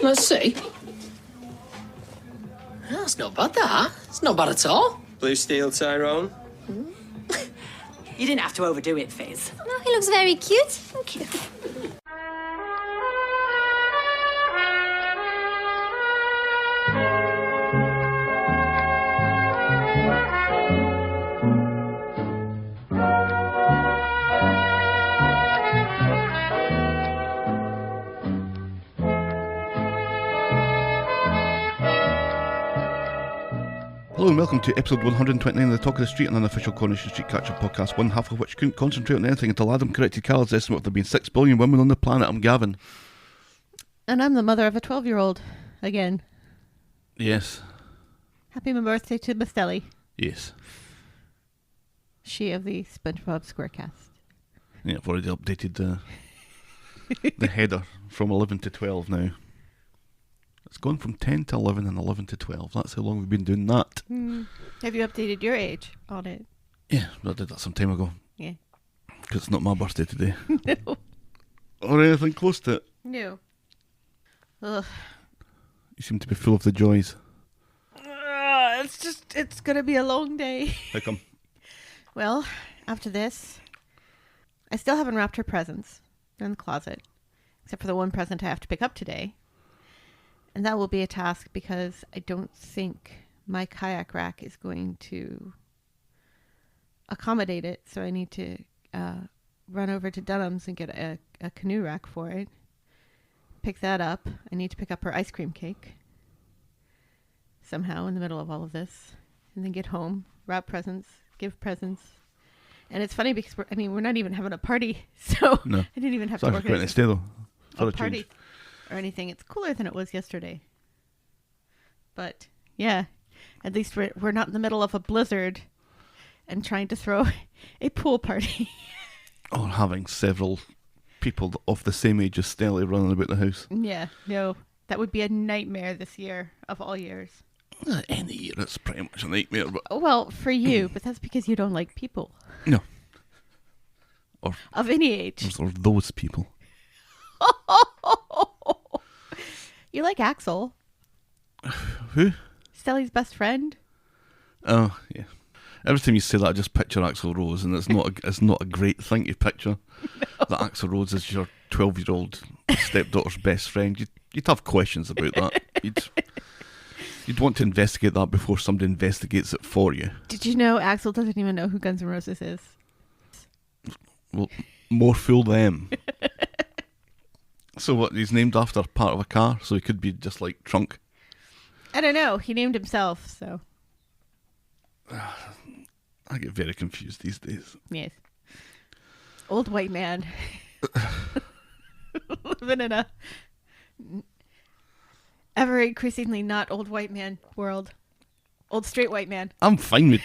Let's see. That's not bad, that. It's not bad at all. Blue steel, Tyrone. You didn't have to overdo it, Fizz. No, he looks very cute. Thank you. Hello and welcome to episode 129 of the Talk of the Street, an unofficial Coronation Street catch-up podcast, one half of which couldn't concentrate on anything until Adam corrected Carla's estimate of there being 6 billion women on the planet. I'm Gavin. And I'm the mother of a 12-year-old, again. Yes. Happy birthday to Miss Deli. Yes. She of the SpongeBob SquareCast. Yeah, I've already updated the header from 11 to 12 now. It's gone from 10 to 11 and 11 to 12. That's how long we've been doing that. Have you updated your age on it? Yeah, I did that some time ago. Yeah. Because it's not my birthday today. No. Or anything close to it. No. Ugh. You seem to be full of the joys. It's going to be a long day. How come? Well, after this, I still haven't wrapped her presents. They're in the closet. Except for the one present I have to pick up today. And that will be a task because I don't think my kayak rack is going to accommodate it. So I need to run over to Dunham's and get a canoe rack for it. Pick that up. I need to pick up her ice cream cake somehow in the middle of all of this. And then get home, wrap presents, give presents. And it's funny because we're not even having a party. So No. I didn't even have Sorry to for quite organize nice day though. a party or anything. It's cooler than it was yesterday. But yeah, at least we're not in the middle of a blizzard and trying to throw a pool party. Or having several people of the same age as Stelly running about the house. Yeah, no, that would be a nightmare this year of all years. Any year, it's pretty much a nightmare. But Well, for you, but that's because you don't like people no. Or of any age. or those people. You like Axel, Who? Stelly's best friend. Oh, yeah. Every time you say that, I just picture Axl Rose, and it's not a great thing to picture. No. That Axl Rose is your 12-year-old stepdaughter's best friend. You'd have questions about that. You'd want to investigate that before somebody investigates it for you. Did you know Axel doesn't even know who Guns N' Roses is? Well, more fool them. So what, he's named after part of a car, so he could be just like Trunk. I don't know. He named himself, so. I get very confused these days. Yes. Old white man. Living in a ever increasingly not old white man world. Old straight white man. I'm fine with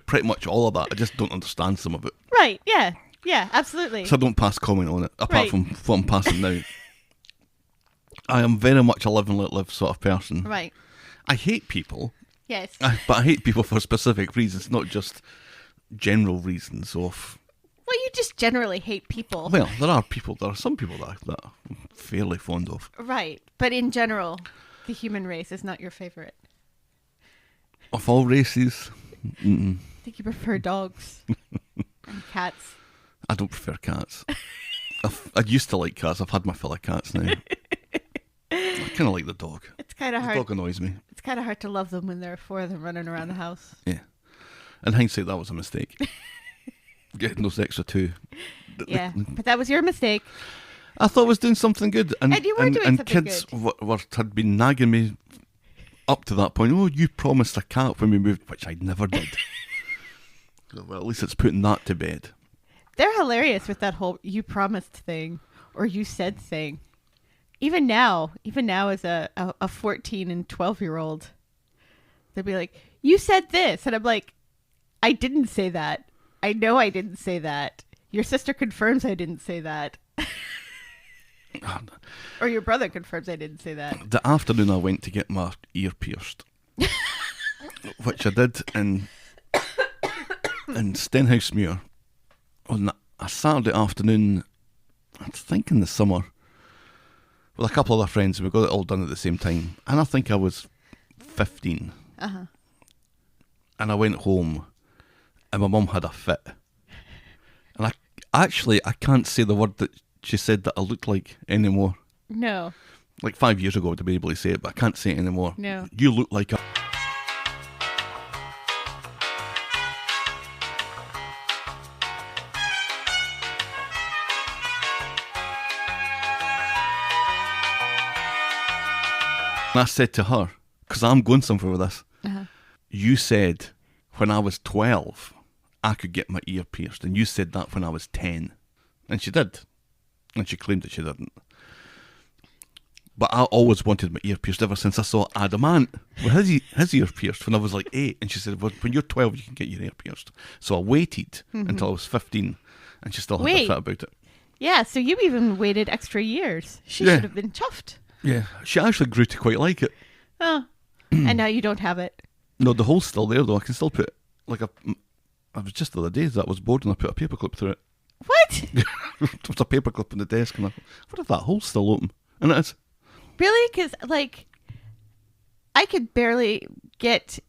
pretty much all of that. I just don't understand some of it. Right, yeah. Yeah, absolutely. So I don't pass comment on it, apart Right. from what I'm passing now. I am very much a live and let live sort of person. Right. I hate people, Yes. but I hate people for specific reasons, not just general reasons of... Well, you just generally hate people. Well, there are some people that I'm fairly fond of. Right. But in general, the human race is not your favorite. Of all races, I think you prefer dogs and cats. I don't prefer cats. I used to like cats. I've had my fill of cats now. I kind of like the dog. It's kind of The hard. dog annoys me. It's kind of hard to love them when there are 4 of them running around the house. Yeah. In hindsight, that was a mistake. Getting those extra 2. Yeah, but that was your mistake. I thought I was doing something good. And you were doing something kids good. had been nagging me up to that point. Oh, you promised a cat when we moved, which I never did. Well, at least it's putting that to bed. They're hilarious with that whole "you promised" thing or "you said" thing. Even now as a 14 and 12-year-old, they'll be like, "You said this," and I'm like, "I didn't say that. I know I didn't say that. Your sister confirms I didn't say that." Or your brother confirms I didn't say that. The afternoon I went to get my ear pierced, which I did in Stenhousemuir on a Saturday afternoon, I think in the summer. with a couple of other friends, and we got it all done at the same time. And I think I was 15. Uh-huh. And I went home, and my mum had a fit. And I can't say the word that she said that I looked like anymore. No. Like 5 years ago, to be able to say it, but I can't say it anymore. No. You look like a... And I said to her, because I'm going somewhere with this, you said when I was 12, I could get my ear pierced, and you said that when I was 10. And she did. And she claimed that she didn't. But I always wanted my ear pierced ever since I saw Adam Ant with his ear pierced when I was like 8. And she said, well, when you're 12, you can get your ear pierced. So I waited until I was 15, and she still had a fit about it. Yeah, so you even waited extra years. She should have been chuffed. Yeah, she actually grew to quite like it. Oh, and now you don't have it. No, the hole's still there, though. I can still put, like, I was just the other day that I was bored and I put a paperclip through it. What? There was a paperclip on the desk, and I thought, what if that hole's still open? And it is. Really? Because, like, I could barely get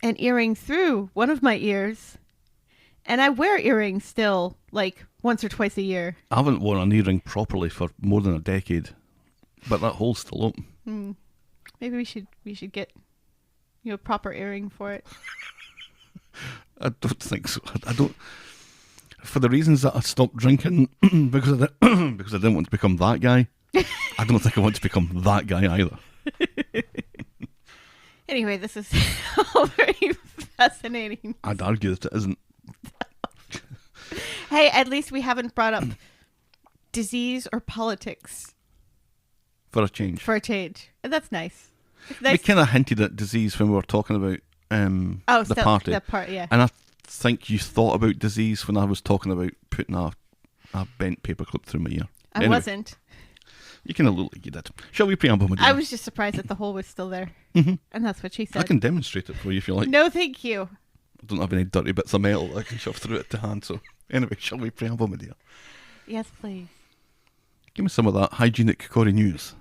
an earring through one of my ears, and I wear earrings still, like, once or twice a year. I haven't worn an earring properly for more than a decade, but that hole's still open. Maybe we should get a proper earring for it. I don't think so. I don't. For the reasons that I stopped drinking because I didn't want to become that guy. I don't think I want to become that guy either. Anyway, this is all very fascinating. I'd argue that it isn't. Hey, at least we haven't brought up disease or politics. For a change. For a change. And that's nice. It's We nice. kind of hinted at disease when we were talking about the party. That part, yeah. And I think you thought about disease when I was talking about putting a bent paperclip through my ear. I Anyway, wasn't. You kind of look like you did. Shall we preamble, my dear? I was just surprised that the hole was still there. And that's what she said. I can demonstrate it for you if you like. No, thank you. I don't have any dirty bits of metal that I can shove through it to hand, so anyway, shall we preamble, my dear? Yes, please. Give me some of that hygienic Corey news.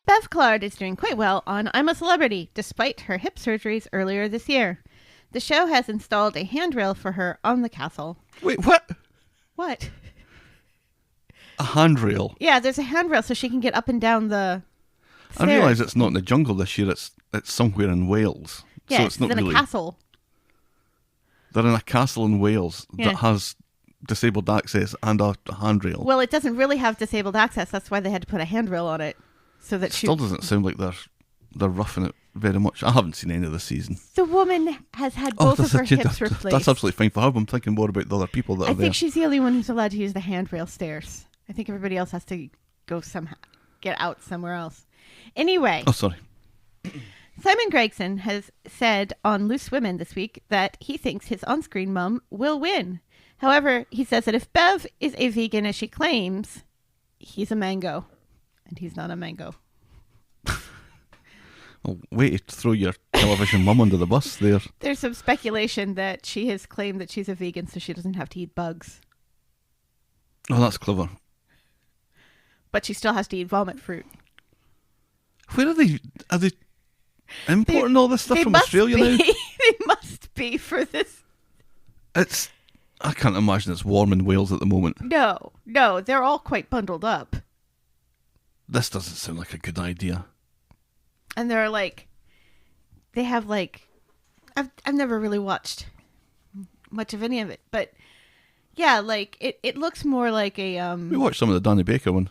Bev Claude is doing quite well on I'm a Celebrity, despite her hip surgeries earlier this year. The show has installed a handrail for her on the castle. Wait, what? What? A handrail? Yeah, there's a handrail so she can get up and down the stairs. I realise it's not in the jungle this year, it's somewhere in Wales. Yeah, so it's not in really... a castle. They're in a castle in Wales Yeah. that has disabled access and a handrail. Well, it doesn't really have disabled access. That's why they had to put a handrail on it. So that Still doesn't sound like they're roughing it very much. I haven't seen any of this season. The woman has had both of her hips replaced. That's absolutely fine for her. I'm thinking more about the other people that I are there. think she's the only one who's allowed to use the handrail stairs. I think everybody else has to go somehow, get out somewhere else. Anyway. Oh, sorry. Simon Gregson has said on Loose Women this week that he thinks his on-screen mum will win. However, he says that if Bev is a vegan as she claims, he's a mango. And he's not a mango. Oh, way to throw your television mum under the bus there. There's some speculation that she has claimed that she's a vegan so she doesn't have to eat bugs. Oh, that's clever. But she still has to eat vomit fruit. Where are they? Are they importing all this stuff They from must Australia be. now? They must be for this. I can't imagine it's warm in Wales at the moment. No, they're all quite bundled up. This doesn't sound like a good idea. And they have I've never really watched much of any of it, but yeah, like it looks more like a We watched some of the Danny Baker one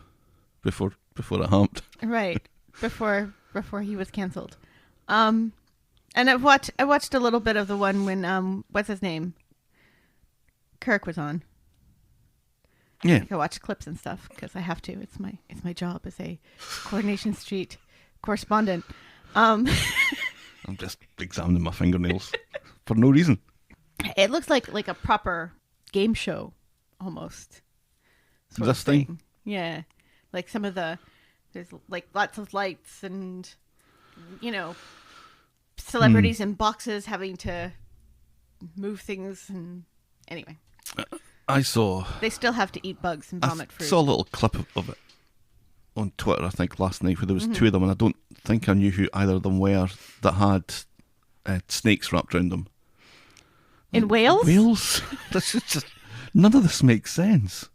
before it happened. right before he was cancelled. And I watched a little bit of the one when what's his name? Kirk was on. Yeah. I watch clips and stuff because I have to. It's my job as a Coronation Street correspondent. I'm just examining my fingernails for no reason. It looks like a proper game show almost. sort This of thing? Yeah. Like there's like lots of lights and celebrities in boxes having to move things and anyway. I saw They still have to eat bugs and vomit fruit. saw a little clip of it on Twitter, I think, last night, where there was two of them, and I don't think I knew who either of them were, that had snakes wrapped around them. In Wales? Wales? This is just... None of this makes sense.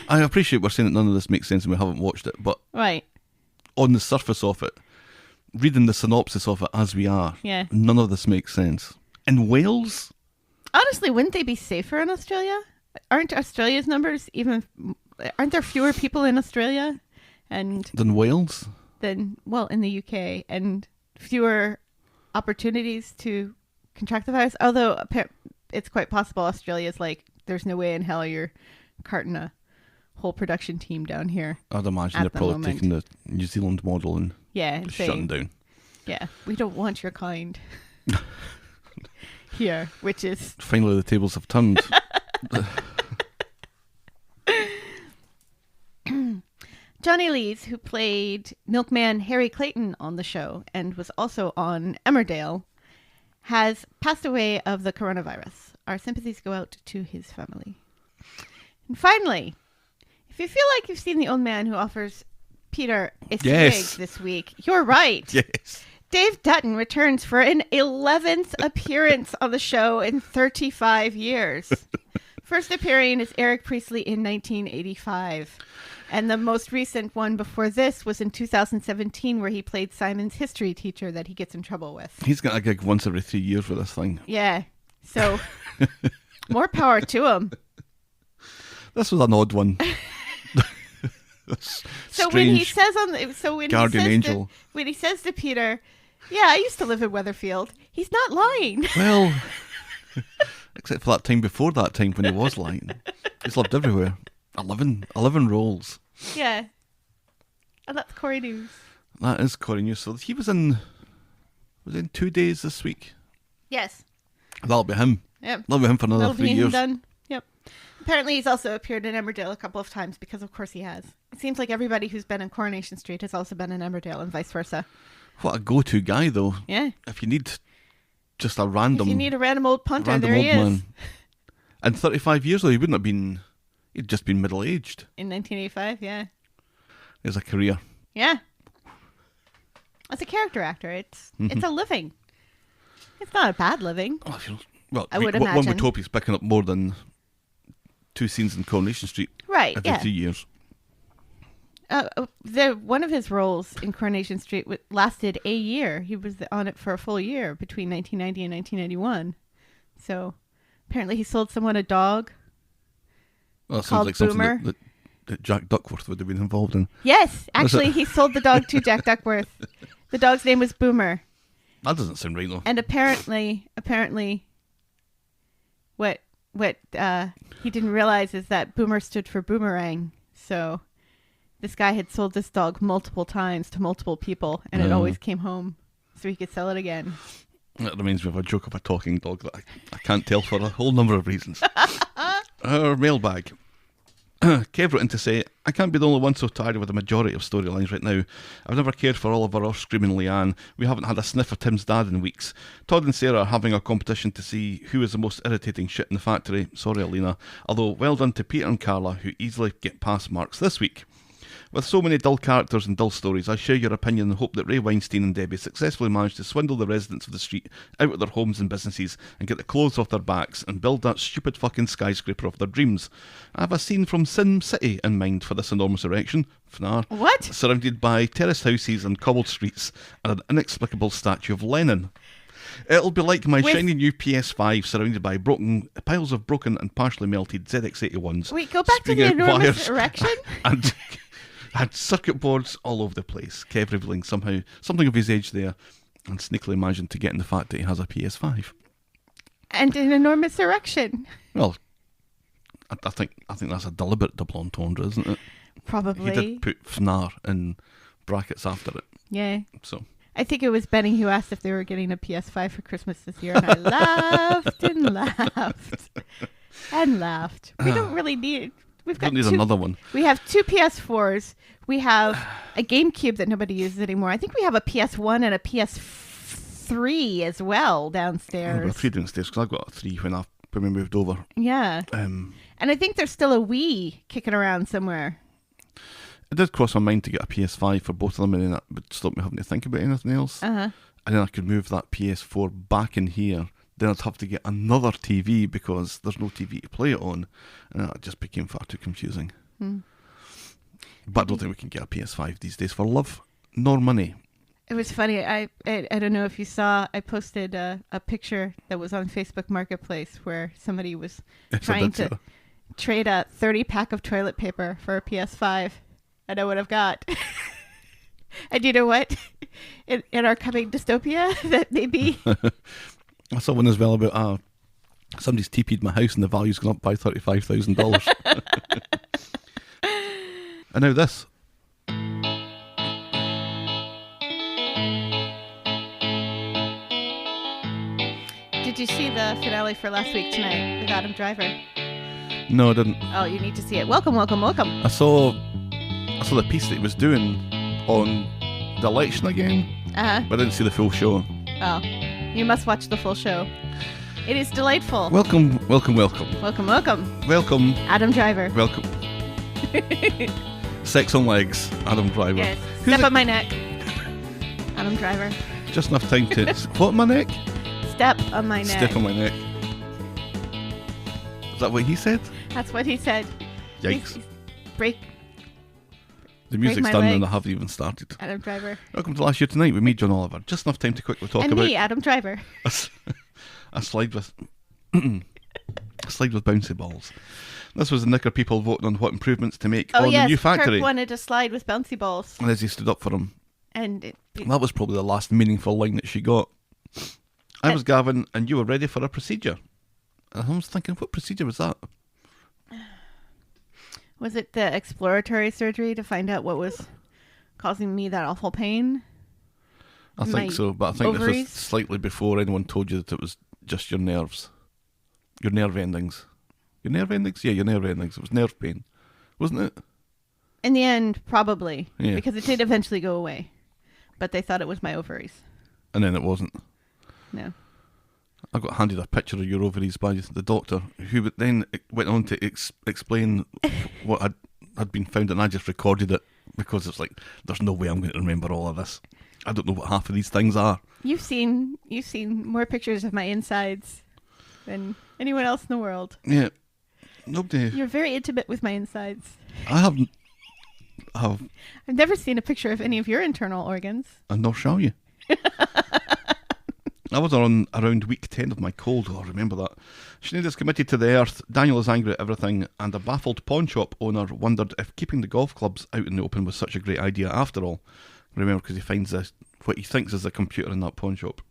I appreciate we're saying that none of this makes sense and we haven't watched it, but Right. on the surface of it, reading the synopsis of it as we are, Yeah. none of this makes sense. In Wales? Honestly, wouldn't they be safer in Australia? Aren't Australia's numbers even... Aren't there fewer people in Australia? And Than Wales? then, well, in the UK, and fewer opportunities to contract the virus. Although it's quite possible Australia's like, there's no way in hell you're carting a whole production team down here. I'd imagine At they're the probably moment. taking the New Zealand model and And shutting saying, down. yeah, we don't want your kind here, which is Finally, the tables have turned. Johnny Lees, who played milkman Harry Clayton on the show and was also on Emmerdale, has passed away of the coronavirus. Our sympathies go out to his family. And finally, if you feel like you've seen the old man who offers Peter a swig Yes. this week, you're right. Yes. Dave Dutton returns for an 11th appearance on the show in 35 years. First appearing as Eric Priestley in 1985. And the most recent one before this was in 2017, where he played Simon's history teacher that he gets in trouble with. He's got a gig once every 3 years with this thing. Yeah. So, more power to him. This was an odd one. So when he Strange says when guardian he says angel. when he says to Peter, "Yeah, I used to live in Weatherfield," he's not lying. Well, except for that time before that time when he was lying. He's lived everywhere. 11 roles. Yeah. And that's Corey News. That is Corey News. So he was in 2 days this week. Yes. That'll be him. Yep. That'll be him for another That'll 3 be years. done. Yep. Apparently he's also appeared in Emmerdale a couple of times because of course he has. It seems like everybody who's been in Coronation Street has also been in Emmerdale and vice versa. What a go-to guy, though. Yeah. If you need just a random... If you need a random old punter, random there old he is. man. And 35 years, though, he wouldn't have been... He'd just been middle-aged. In 1985, yeah. There's a career. Yeah. As a character actor, it's a living. It's not a bad living. Oh, if you- well, I would one imagine. would hope he's picking up more than 2 scenes in Coronation Street Right, every yeah. 3 years. One of his roles in Coronation Street lasted a year. He was on it for a full year between 1990 and 1991. So apparently he sold someone a dog. Well, that Called sounds like something Boomer. that Jack Duckworth would have been involved in. Yes, it? actually he sold the dog to Jack Duckworth. The dog's name was Boomer. That doesn't sound right, though. And apparently what he didn't realize is that Boomer stood for boomerang. So this guy had sold this dog multiple times to multiple people, and it always came home so he could sell it again. That reminds me of a joke of a talking dog that I can't tell for a whole number of reasons. Our mailbag. Kev wrote in to say, I can't be the only one so tired with the majority of storylines right now. I've never cared for Oliver or Screaming Leanne. We haven't had a sniff of Tim's dad in weeks. Todd and Sarah are having a competition to see who is the most irritating shit in the factory. Sorry, Alina. Although, well done to Peter and Carla, who easily get pass marks this week. With so many dull characters and dull stories, I share your opinion and hope that Ray Weinstein and Debbie successfully managed to swindle the residents of the street out of their homes and businesses and get the clothes off their backs and build that stupid fucking skyscraper of their dreams. I have a scene from Sin City in mind for this enormous erection. FNAR. What? Surrounded by terraced houses and cobbled streets and an inexplicable statue of Lenin. It'll be like my shiny new PS5 surrounded by piles of broken and partially melted ZX81s. Wait, go back to the springing out enormous wires erection? and had circuit boards all over the place. Kev revealing something of his age there, and sneakily managing to get in the fact that he has a PS5. And an enormous erection. Well, I think that's a deliberate double entendre, isn't it? Probably. He did put FNAR in brackets after it. Yeah. So I think it was Benny who asked if they were getting a PS5 for Christmas this year, and I laughed and laughed and laughed. We don't really need... We've got don't need another one. We have 2 PS4s. We have a GameCube that nobody uses anymore. I think we have a PS1 and a PS3 as well I've got a downstairs. 3 downstairs because I got a 3 when I when we moved over. Yeah. And I think there's still a Wii kicking around somewhere. It did cross my mind to get a PS5 for both of them, and then that would stop me having to think about anything else. Uh-huh. And then I could move that PS4 back in here. Then I'd have to get another TV because there's no TV to play it on. And that just became far too confusing. But I don't think we can get a PS5 these days for love nor money. It was funny. I don't know if you saw, I posted a picture that was on Facebook Marketplace where somebody was trying to trade a 30-pack of toilet paper for a PS5. And I would have got. And you know what? In our coming dystopia, that maybe. I saw one as well about somebody's TP'd my house and the value's gone up by $35,000. And now this. Did you see the finale for last week tonight with Adam Driver? No, I didn't. Oh, you need to see it. Welcome, welcome, welcome. I saw the piece that he was doing on the election again, but I didn't see the full show. Oh, you must watch the full show. It is delightful. Welcome, welcome, welcome. Welcome, welcome. Welcome. Adam Driver. Welcome. Sex on legs, Adam Driver. Yes. Step on my neck. Adam Driver. Just enough time to... What on my neck? Step on my neck. Step on my neck. Is that what he said? That's what he said. Yikes. Break. The music's my done legs. and I haven't even started. Adam Driver. Welcome to Last Year Tonight with me, John Oliver. Just enough time to quickly talk and about... me, Adam Driver. a slide with... a slide with bouncy balls. This was the Knicker people voting on what improvements to make on the new factory. Kirk wanted a slide with bouncy balls. And as he stood up for him. And that was probably the last meaningful line that she got. I was Gavin and you were ready for a procedure. And I was thinking, what procedure was that? Was it the exploratory surgery to find out what was causing me that awful pain? I think so, but I think ovaries? this was slightly before anyone told you that it was just your nerves. Your nerve endings. Your nerve endings? Yeah, your nerve endings. It was nerve pain, wasn't it? In the end, probably. Yeah. Because it did eventually go away. But they thought it was my ovaries. And then it wasn't. No. I got handed a picture of your ovaries by the doctor, who then went on to explain what had been found, and I just recorded it because it's like, there's no way I'm going to remember all of this. I don't know what half of these things are. You've seen more pictures of my insides than anyone else in the world. Yeah. Nobody. You're very intimate with my insides. I haven't. I've never seen a picture of any of your internal organs. And nor shall you. I was on around week 10 of my cold. Oh, I remember that. Sinead is committed to the earth. Daniel is angry at everything. And a baffled pawn shop owner wondered if keeping the golf clubs out in the open was such a great idea after all. Remember, because he finds what he thinks is a computer in that pawn shop.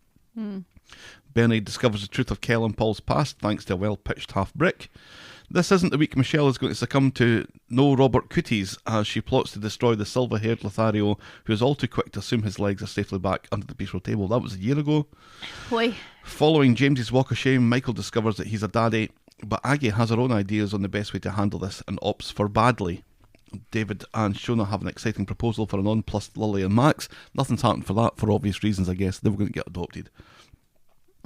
Bernie discovers the truth of Kel and Paul's past thanks to a well-pitched half-brick. This isn't the week Michelle is going to succumb to no Robert Cooties as she plots to destroy the silver-haired Lothario, who is all too quick to assume his legs are safely back under the bistro table. That was a year ago. Boy. Following James's walk of shame, Michael discovers that he's a daddy, but Aggie has her own ideas on the best way to handle this and opts for badly. David and Shona have an exciting proposal for a nonplussed Lily and Max. Nothing's happened for that, for obvious reasons, I guess. They were going to get adopted.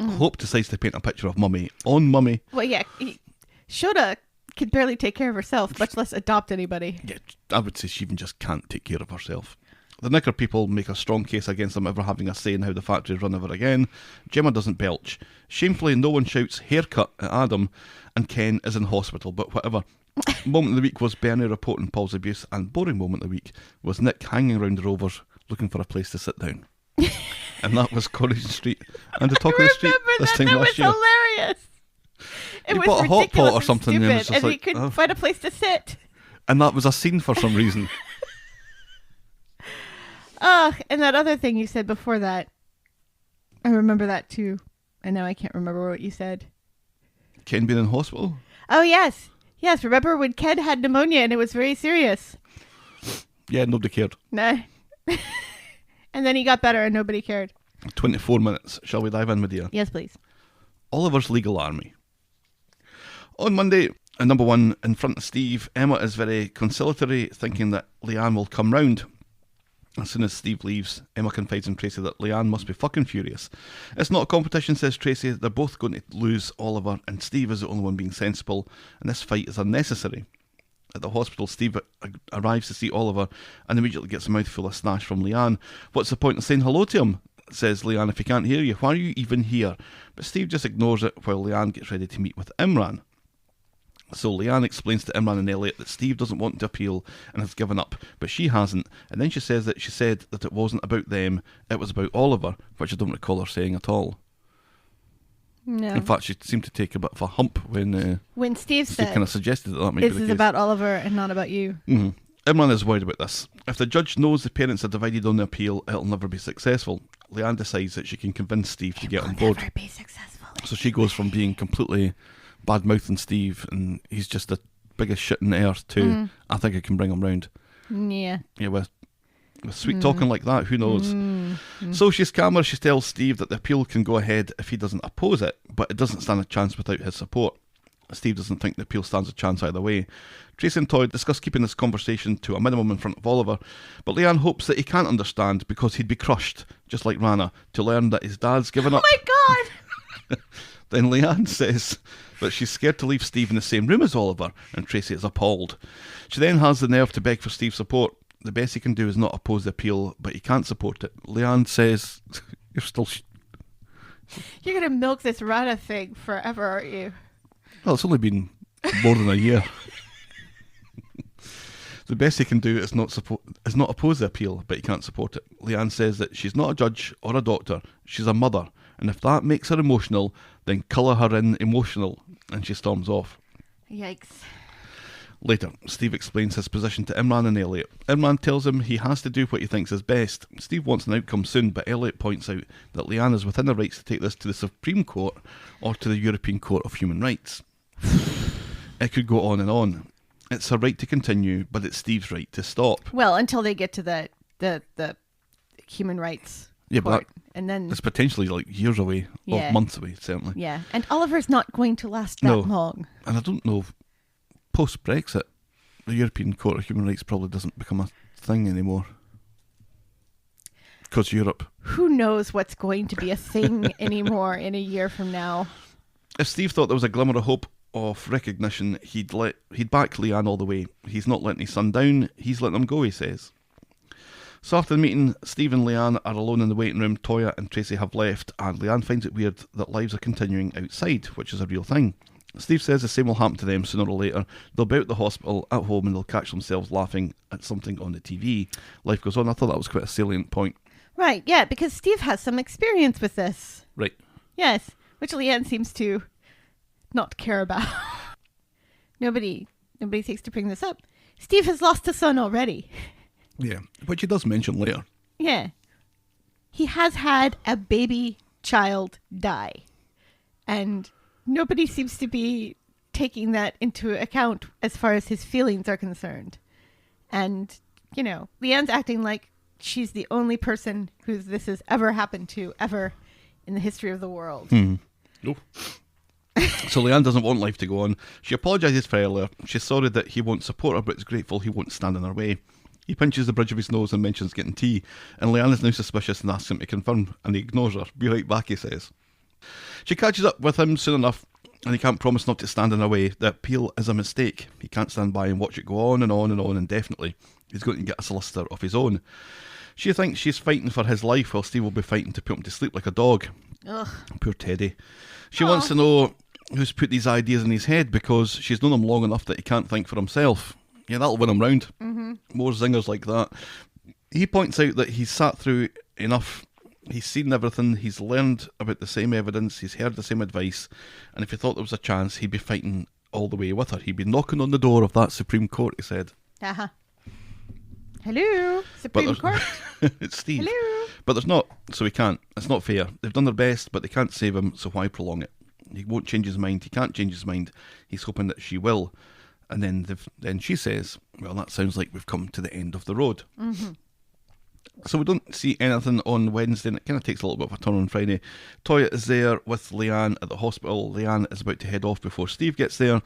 Hope decides to paint a picture of Mummy on Mummy. Well, yeah. Shona could barely take care of herself, much less adopt anybody. Yeah, I would say she even just can't take care of herself. The Knicker people make a strong case against them ever having a say in how the factory is run ever again. Gemma doesn't belch. Shamefully, no one shouts haircut at Adam, and Ken is in hospital, but whatever. Moment of the week was Bernie reporting Paul's abuse, and boring moment of the week was Nick hanging around the Rovers looking for a place to sit down. And that was Coronation Street and the talk of the street this time last year. That was hilarious. It he was bought a hot pot or something, stupid, and, it was just and he like, couldn't find a place to sit. And that was a scene for some reason. And that other thing you said before that, I remember that too, and now I can't remember what you said. Ken being in hospital? Oh yes, remember when Ken had pneumonia and it was very serious? Yeah, nobody cared. Nah. And then he got better and nobody cared. 24 minutes. Shall we dive in, my dear? Yes, please. Oliver's Legal Army. On Monday, at number 1, in front of Steve, Emma is very conciliatory, thinking that Leanne will come round. As soon as Steve leaves, Emma confides in Tracy that Leanne must be fucking furious. It's not a competition, says Tracy. They're both going to lose Oliver, and Steve is the only one being sensible, and this fight is unnecessary. At the hospital, Steve arrives to see Oliver and immediately gets a mouthful of snash from Leanne. What's the point of saying hello to him? Says Leanne. If he can't hear you, why are you even here? But Steve just ignores it while Leanne gets ready to meet with Imran. So Leanne explains to Imran and Elliot that Steve doesn't want to appeal and has given up, but she hasn't, and then she said that it wasn't about them, it was about Oliver, which I don't recall her saying at all. No. In fact, she seemed to take a bit of a hump when Steve said, kind of suggested that might be the case. This is about Oliver and not about you. Mm-hmm. Imran is worried about this. If the judge knows the parents are divided on the appeal, it'll never be successful. Leanne decides that she can convince Steve to get on board. Never be successful. So she goes from being completely bad-mouthing Steve, and he's just the biggest shit on earth, to I think I can bring him round. Yeah. Yeah, with sweet talking like that, who knows? So she's calmer. She tells Steve that the appeal can go ahead if he doesn't oppose it, but it doesn't stand a chance without his support. Steve doesn't think the appeal stands a chance either way. Tracy and Todd discuss keeping this conversation to a minimum in front of Oliver, but Leanne hopes that he can't understand because he'd be crushed, just like Rana, to learn that his dad's given up. Oh my God! Then Leanne says that she's scared to leave Steve in the same room as Oliver, and Tracy is appalled. She then has the nerve to beg for Steve's support. The best he can do is not oppose the appeal, but he can't support it. Leanne says, you're still... You're going to milk this Rana thing forever, aren't you? Well, it's only been more than a year. The best he can do is not oppose the appeal, but he can't support it. Leanne says that she's not a judge or a doctor, she's a mother, and if that makes her emotional, then colour her in emotional, and she storms off. Yikes. Later, Steve explains his position to Imran and Elliot. Imran tells him he has to do what he thinks is best. Steve wants an outcome soon, but Elliot points out that Leanne is within the rights to take this to the Supreme Court or to the European Court of Human Rights. It could go on and on. It's her right to continue, but it's Steve's right to stop. Well, until they get to the human rights court. But and then it's potentially like years away, or months away, certainly. Yeah, and Oliver's not going to last that long. And I don't know, post-Brexit, the European Court of Human Rights probably doesn't become a thing anymore. Because Europe. Who knows what's going to be a thing anymore in a year from now? If Steve thought there was a glimmer of hope of recognition, he'd back Leanne all the way. He's not letting his son down, he's letting him go, he says. So after the meeting, Steve and Leanne are alone in the waiting room. Toya and Tracy have left, and Leanne finds it weird that lives are continuing outside, which is a real thing. Steve says the same will happen to them sooner or later. They'll be out the hospital, at home, and they'll catch themselves laughing at something on the TV. Life goes on. I thought that was quite a salient point. Right, yeah, because Steve has some experience with this. Right. Yes, which Leanne seems to not care about. Nobody seeks to bring this up. Steve has lost a son already. Yeah, which he does mention later. Yeah. He has had a baby child die. And nobody seems to be taking that into account as far as his feelings are concerned. And, Leanne's acting like she's the only person who this has ever happened to, ever in the history of the world. Oh. So Leanne doesn't want life to go on. She apologises for earlier. She's sorry that he won't support her, but is grateful he won't stand in her way. He pinches the bridge of his nose and mentions getting tea, and Leanne is now suspicious and asks him to confirm, and he ignores her. Be right back, he says. She catches up with him soon enough, and he can't promise not to stand in her way. The appeal is a mistake. He can't stand by and watch it go on and on and on indefinitely. He's going to get a solicitor of his own. She thinks she's fighting for his life, while Steve will be fighting to put him to sleep like a dog. Ugh. Poor Teddy. She wants to know who's put these ideas in his head, because she's known him long enough that he can't think for himself. Yeah, that'll win him round. Mm-hmm. More zingers like that. He points out that he's sat through enough. He's seen everything. He's learned about the same evidence. He's heard the same advice. And if he thought there was a chance, he'd be fighting all the way with her. He'd be knocking on the door of that Supreme Court, he said. Uh-huh. Hello, Supreme Court. It's Steve. Hello. But there's not, so he can't. It's not fair. They've done their best, but they can't save him, so why prolong it? He won't change his mind. He can't change his mind. He's hoping that she will. And then she says, well, that sounds like we've come to the end of the road. Mm-hmm. So we don't see anything on Wednesday, and it kind of takes a little bit of a turn on Friday. Toya is there with Leanne at the hospital. Leanne is about to head off before Steve gets there.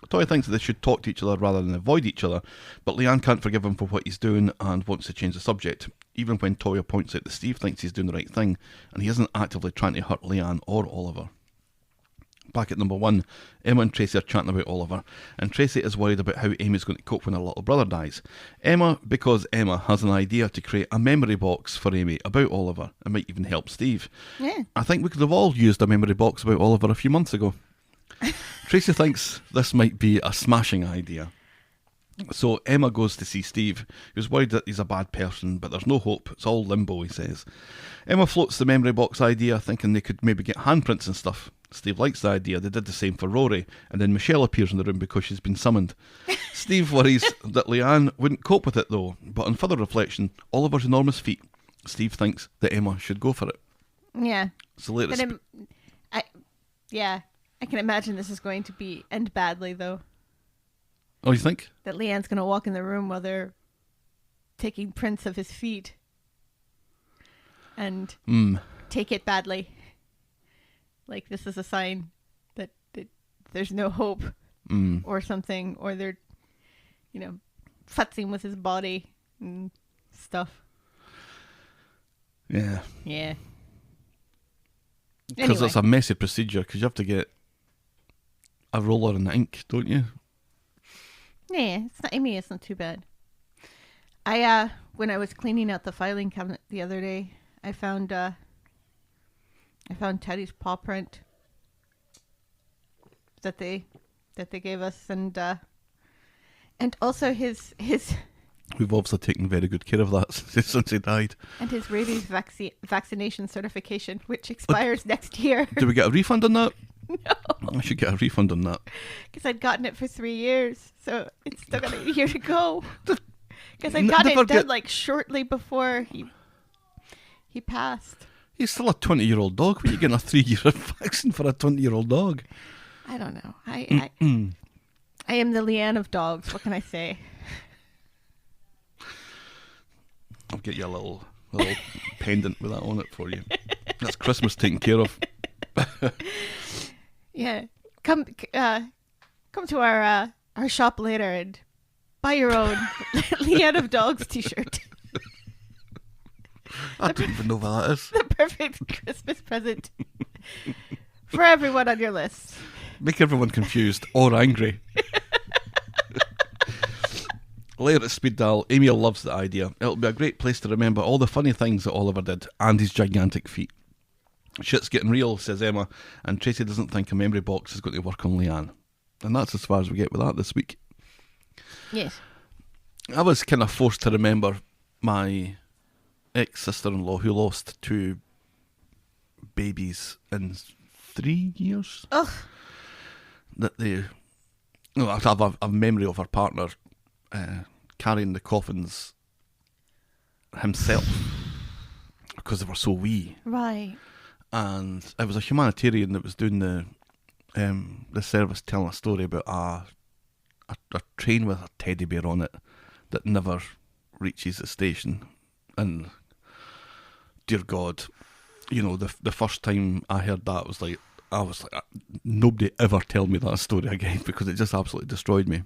Toya thinks that they should talk to each other rather than avoid each other, but Leanne can't forgive him for what he's doing and wants to change the subject. even when Toya points out that Steve thinks he's doing the right thing, and he isn't actively trying to hurt Leanne or Oliver. Back at number 1, Emma and Tracy are chatting about Oliver, and Tracy is worried about how Amy's going to cope when her little brother dies. Because Emma has an idea to create a memory box for Amy about Oliver, and might even help Steve. Yeah. I think we could have all used a memory box about Oliver a few months ago. Tracy thinks this might be a smashing idea. So Emma goes to see Steve, who's worried that he's a bad person, but there's no hope. It's all limbo, he says. Emma floats the memory box idea, thinking they could maybe get handprints and stuff. Steve likes the idea. They did the same for Rory, and then Michelle appears in the room because she's been summoned. Steve worries that Leanne wouldn't cope with it though, but on further reflection, Oliver's enormous feet, Steve thinks that Emma should go for it. Yeah. So later, I can imagine this is going to end badly though. Oh, you think? That Leanne's going to walk in the room while they're taking prints of his feet and take it badly. Like this is a sign that there's no hope or something, or they're, futzing with his body and stuff. Yeah. Yeah. Because Anyway. it's a messy procedure, because you have to get a roller and ink, don't you? Yeah, it's not too bad. When I was cleaning out the filing cabinet the other day, I found Teddy's paw print that they gave us, and also his We've obviously taken very good care of that since he died. and his rabies vaccination certification, which expires next year. Did we get a refund on that? No, I should get a refund on that. because I'd gotten it for 3 years, so it's still got a year to go. Because I N- got it never done get- like shortly before he passed. He's still a 20-year-old dog. When are you getting a 3-year vaccine for a 20-year-old dog? I don't know. I am the Leanne of dogs. What can I say? I'll get you a little pendant with that on it for you. That's Christmas taken care of. Yeah, come to our shop later and buy your own Leanne of Dogs t-shirt. I don't even know what that is. The perfect Christmas present for everyone on your list. Make everyone confused or angry. Later at Speed Dial, Amy loves the idea. It'll be a great place to remember all the funny things that Oliver did and his gigantic feet. Shit's getting real, says Emma, and Tracy doesn't think a memory box is going to work on Leanne. And that's as far as we get with that this week. Yes. I was kind of forced to remember my ex-sister-in-law who lost 2 babies in 3 years. Ugh. That I have a memory of her partner carrying the coffins himself because they were so wee. Right. And it was a humanitarian that was doing the service, telling a story about a train with a teddy bear on it that never reaches the station. And dear God, the first time I heard that I was like, nobody ever tell me that story again, because it just absolutely destroyed me.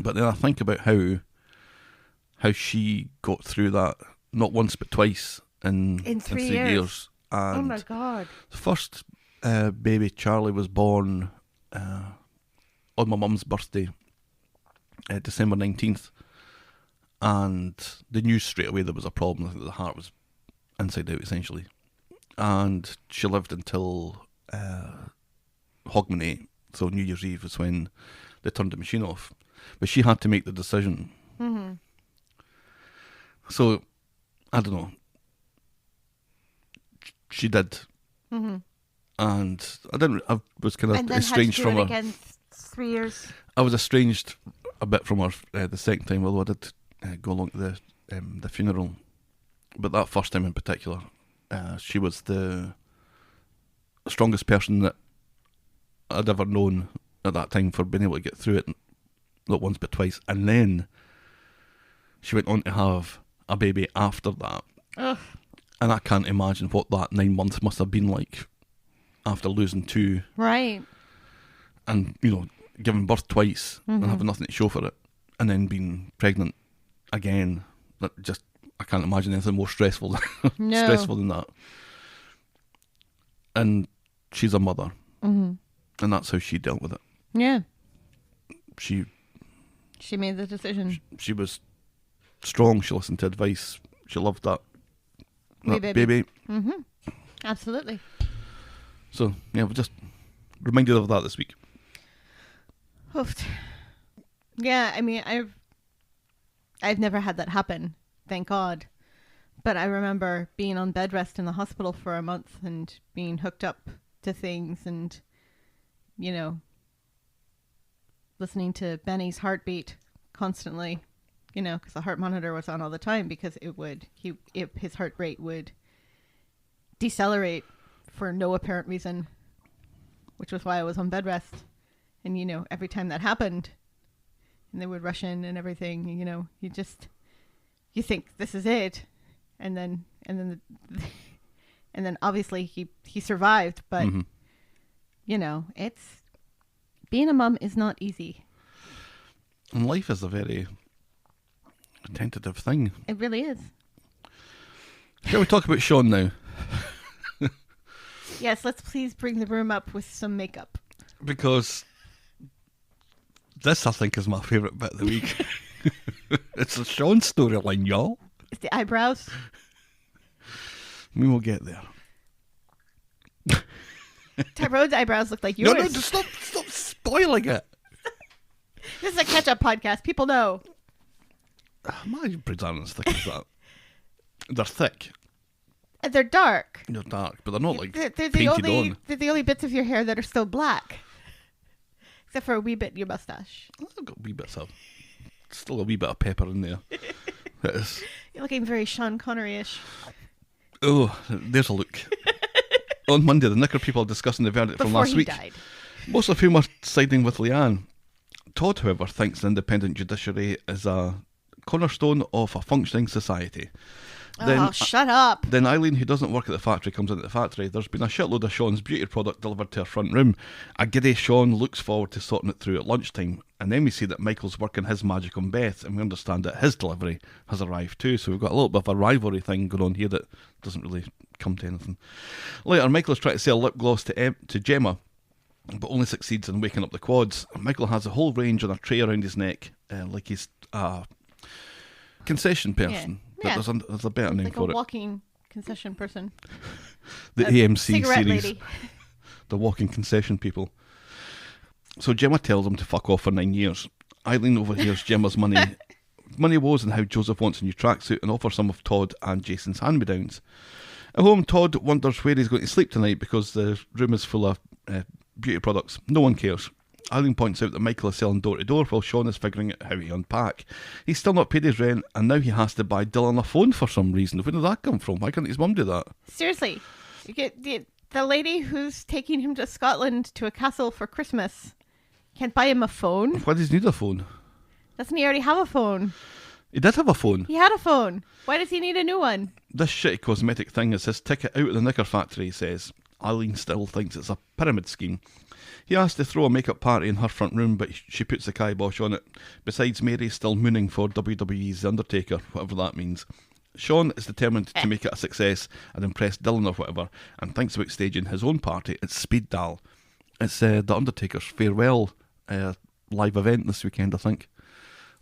But then I think about how she got through that, not once but twice in 3 years. years. And Oh my God. the first baby, Charlie, was born on my mum's birthday, December 19th. And they knew straight away there was a problem. I think the heart was inside out, essentially. And she lived until Hogmanay, so New Year's Eve was when they turned the machine off. But she had to make the decision. Mm-hmm. So, I don't know. She did. Mm-hmm. And I was kind And of then estranged had to do from it her. again 3 years. I was estranged a bit from her the second time, although I did go along to the funeral. But that first time in particular, she was the strongest person that I'd ever known at that time for being able to get through it, not once but twice. And then she went on to have a baby after that. Ugh. And I can't imagine what that 9 months must have been like after losing 2 Right. and, giving birth twice and having nothing to show for it, and then being pregnant again. That just I can't imagine anything more stressful No. stressful than that. And she's a mother, and that's how she dealt with it. Yeah. She made the decision. She was strong. She listened to advice. She loved that Wee baby. Mm-hmm. Absolutely. So yeah, we're just reminded of that this week. Oofed. Yeah, I mean, I've never had that happen, thank God. But I remember being on bed rest in the hospital for a month and being hooked up to things and, you know, listening to Benny's heartbeat constantly, you know, because the heart monitor was on all the time because his heart rate would decelerate for no apparent reason, which was why I was on bed rest. And, you know, every time that happened and they would rush in and everything, you know, you think this is it. And then obviously he survived, but you know, being a mum is not easy. And life is a very tentative thing. It really is. Shall we talk about Sean now? Yes, let's please bring the room up with some makeup. Because this, I think, is my favourite bit of the week. It's the Sean storyline, y'all. It's the eyebrows. We will get there. Tyrone's eyebrows look like yours. No, just stop spoiling it. This is a catch-up podcast. People know. My eyebrows aren't as thick as that. They're thick. And they're dark. They're dark, but they're not like They're the painted only on. they're the only bits of your hair that are still black, except for a wee bit in your mustache. I've got still a wee bit of pepper in there. It is. You're looking very Sean Connery-ish. Oh, there's a look. On Monday, the Knicker people are discussing the verdict from Before last he week, died. most of whom are siding with Leanne. Todd, however, thinks the independent judiciary is a cornerstone of a functioning society. Shut up. Then Eileen, who doesn't work at the factory, comes into the factory. There's been a shitload of Sean's beauty product delivered to her front room. A giddy Sean looks forward to sorting it through at lunchtime. And then we see that Michael's working his magic on Beth, and we understand that his delivery has arrived too. So we've got a little bit of a rivalry thing going on here that doesn't really come to anything. Later, Michael's trying to sell lip gloss to Gemma, but only succeeds in waking up the quads. Michael has a whole range on a tray around his neck, like he's a concession person. Yeah. But there's a better name Like for a it. walking concession person. The A AMC cigarette series. lady. The walking concession people. So Gemma tells him to fuck off for 9 years. Eileen overhears Gemma's money woes and how Joseph wants a new tracksuit and offers some of Todd and Jason's hand-me-downs. At home, Todd wonders where he's going to sleep tonight because the room is full of beauty products. No one cares. Eileen points out that Michael is selling door-to-door while Sean is figuring out how to unpack. He's still not paid his rent, and now he has to buy Dylan a phone for some reason. Where did that come from? Why couldn't his mum do that? Seriously. You get the lady who's taking him to Scotland to a castle for Christmas can't buy him a phone. Why does he need a phone? Doesn't he already have a phone? He did have a phone. He had a phone. Why does he need a new one? This shitty cosmetic thing is his ticket out of the Knicker factory, he says. Eileen still thinks it's a pyramid scheme. He asks to throw a makeup party in her front room, but she puts the kibosh on it. Besides, Mary's still mooning for WWE's The Undertaker, whatever that means. Sean is determined to make it a success and impress Dylan or whatever, and thinks about staging his own party at Speed Dial. It's The Undertaker's farewell live event this weekend, I think,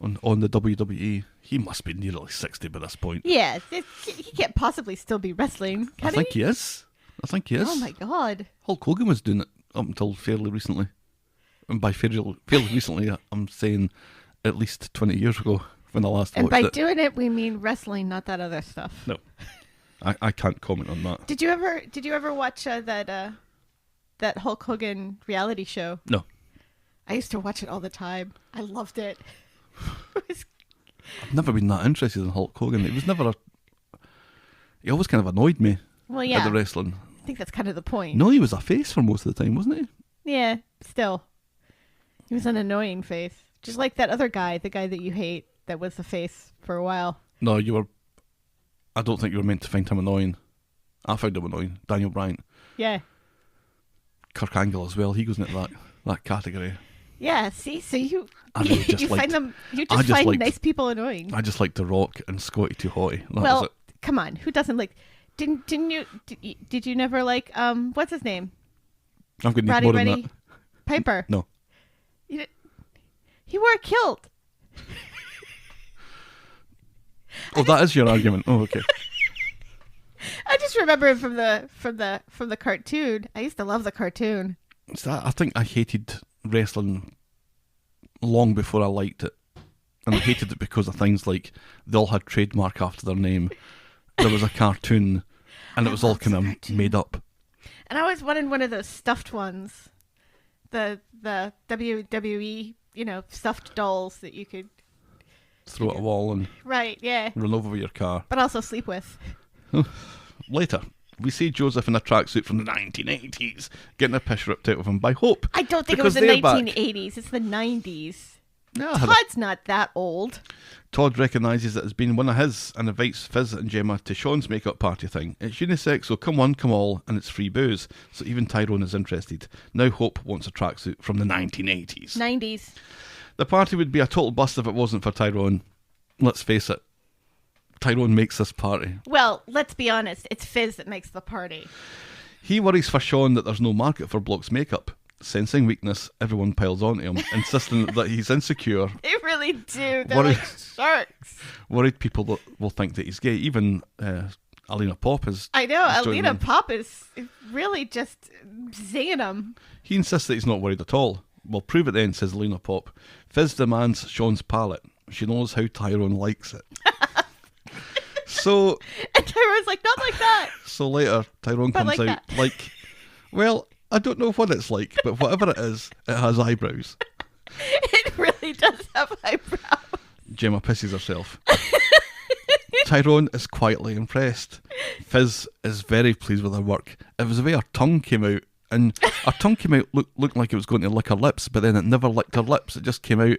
on the WWE. He must be nearly 60 by this point. Yeah, he can't possibly still be wrestling, can I think he is. Oh my God. Hulk Hogan was doing it up until fairly recently. And by fairly recently, I'm saying at least 20 years ago when I last And watched by it. doing it, we mean wrestling, not that other stuff. No, I can't comment on that. Did you ever watch that Hulk Hogan reality show? No. I used to watch it all the time. I loved it. I've never been that interested in Hulk Hogan. It was never he always kind of annoyed me Well, at yeah. the wrestling. I think that's kind of the point. No, he was a face for most of the time, wasn't he? Yeah, still. He was an annoying face. Just like that other guy, the guy that you hate, that was the face for a while. No, I don't think you were meant to find him annoying. I found him annoying. Daniel Bryant. Yeah. Kirk Angle as well. He goes into that category. Yeah, see? So you just find liked- them, you I just just find liked- nice people annoying. I just like The Rock and Scotty Too Hotty. That was Well, it. come on. Who doesn't like... Did you never like, what's his name? I'm going to need Roddy more than Reddy that. Piper. No. He wore a kilt. Oh, that is your argument. Oh, okay. I just remember him from the cartoon. I used to love the cartoon. I think I hated wrestling long before I liked it. And I hated it because of things like they all had trademark after their name. There was a cartoon and it was all kind of made up. And I always wanted one of those stuffed ones. The WWE, stuffed dolls that you could... Throw at a wall and Right, yeah. run over your car. But also sleep with. Later, we see Joseph in a tracksuit from the 1980s getting a piss ripped out of him by Hope. I don't think because it was the they're back. 1980s. It's the 90s. Yeah, Todd's not that old. Todd recognises it as being one of his and invites Fizz and Gemma to Sean's makeup party thing. It's unisex, so come one, come all, and it's free booze. So even Tyrone is interested. Now Hope wants a tracksuit from the 1980s. 90s. The party would be a total bust if it wasn't for Tyrone. Let's face it. Tyrone makes this party. Well, let's be honest. It's Fizz that makes the party. He worries for Sean that there's no market for blokes' makeup. Sensing weakness, everyone piles onto him, insisting that he's insecure. They really do. They're Worried- like sharks. Worried people will think that he's gay. Even Alina Pop is. I know. is joining Alina in. Pop is really just zinging him. He insists that he's not worried at all. Well, prove it then, says Alina Pop. Fizz demands Sean's palette. She knows how Tyrone likes it. So And Tyrone's like, not like that. So later, Tyrone But comes like out that. like, well, I don't know what it's like, but whatever it is, it has eyebrows. It really does have eyebrows. Gemma pisses herself. Tyrone is quietly impressed. Fizz is very pleased with her work. It was the way her tongue came out, and her tongue came out looked like it was going to lick her lips, but then it never licked her lips. It just came out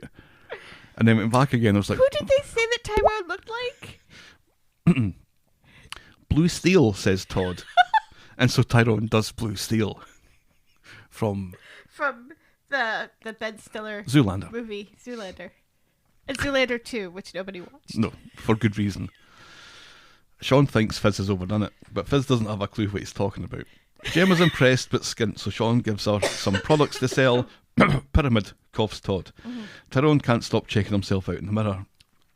and then went back again. I was like, Who did they say that Tyrone looked like? Blue Steel, says Todd. And so Tyrone does Blue Steel from From the Ben Stiller Zoolander. movie, Zoolander. And Zoolander 2, which nobody watched. No, for good reason. Sean thinks Fizz has overdone it, but Fizz doesn't have a clue what he's talking about. Gemma's impressed but skint, so Sean gives her some products to sell. Pyramid, coughs Todd. Tyrone can't stop checking himself out in the mirror.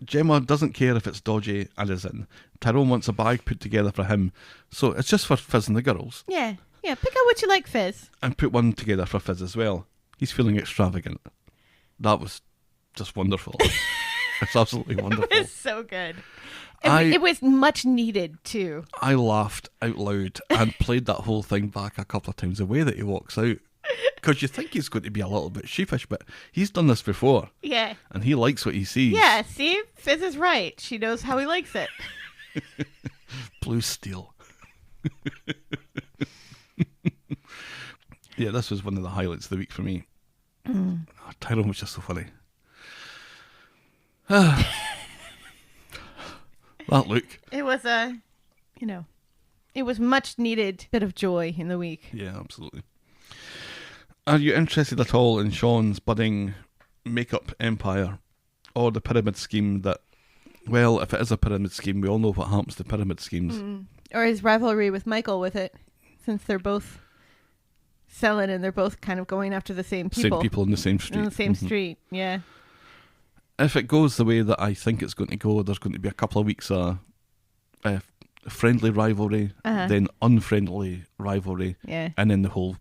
Gemma doesn't care if it's dodgy and is in. Tyrone wants a bag put together for him, so it's just for Fizz and the girls. Yeah. Yeah, pick out what you like, Fizz. And put one together for Fizz as well. He's feeling extravagant. That was just wonderful. It's absolutely wonderful. It was so good. It was much needed, too. I laughed out loud and played that whole thing back a couple of times the way that he walks out. Because you think he's going to be a little bit sheepish, but he's done this before. Yeah. And he likes what he sees. Yeah, see? Fizz is right. She knows how he likes it. Blue Steel. Yeah, this was one of the highlights of the week for me. Oh, Tyrone was just so funny. That look. It was it was much needed bit of joy in the week. Yeah, absolutely. Are you interested at all in Sean's budding makeup empire or the pyramid scheme that, well, if it is a pyramid scheme, we all know what happens to pyramid schemes. Or his rivalry with Michael with it, since they're both selling and they're both kind of going after the same people. Same people in the same street. In the same Mhm. street, yeah. If it goes the way that I think it's going to go, there's going to be a couple of weeks of friendly rivalry, then unfriendly rivalry, Yeah. and then the whole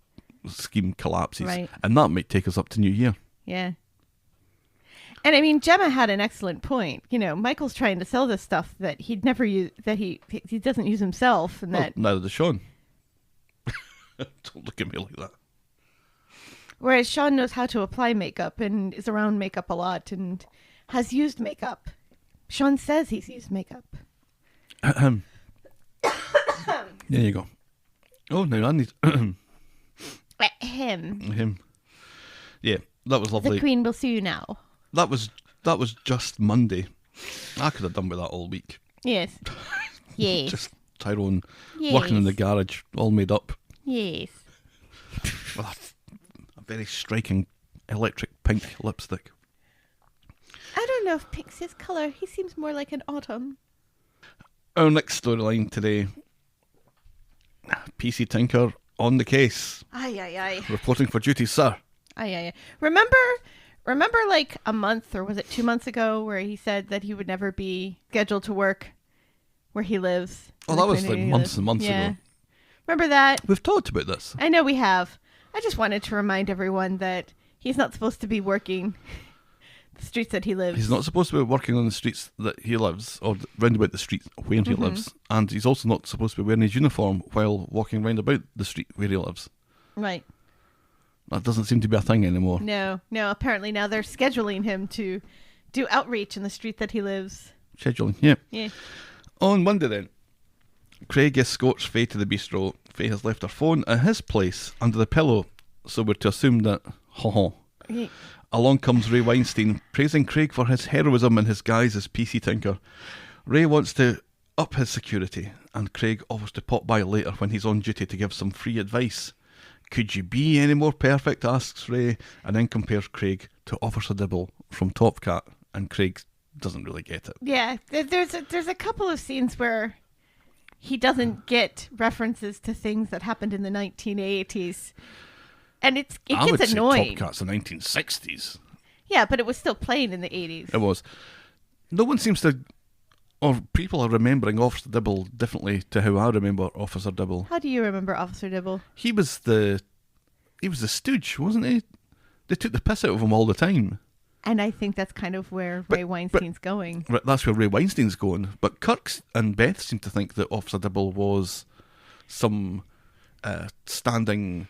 scheme collapses. Right. And that might take us up to New Year. Yeah. And I mean, Gemma had an excellent point. You know, Michael's trying to sell this stuff that he'd never use, that he doesn't use himself, and Well, that neither does Sean. Don't look at me like that. whereas Sean knows how to apply makeup and is around makeup a lot and has used makeup. Sean says he's used makeup. There you go. Oh, now I need Him. him. Yeah, that was The lovely. Queen will see you now. That was just Monday. I could have done with that all week. Yes. Yes. Just Tyrone working in the garage, all made up, Yes. with a very striking electric pink lipstick. I don't know if pink's his colour. He seems more like an autumn. Our next storyline today. PC Tinker on the case. Aye. Reporting for duty, sir. Aye. Remember like a month, or was it 2 months ago, where he said that he would never be scheduled to work where he lives? Oh, that was like months and months ago. Remember that? We've talked about this. I know we have. I just wanted to remind everyone that he's not supposed to be working the streets that he lives. He's not supposed to be working on the streets that he lives, or round about the streets where he lives. And he's also not supposed to be wearing his uniform while walking round about the street where he lives. Right. That doesn't seem to be a thing anymore. No. Apparently now they're scheduling him to do outreach in the street that he lives. Scheduling, yeah. Yeah. On Monday then, Craig escorts Faye to the bistro. Faye has left her phone at his place under the pillow, so we're to assume that, Yeah. Along comes Ray Weinstein, praising Craig for his heroism in his guise as PC Tinker. Ray wants to up his security, and Craig offers to pop by later when he's on duty to give some free advice. Could you be any more perfect, asks Ray, and then compares Craig to Officer Dibble from Top Cat, and Craig doesn't really get it. Yeah, there's a couple of scenes where he doesn't get references to things that happened in the 1980s. And it I would gets annoying. say Top Cat's the 1960s. Yeah, but it was still playing in the 80s. It was. No one seems to, or people are remembering Officer Dibble differently to how I remember Officer Dibble. How do you remember Officer Dibble? He was the stooge, wasn't he? They took the piss out of him all the time. And I think that's kind of where Ray Weinstein's going. Right, that's where Ray Weinstein's going. But Kirk and Beth seem to think that Officer Dibble was some standing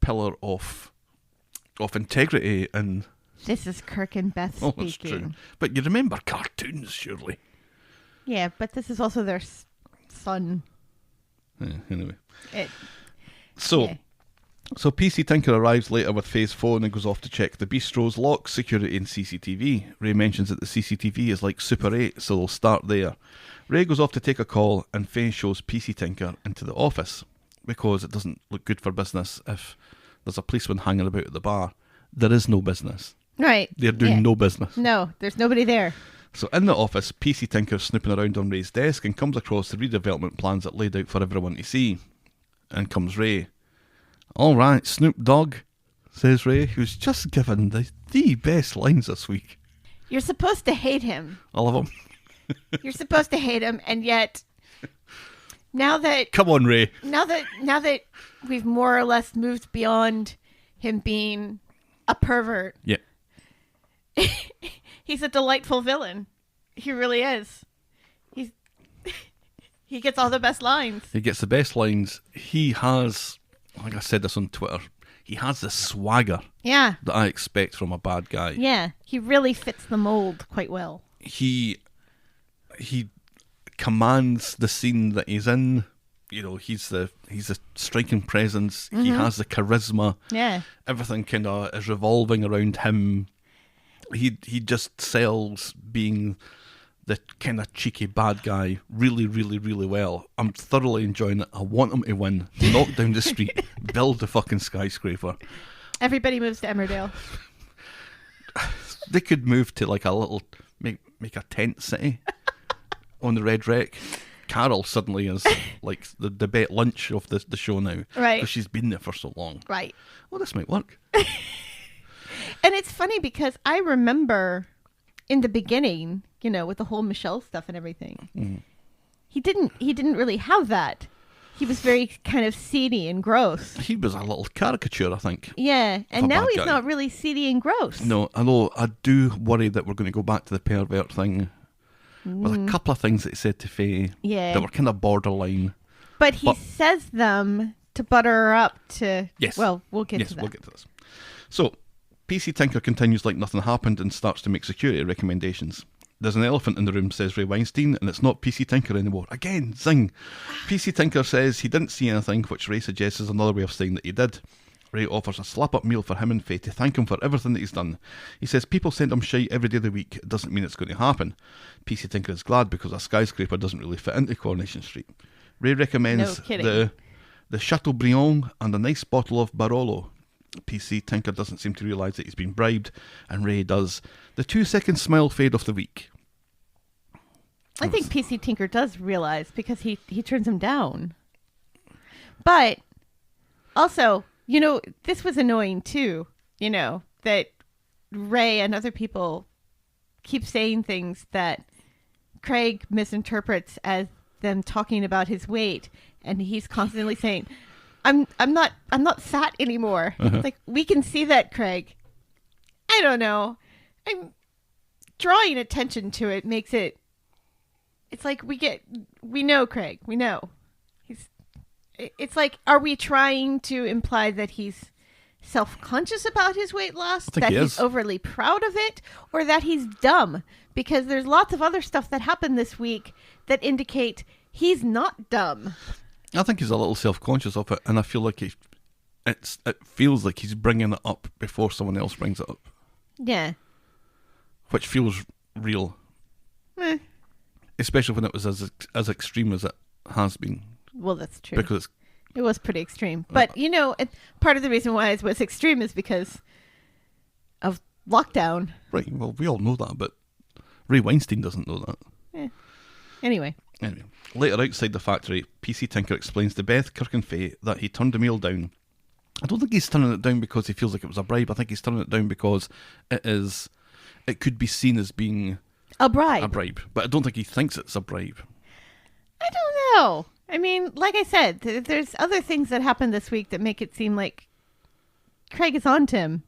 pillar of integrity and... This is Kirk and Beth Oh, speaking. that's true. But you remember cartoons, surely. Yeah, but this is also their son. Yeah, anyway. Yeah. So PC Tinker arrives later with Faye's phone and goes off to check the bistro's locks, security and CCTV. Ray mentions that the CCTV is like Super 8, so they'll start there. Ray goes off to take a call and Faye shows PC Tinker into the office because it doesn't look good for business if there's a policeman hanging about at the bar. There is no business. Right. They're doing no business. No, there's nobody there. So in the office, PC Tinker's snooping around on Ray's desk and comes across the redevelopment plans that laid out for everyone to see. And comes Ray. "All right, Snoop Dogg," says Ray, who's just given the best lines this week. You're supposed to hate him. I love him. You're supposed to hate him, and yet now that Come on, Ray. now that we've more or less moved beyond him being a pervert, Yeah. he's a delightful villain. He really is. He gets all the best lines. He gets the best lines. He has, like I said this on Twitter, he has the swagger Yeah. that I expect from a bad guy. Yeah. He really fits the mold quite well. He commands the scene that he's in. You know, he's a striking presence. He has the charisma. Yeah. Everything kind of is revolving around him. He just sells being the kind of cheeky bad guy really, really, really well. I'm thoroughly enjoying it. I want him to win. Knock down the street. Build the fucking skyscraper. Everybody moves to Emmerdale. They could move to like a little, make a tent city on the Red Wreck. Carol suddenly is like the debate lunch of the show now. Right. Because she's been there for so long. Right. Well, this might work. And it's funny because I remember in the beginning, you know, with the whole Michelle stuff and everything, he didn't really have that. He was very kind of seedy and gross. He was a little caricature, I think. Yeah, a and now bad he's guy. not really seedy and gross. No, although I do worry that we're going to go back to the pervert thing with a couple of things that he said to Faye Yeah. that were kind of borderline. But he But- says them to butter her up to... Yes. Well, we'll get to that. We'll get to this. So, PC Tinker continues like nothing happened and starts to make security recommendations. There's an elephant in the room, says Ray Weinstein, and it's not PC Tinker anymore. Again, zing. PC Tinker says he didn't see anything, which Ray suggests is another way of saying that he did. Ray offers a slap-up meal for him and Faye to thank him for everything that he's done. He says people send him shite every day of the week. It doesn't mean it's going to happen. PC Tinker is glad because a skyscraper doesn't really fit into Coronation Street. Ray recommends No kidding. the Chateaubriand and a nice bottle of Barolo. PC Tinker doesn't seem to realise that he's been bribed, and Ray does. The 2-second smile fade of the week. I think PC Tinker does realize because he turns him down. But also, this was annoying too, that Ray and other people keep saying things that Craig misinterprets as them talking about his weight, and he's constantly saying, I'm not fat anymore. It's like, we can see that, Craig. I don't know. I'm drawing attention to it makes it. It's like we know Craig. We know. It's like, are we trying to imply that he's self-conscious about his weight loss, that he's overly proud of it, or that he's dumb? Because there's lots of other stuff that happened this week that indicate he's not dumb. I think he's a little self-conscious of it, and I feel like it feels like he's bringing it up before someone else brings it up. Yeah. Which feels real. Especially when it was as extreme as it has been. Well, that's true. Because it was pretty extreme. But, part of the reason why it was extreme is because of lockdown. Right, well, we all know that, but Ray Weinstein doesn't know that. Anyway, later outside the factory, PC Tinker explains to Beth, Kirk and Faye that he turned the meal down. I don't think he's turning it down because he feels like it was a bribe. I think he's turning it down because it could be seen as being a bribe. But I don't think he thinks it's a bribe. I don't know. I mean, like I said, there's other things that happened this week that make it seem like Craig is on to him.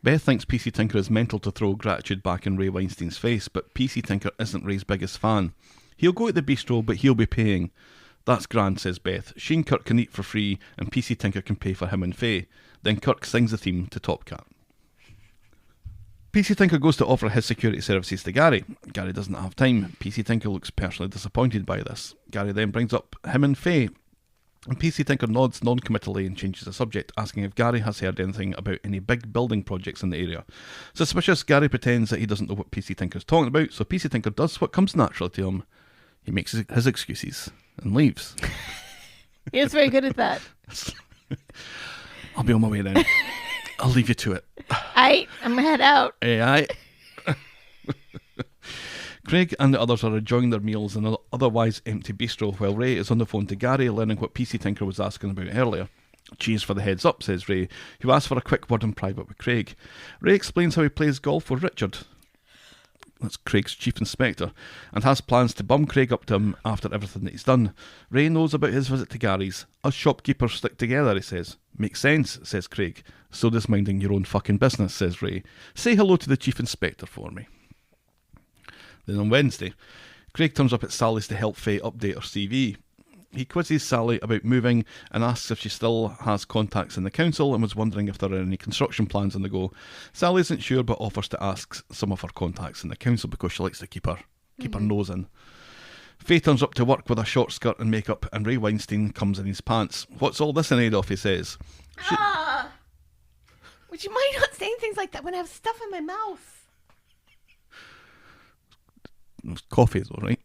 Beth thinks PC Tinker is mental to throw gratitude back in Ray Weinstein's face, but PC Tinker isn't Ray's biggest fan. He'll go to the bistro, but he'll be paying. That's grand, says Beth. She and Kirk can eat for free, and PC Tinker can pay for him and Faye. Then Kirk sings the theme to Top Cat. PC Tinker goes to offer his security services to Gary. Gary doesn't have time. PC Tinker looks personally disappointed by this. Gary then brings up him and Faye. And PC Tinker nods non-committally and changes the subject, asking if Gary has heard anything about any big building projects in the area. Suspicious, Gary pretends that he doesn't know what PC Tinker's talking about, so PC Tinker does what comes naturally to him. He makes his excuses and leaves. He is very good at that. I'll be on my way then. I'll leave you to it. I'm gonna head out. Aye. Craig and the others are enjoying their meals in an otherwise empty bistro while Ray is on the phone to Gary learning what PC Tinker was asking about earlier. Cheers for the heads up, says Ray, who asks for a quick word in private with Craig. Ray explains how he plays golf with Richard. That's Craig's chief inspector, and has plans to bum Craig up to him after everything that he's done. Ray knows about his visit to Gary's. Us shopkeepers stick together, he says. Makes sense, says Craig. So does minding your own fucking business, says Ray. Say hello to the chief inspector for me. Then on Wednesday, Craig turns up at Sally's to help Faye update her CV. He quizzes Sally about moving and asks if she still has contacts in the council and was wondering if there are any construction plans on the go. Sally isn't sure but offers to ask some of her contacts in the council because she likes to keep her nose in. Faye turns up to work with a short skirt and makeup, and Ray Weinstein comes in his pants. What's all this in aid of, he says. Would you mind not saying things like that when I have stuff in my mouth? It's coffee though, right?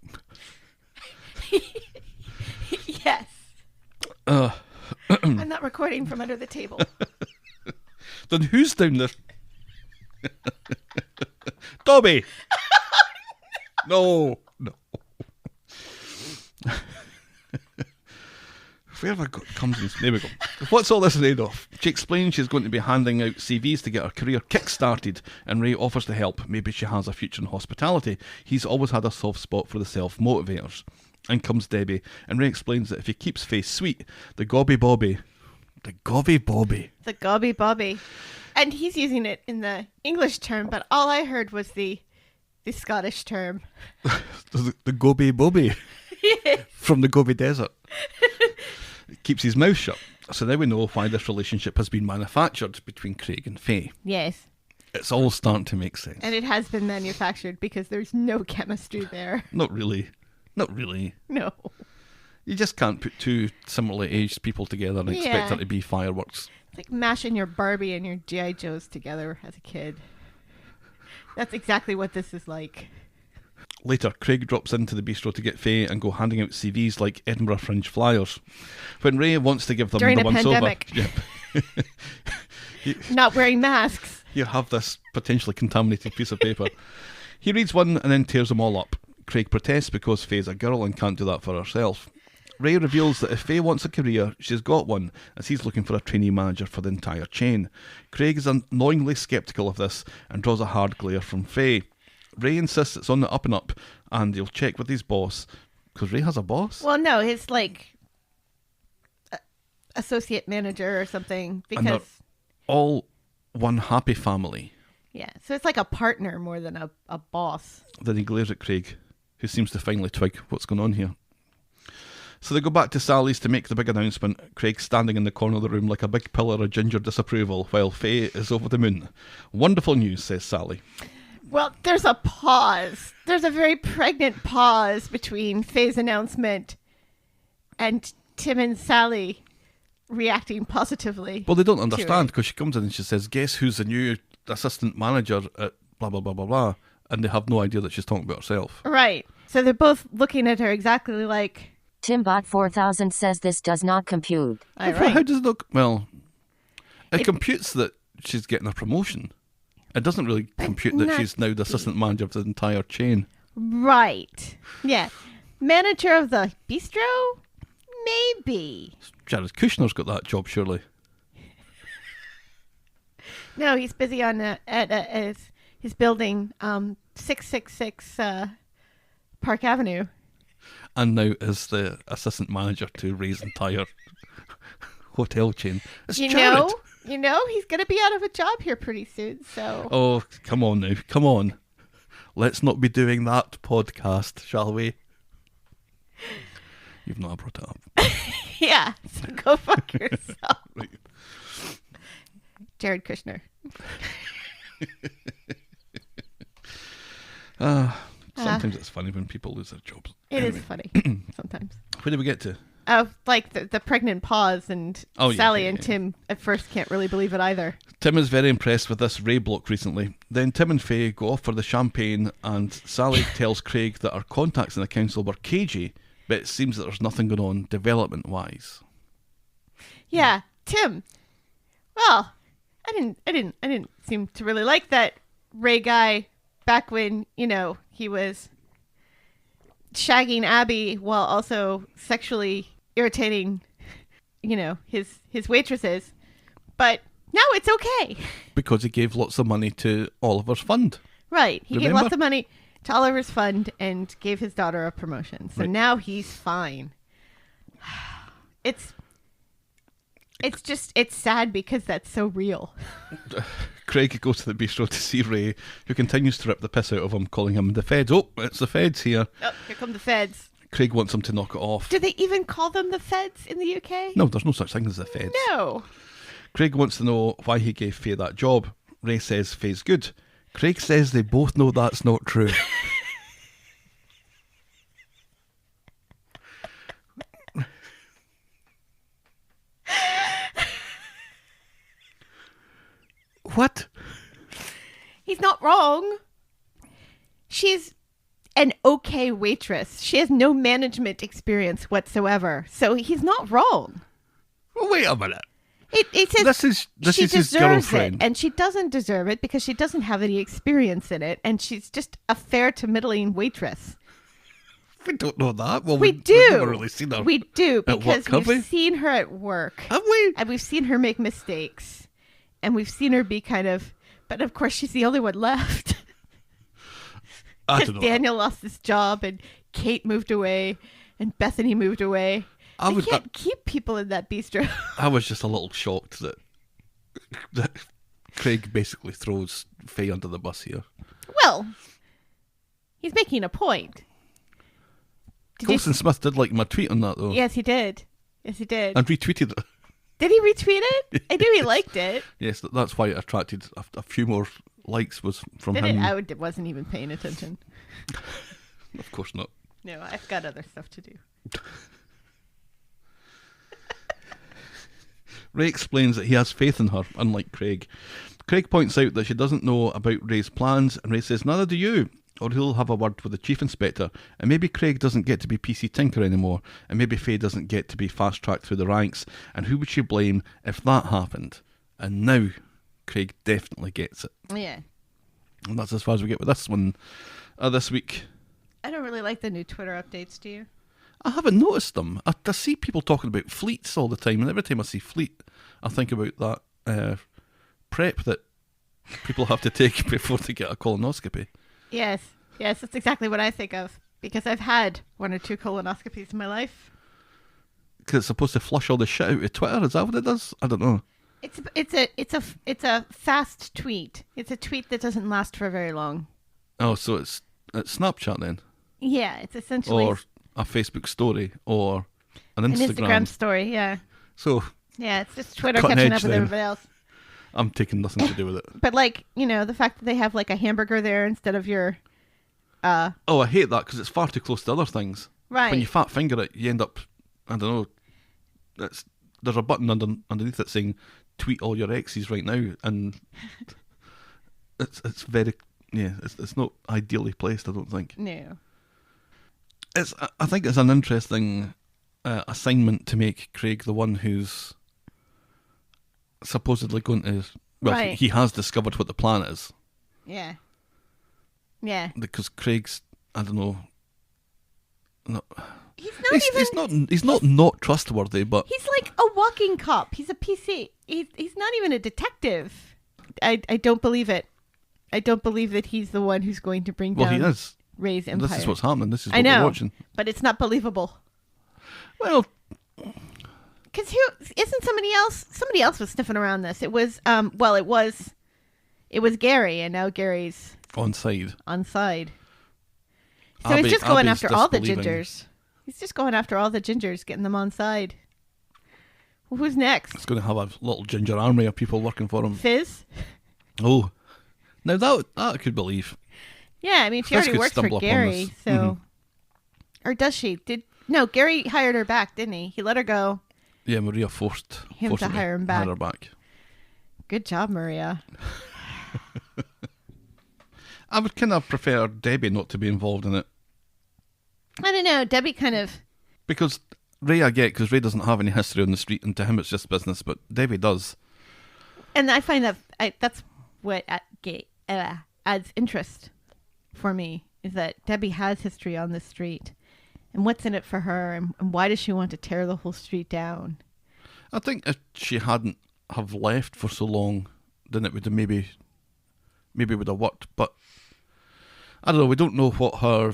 Yes. I'm not recording from under the table. Then who's down there? Dobby! No. Where have I got comes in? There we go. What's all this in aid of? She explains she's going to be handing out CVs to get her career kick-started, and Ray offers to help. Maybe she has a future in hospitality. He's always had a soft spot for the self-motivators. And comes Debbie, and Ray explains that if he keeps Faye sweet, the gobby bobby. And he's using it in the English term, but all I heard was the Scottish term. the Gobi Bobby. Yes. From the Gobi Desert. Keeps his mouth shut. So now we know why this relationship has been manufactured between Craig and Faye. Yes. It's all starting to make sense. And it has been manufactured because there's no chemistry there. Not really. No. You just can't put two similarly aged people together and expect there to be fireworks. It's like mashing your Barbie and your G.I. Joes together as a kid. That's exactly what this is like. Later, Craig drops into the bistro to get Faye and go handing out CVs like Edinburgh Fringe flyers. When Ray wants to give them during the a once pandemic. over, not wearing masks. You have this potentially contaminated piece of paper. He reads one and then tears them all up. Craig protests because Faye's a girl and can't do that for herself. Ray reveals that if Faye wants a career, she's got one, as he's looking for a trainee manager for the entire chain. Craig is annoyingly sceptical of this and draws a hard glare from Faye. Ray insists it's on the up and up, and he'll check with his boss. Because Ray has a boss? Well, no, his, associate manager or something. And they're Because, all one happy family. yeah, so it's like a partner more than a boss. Then he glares at Craig, who seems to finally twig what's going on here. So they go back to Sally's to make the big announcement. Craig standing in the corner of the room like a big pillar of ginger disapproval, while Faye is over the moon. Wonderful news, says Sally. Well, there's a pause. There's a very pregnant pause between Faye's announcement and Tim and Sally reacting positively. Well, they don't understand because she comes in and she says, guess who's the new assistant manager at blah, blah, blah, blah, blah. And they have no idea that she's talking about herself. Right. So they're both looking at her exactly like... Timbot4000 says this does not compute. All How right. does it look? Well, it computes that she's getting a promotion. It doesn't really compute that she's now the assistant manager of the entire chain. Right. Yeah. Manager of the bistro? Maybe. Jared Kushner's got that job, surely. No, he's busy on he's building 666 Park Avenue. And now is the assistant manager to Ray's entire hotel chain. It's Jared. You know, he's going to be out of a job here pretty soon, so... Oh, come on now. Come on. Let's not be doing that podcast, shall we? You've not brought it up. Yeah, so go fuck yourself. Right. Jared Kushner. Sometimes it's funny when people lose their jobs. It Anyway, is funny sometimes. Where did we get to? Like the pregnant pause, and Sally and Tim at first can't really believe it either. Tim is very impressed with this Ray bloke recently. Then Tim and Faye go off for the champagne, and Sally tells Craig that our contacts in the council were cagey, but it seems that there's nothing going on development-wise. Yeah, Tim. Well, I didn't seem to really like that Ray guy back when, he was shagging Abby while also sexually irritating, his waitresses. But now it's okay. Because he gave lots of money to Oliver's fund. Right. He gave Remember? lots of money to Oliver's fund and gave his daughter a promotion. So Right. now he's fine. It's sad because that's so real. Craig goes to the bistro to see Ray, who continues to rip the piss out of him, calling him the feds. Oh, it's the feds here. Oh, here come the feds. Craig wants him to knock it off. Do they even call them the feds in the UK? No, there's no such thing as the feds. No. Craig wants to know why he gave Faye that job. Ray says Faye's good. Craig says they both know that's not true. What? He's not wrong. She's an okay waitress. She has no management experience whatsoever. So he's not wrong. Well, wait a minute. It says This she is his deserves girlfriend. it, and she doesn't deserve it because she doesn't have any experience in it, and she's just a fair to middling waitress. We don't know that. Well, We we've do. never really seen her. We do at work, because have we've we? seen her at work, Have we? and we've seen her make mistakes, and we've seen her be kind of. But of course, she's the only one left. I Because don't know. Daniel lost his job, and Kate moved away, and Bethany moved away. I They would- can't keep people in that bistro. I was just a little shocked that Craig basically throws Faye under the bus here. Well, he's making a point. Did you Colson Smith did like my tweet on that though. Yes, he did. Yes, he did. And retweeted it. Did he retweet it? I knew he liked it. Yes, that's why it attracted a few more likes was from Did him. it? I wasn't even paying attention. Of course not. No, I've got other stuff to do. Ray explains that he has faith in her, unlike Craig. Craig points out that she doesn't know about Ray's plans, and Ray says, neither do you, or he'll have a word with the chief inspector, and maybe Craig doesn't get to be PC Tinker anymore, and maybe Faye doesn't get to be fast-tracked through the ranks, and who would she blame if that happened? And now Craig definitely gets it. Yeah. And that's as far as we get with this one this week. I don't really like the new Twitter updates, do you? I haven't noticed them. I see people talking about fleets all the time, and every time I see fleet, I think about that prep that people have to take before they get a colonoscopy. Yes, that's exactly what I think of, because I've had 1 or 2 colonoscopies in my life. Because it's supposed to flush all the shit out of Twitter. Is that what it does? I don't know. It's a fast tweet. It's a tweet that doesn't last for very long. Oh, so it's Snapchat then? Yeah, it's essentially Or a Facebook story, or an an Instagram. Instagram story. Yeah, So yeah, it's just Twitter Cutting catching edge up with then. everybody else. I'm taking nothing to do with it. But like, the fact that they have like a hamburger there instead of your Oh, I hate that because it's far too close to other things. right. When you fat finger it, you end up, I don't know, there's a button underneath it saying tweet all your exes right now, and it's very, it's not ideally placed, I don't think. No. I think it's an interesting assignment to make Craig the one who's supposedly going to, well, Right. he has discovered what the plan is, Yeah. Yeah. because Craig's, I don't know, He's he's not trustworthy, but He's like a walking cop. He's a PC. He's not even a detective. I don't believe it. I don't believe that he's the one who's going to bring well, down he is. Ray's empire. This is what's happening. This is I what know, we're watching. but it's not believable. Well, Because isn't somebody else? Somebody else was sniffing around this. It was it was Gary, and now Gary's on side. on side. So he's just going Abby's after all the disbelieving. gingers. He's just going after all the gingers, getting them on side. Well, who's next? He's going to have a little ginger army of people working for him. Fizz? Oh, now that I could believe. Yeah, I mean, she Fizz already could works for stumble upon Gary, this. so. Mhm. Or does she? No, Gary hired her back, didn't he? He let her go. Yeah, Maria forced Him to hire him back. Hire her back. Good job, Maria. I would kind of prefer Debbie not to be involved in it, I don't know. Debbie kind of. because Ray I get, because Ray doesn't have any history on the street, and to him it's just business. But Debbie does. And I find that that's what adds interest for me, is that Debbie has history on the street. And what's in it for her, and why does she want to tear the whole street down? I think if she hadn't have left for so long, then it would have maybe would have worked. But I don't know. We don't know what her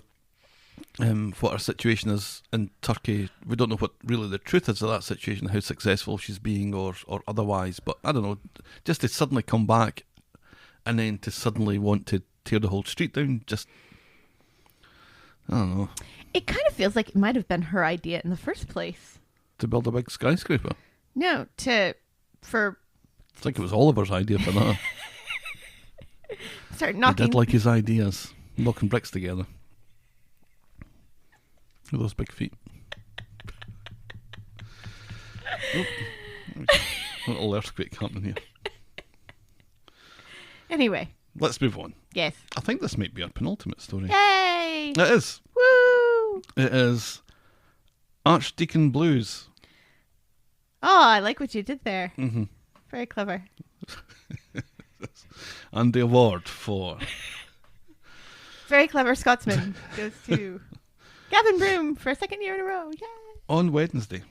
situation is in Turkey. We don't know what really the truth is of that situation, how successful she's being or otherwise. But I don't know. Just to suddenly come back, and then to suddenly want to tear the whole street down, just I don't know. It kind of feels like it might have been her idea in the first place. To build a big skyscraper. No, I think it was Oliver's idea for that. start He knocking. did like his ideas, knocking bricks together with those big feet. Oh, a little earthquake happening here. Anyway, Let's move on. yes. I think this might be our penultimate story. Yay! It is. Woo! It is Archdeacon Blues. Oh, I like what you did there. Mm-hmm. Very clever. And the award for Very clever Scotsman goes to Gavin Broom for a second year in a row. Yay! on Wednesday.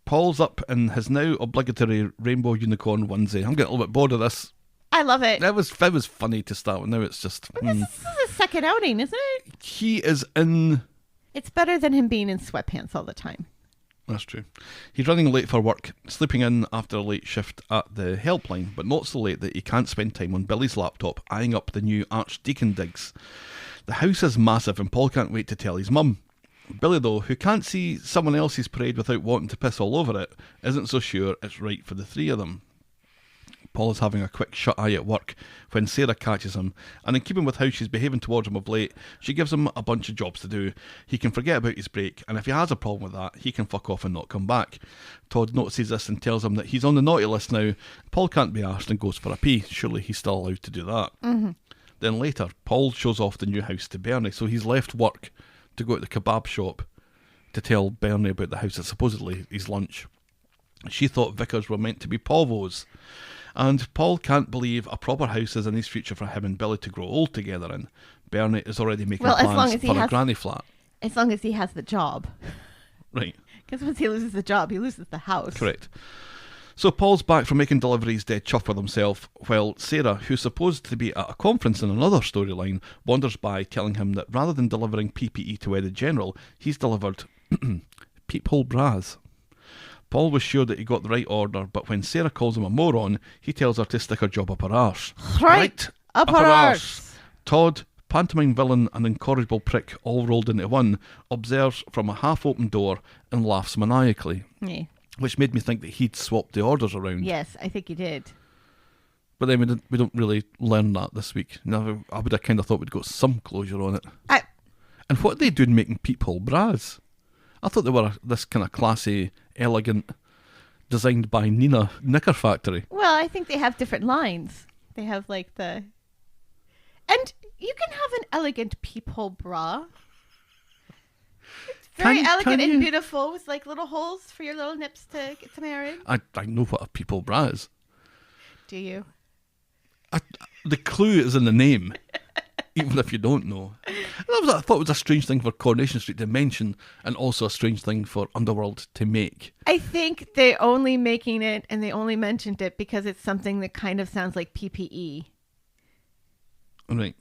Paul's up in his now obligatory rainbow unicorn onesie. I'm getting a little bit bored of this. I love it. That was funny to start with. Now it's just This is his second outing, isn't it? he is in. It's better than him being in sweatpants all the time. That's true. He's running late for work, sleeping in after a late shift at the helpline, but not so late that he can't spend time on Billy's laptop eyeing up the new Archdeacon digs. The house is massive and Paul can't wait to tell his mum. Billy, though, who can't see someone else's parade without wanting to piss all over it, isn't so sure it's right for the three of them. Paul is having a quick shut-eye at work when Sarah catches him, and in keeping with how she's behaving towards him of late, she gives him a bunch of jobs to do. He can forget about his break, and if he has a problem with that, he can fuck off and not come back. Todd notices this and tells him that he's on the naughty list now. Paul can't be arsed and goes for a pee. Surely he's still allowed to do that. Mm-hmm. Then later, Paul shows off the new house to Bernie, so he's left work to go to the kebab shop to tell Bernie about the house. It's supposedly his lunch. She thought Vickers were meant to be Pavos. And Paul can't believe a proper house is in his future for him and Billy to grow old together in. Bernie is already making plans for a granny flat. As long as he has the job. Right. Because once he loses the job, he loses the house. Correct. So Paul's back from making deliveries dead chuffed with himself, while Sarah, who's supposed to be at a conference in another storyline, wanders by telling him that rather than delivering PPE to Eddie General, he's delivered peephole bras. Paul was sure that he got the right order, but when Sarah calls him a moron, he tells her to stick her job up her arse. Right up her arse. Todd, pantomime villain and incorrigible prick all rolled into one, observes from a half-open door and laughs maniacally. Yeah. Which made me think that he'd swapped the orders around. Yes, I think he did. But then we don't really learn that this week. Now, I would have kind of thought we'd got some closure on it. And what are they doing making peephole bras? I thought they were this kind of classy, elegant, designed by Nina knicker factory. Well, I think they have different lines. They have like the... And you can have an elegant peephole bra. Very elegant and beautiful with like little holes for your little nips to get some air in. I know what a peephole bra is. Do you? The clue is in the name, even if you don't know. I thought it was a strange thing for Coronation Street to mention, and also a strange thing for Underworld to make. I think they're only making it, and they only mentioned it because it's something that kind of sounds like PPE. Right.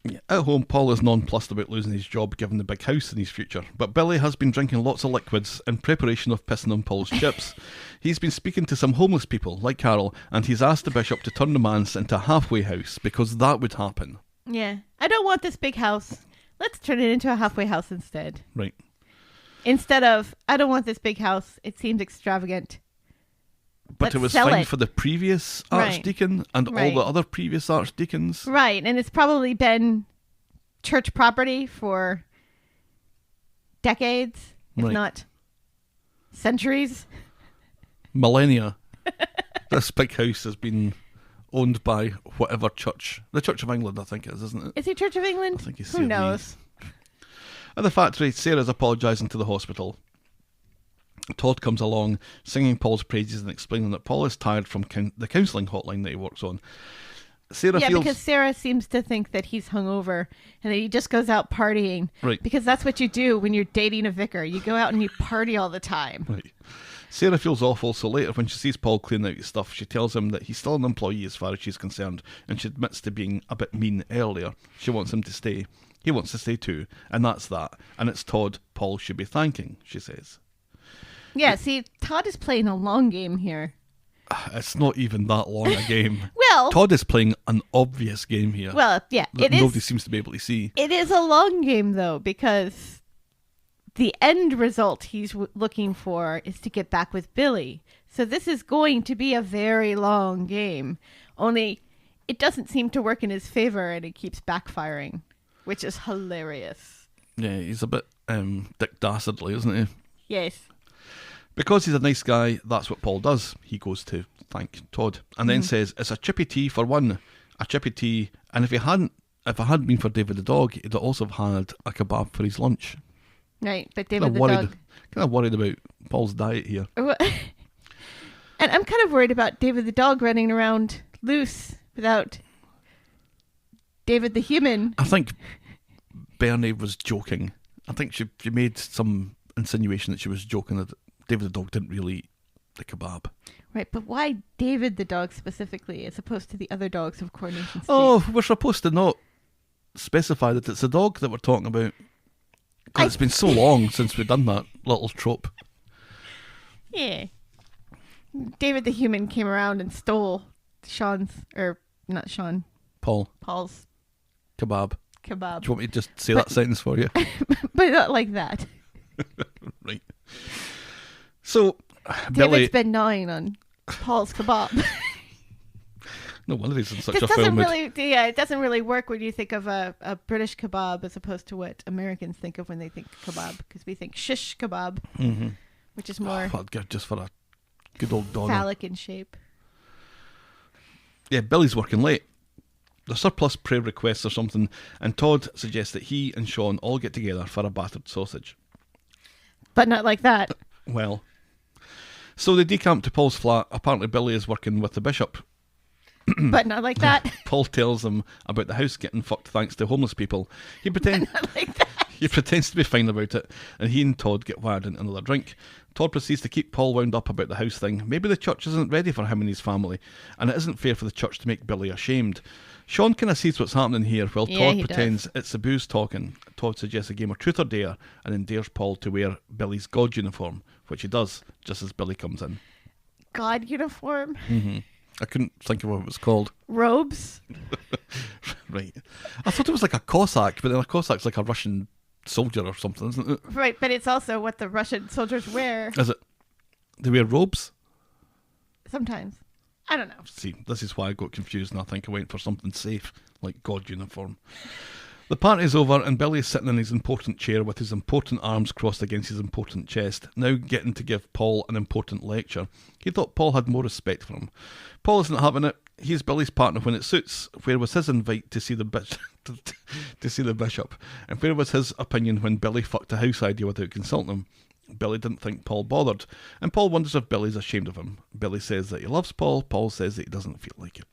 Yeah. At home, Paul is nonplussed about losing his job given the big house in his future, but Billy has been drinking lots of liquids in preparation of pissing on Paul's chips. He's been speaking to some homeless people, like Carol, and he's asked the bishop to turn the manse into a halfway house, because that would happen. Yeah. I don't want this big house. Let's turn it into a halfway house instead. Right. Instead of, I don't want this big house. It seems extravagant. But it was fine for the previous archdeacon and all the other previous archdeacons. Right, and it's probably been church property for decades, if not centuries. Millennia. This big house has been owned by whatever church. The Church of England, I think it is, isn't it? Is it Church of England? I think it's Who knows? At the factory, Sarah's apologising to the hospital. Todd comes along, singing Paul's praises and explaining that Paul is tired from the counselling hotline that he works on. Sarah feels... because Sarah seems to think that he's hungover and that he just goes out partying. Right. Because that's what you do when you're dating a vicar. You go out and you party all the time. Right. Sarah feels awful, so later when she sees Paul cleaning out his stuff, she tells him that he's still an employee as far as she's concerned, and she admits to being a bit mean earlier. She wants him to stay. He wants to stay too, and that's that. And it's Todd Paul should be thanking, she says. Yeah, see, Todd is playing a long game here. It's not even that long a game. Well... Todd is playing an obvious game here. Well, yeah, nobody seems to be able to see. It is a long game, though, because the end result he's looking for is to get back with Billy. So this is going to be a very long game. Only it doesn't seem to work in his favor, and it keeps backfiring, which is hilarious. Yeah, he's a bit Dick Dastardly, isn't he? Yes. Because he's a nice guy, that's what Paul does. He goes to thank Todd and then says, it's a chippy tea for one. A chippy tea. And if it hadn't been for David the dog, he'd also have had a kebab for his lunch. Right, but David the dog... Kind of worried about Paul's diet here. And I'm kind of worried about David the dog running around loose without David the human. I think Bernie was joking. I think she made some insinuation that she was joking that David the dog didn't really eat the kebab. Right, but why David the dog specifically as opposed to the other dogs of Coronation Street? Oh, we're supposed to not specify that it's the dog that we're talking about. God, it's been so long since we've done that little trope. Yeah. David the human came around and stole Paul's kebab. Do you want me to just say that sentence for you? But not like that. Right. So, David's been gnawing on Paul's kebab. No wonder he's in such a film mood. It doesn't really work when you think of a British kebab as opposed to what Americans think of when they think kebab, because we think shish kebab, which is more just for a good old doner. Phallic in shape. Yeah, Billy's working late. The surplus prayer requests or something, and Todd suggests that he and Sean all get together for a battered sausage. But not like that. Well, so they decamp to Paul's flat. Apparently Billy is working with the bishop, but not like that. Paul tells him about the house getting fucked thanks to homeless people. He pretends Like that. he pretends to be fine about it, and he and Todd get wired into another drink. Todd proceeds to keep Paul wound up about the house thing. Maybe the church isn't ready for him and his family, and it isn't fair for the church to make Billy ashamed. Sean kind of sees what's happening here, while Yeah, Todd he pretends it's the booze talking. Todd suggests a game of truth or dare, and then dares Paul to wear Billy's God uniform, which he does, just as Billy comes in. God uniform. I couldn't think of what it was called. Robes. Right. I thought it was like a Cossack, but then a Cossack's like a Russian soldier or something, isn't it? Right, but it's also what the Russian soldiers wear Is it? They wear robes? sometimes. I don't know. See, this is why I got confused, and I think I went for something safe, like God uniform. The party's over, and Billy is sitting in his important chair with his important arms crossed against his important chest, now getting to give Paul an important lecture. He thought Paul had more respect for him. Paul isn't having it. He's Billy's partner when it suits. Where was his invite to see the to see the bishop? And where was his opinion when Billy fucked a house idea without consulting him? Billy didn't think Paul bothered, and Paul wonders if Billy's ashamed of him. Billy says that he loves Paul. Paul says that he doesn't feel like it.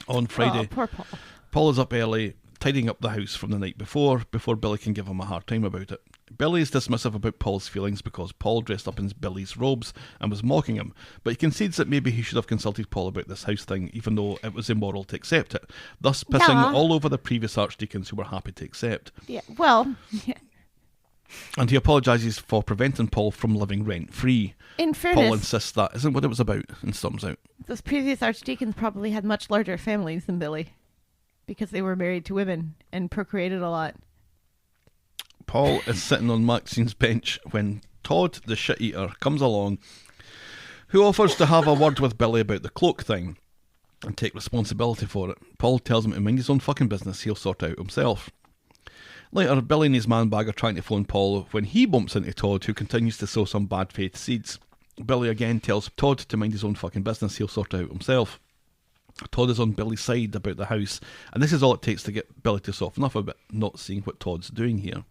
On Friday, Oh, poor Paul. Paul is up early, tidying up the house from the night before Billy can give him a hard time about it. Billy is dismissive about Paul's feelings because Paul dressed up in Billy's robes and was mocking him, but he concedes that maybe he should have consulted Paul about this house thing, even though it was immoral to accept it, thus pissing Yeah. all over the previous archdeacons who were happy to accept. Yeah, well, And he apologises for preventing Paul from living rent-free. in Paul fairness, insists that isn't what it was about, and storms out. those previous archdeacons probably had much larger families than Billy because they were married to women and procreated a lot. Paul is sitting on Maxine's bench when Todd, the shit-eater, comes along, who offers to have a word with Billy about the cloak thing and take responsibility for it. Paul tells him to mind his own fucking business, he'll sort it out himself. Later, Billy and his man bag are trying to phone Paul when he bumps into Todd, who continues to sow some bad faith seeds. Billy again tells Todd to mind his own fucking business, he'll sort it out himself. Todd is on Billy's side about the house, and this is all it takes to get Billy to soften up a bit, not seeing what Todd's doing here.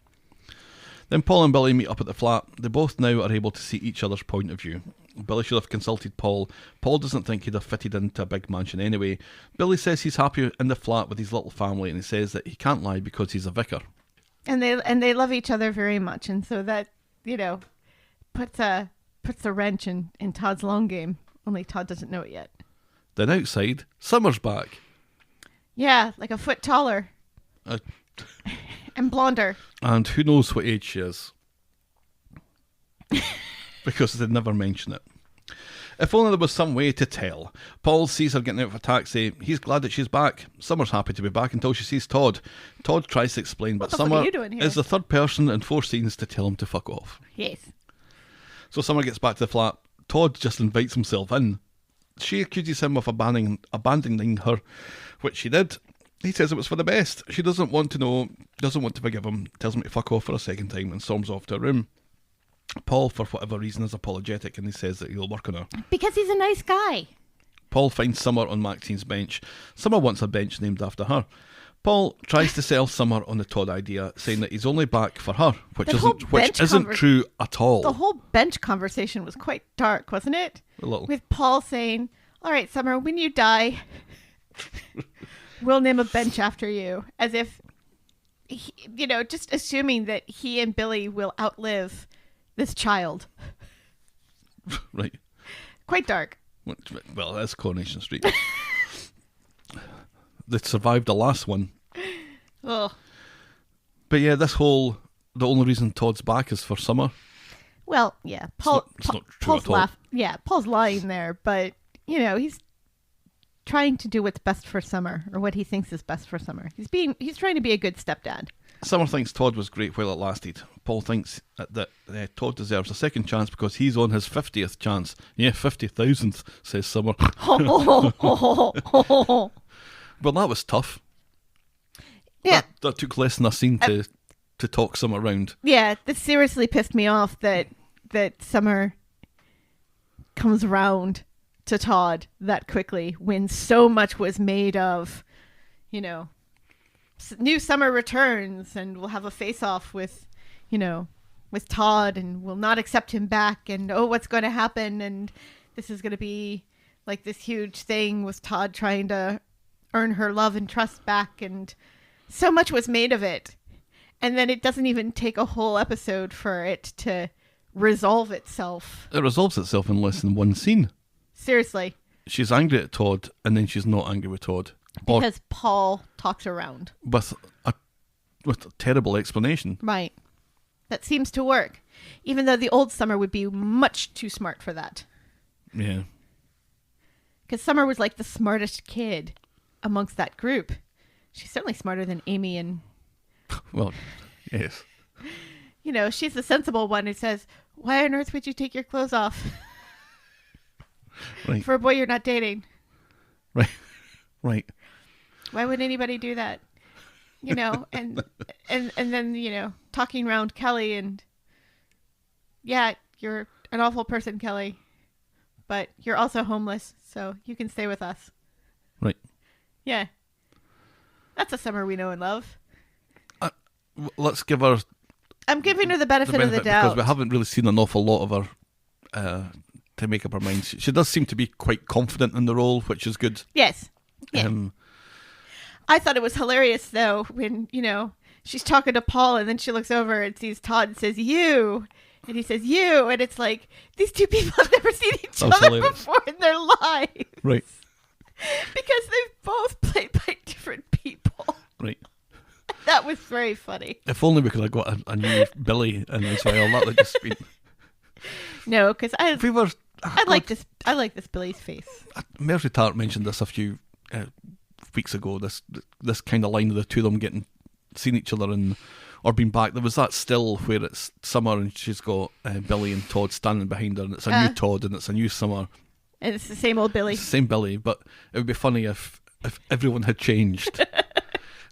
Then Paul and Billy meet up at the flat. They both now are able to see each other's point of view. Billy should have consulted Paul. Paul doesn't think he'd have fitted into a big mansion anyway. Billy says he's happy in the flat with his little family, and he says that he can't lie because he's a vicar. And they love each other very much, and so that, you know, puts a wrench in Todd's long game. Only Todd doesn't know it yet. Then outside, Summer's back. Yeah, like a foot taller Uh, and blonder. and who knows what age she is. Because they never mention it. If only there was some way to tell. Paul sees her getting out of a taxi. He's glad that she's back. Summer's happy to be back until she sees Todd. Todd tries to explain, but What the fuck are Summer you doing here? is the third person in 4 scenes to tell him to fuck off. Yes. So Summer gets back to the flat. Todd just invites himself in. She accuses him of abandoning her, which she did. He says it was for the best. She doesn't want to know, doesn't want to forgive him, tells him to fuck off for a second time and storms off to her room. Paul, for whatever reason, is apologetic and he says that he'll work on her. Because he's a nice guy. Paul finds Summer on Maxine's bench. Summer wants a bench named after her. Paul tries to sell Summer on the Todd idea, saying that he's only back for her, which That whole bench isn't true at all. The whole bench conversation was quite dark, wasn't it? A little. With Paul saying, "All right, Summer, when you die, we'll name a bench after you." As if, just assuming that he and Billy will outlive this child. Right. Quite dark. Well, that's Coronation Street. They survived the last one. Oh. But yeah, the only reason Todd's back is for Summer. Well, yeah. Paul, it's not true Paul's at all. Yeah, Paul's lying there, but, he's trying to do what's best for Summer, or what he thinks is best for Summer. He's trying to be a good stepdad. Summer thinks Todd was great while it lasted. Paul thinks that Todd deserves a second chance because he's on his 50th chance. Yeah, 50,000th, says Summer. Well, that was tough. Yeah. That took less than a scene to talk Summer round. Yeah, this seriously pissed me off that Summer comes around to Todd that quickly when so much was made of, new Summer returns and we'll have a face-off with Todd and we'll not accept him back and what's going to happen and this is going to be like this huge thing with Todd trying to earn her love and trust back, and so much was made of it. And then it doesn't even take a whole episode for it to resolve itself. It resolves itself in less than one scene. Seriously. She's angry at Todd, and then she's not angry with Todd. Because Paul talks around. With a terrible explanation. Right. That seems to work. Even though the old Summer would be much too smart for that. Yeah. Because Summer was like the smartest kid amongst that group. She's certainly smarter than Amy and... Well, yes. You know, she's the sensible one who says, why on earth would you take your clothes off? Right. For a boy you're not dating. Right. Right. Why would anybody do that? You know, and then, you know, talking around Kelly and, yeah, you're an awful person, Kelly, but you're also homeless, so you can stay with us. Right. Yeah. That's a Summer we know and love. Let's give her... I'm giving her the benefit of the doubt. Because we haven't really seen an awful lot of her to make up her mind. She does seem to be quite confident in the role, which is good. Yes. Yeah. I thought it was hilarious, though, when, you know, she's talking to Paul and then she looks over and sees Todd and says, you. And he says, you. And it's like, these two people have never seen each other hilarious. before in their lives. Right. Because they've both played by different people. Right. That was very funny. If only we could have got a new Billy in as well. That would just been... No, because I like God. this Billy's face. Mercy Tart mentioned this a few weeks ago. This kind of line of the two of them seeing each other or being back. There was that still where it's Summer and she's got Billy and Todd standing behind her, and it's a new Todd and it's a new Summer. And it's the same old Billy. It's the same Billy, but it would be funny if everyone had changed.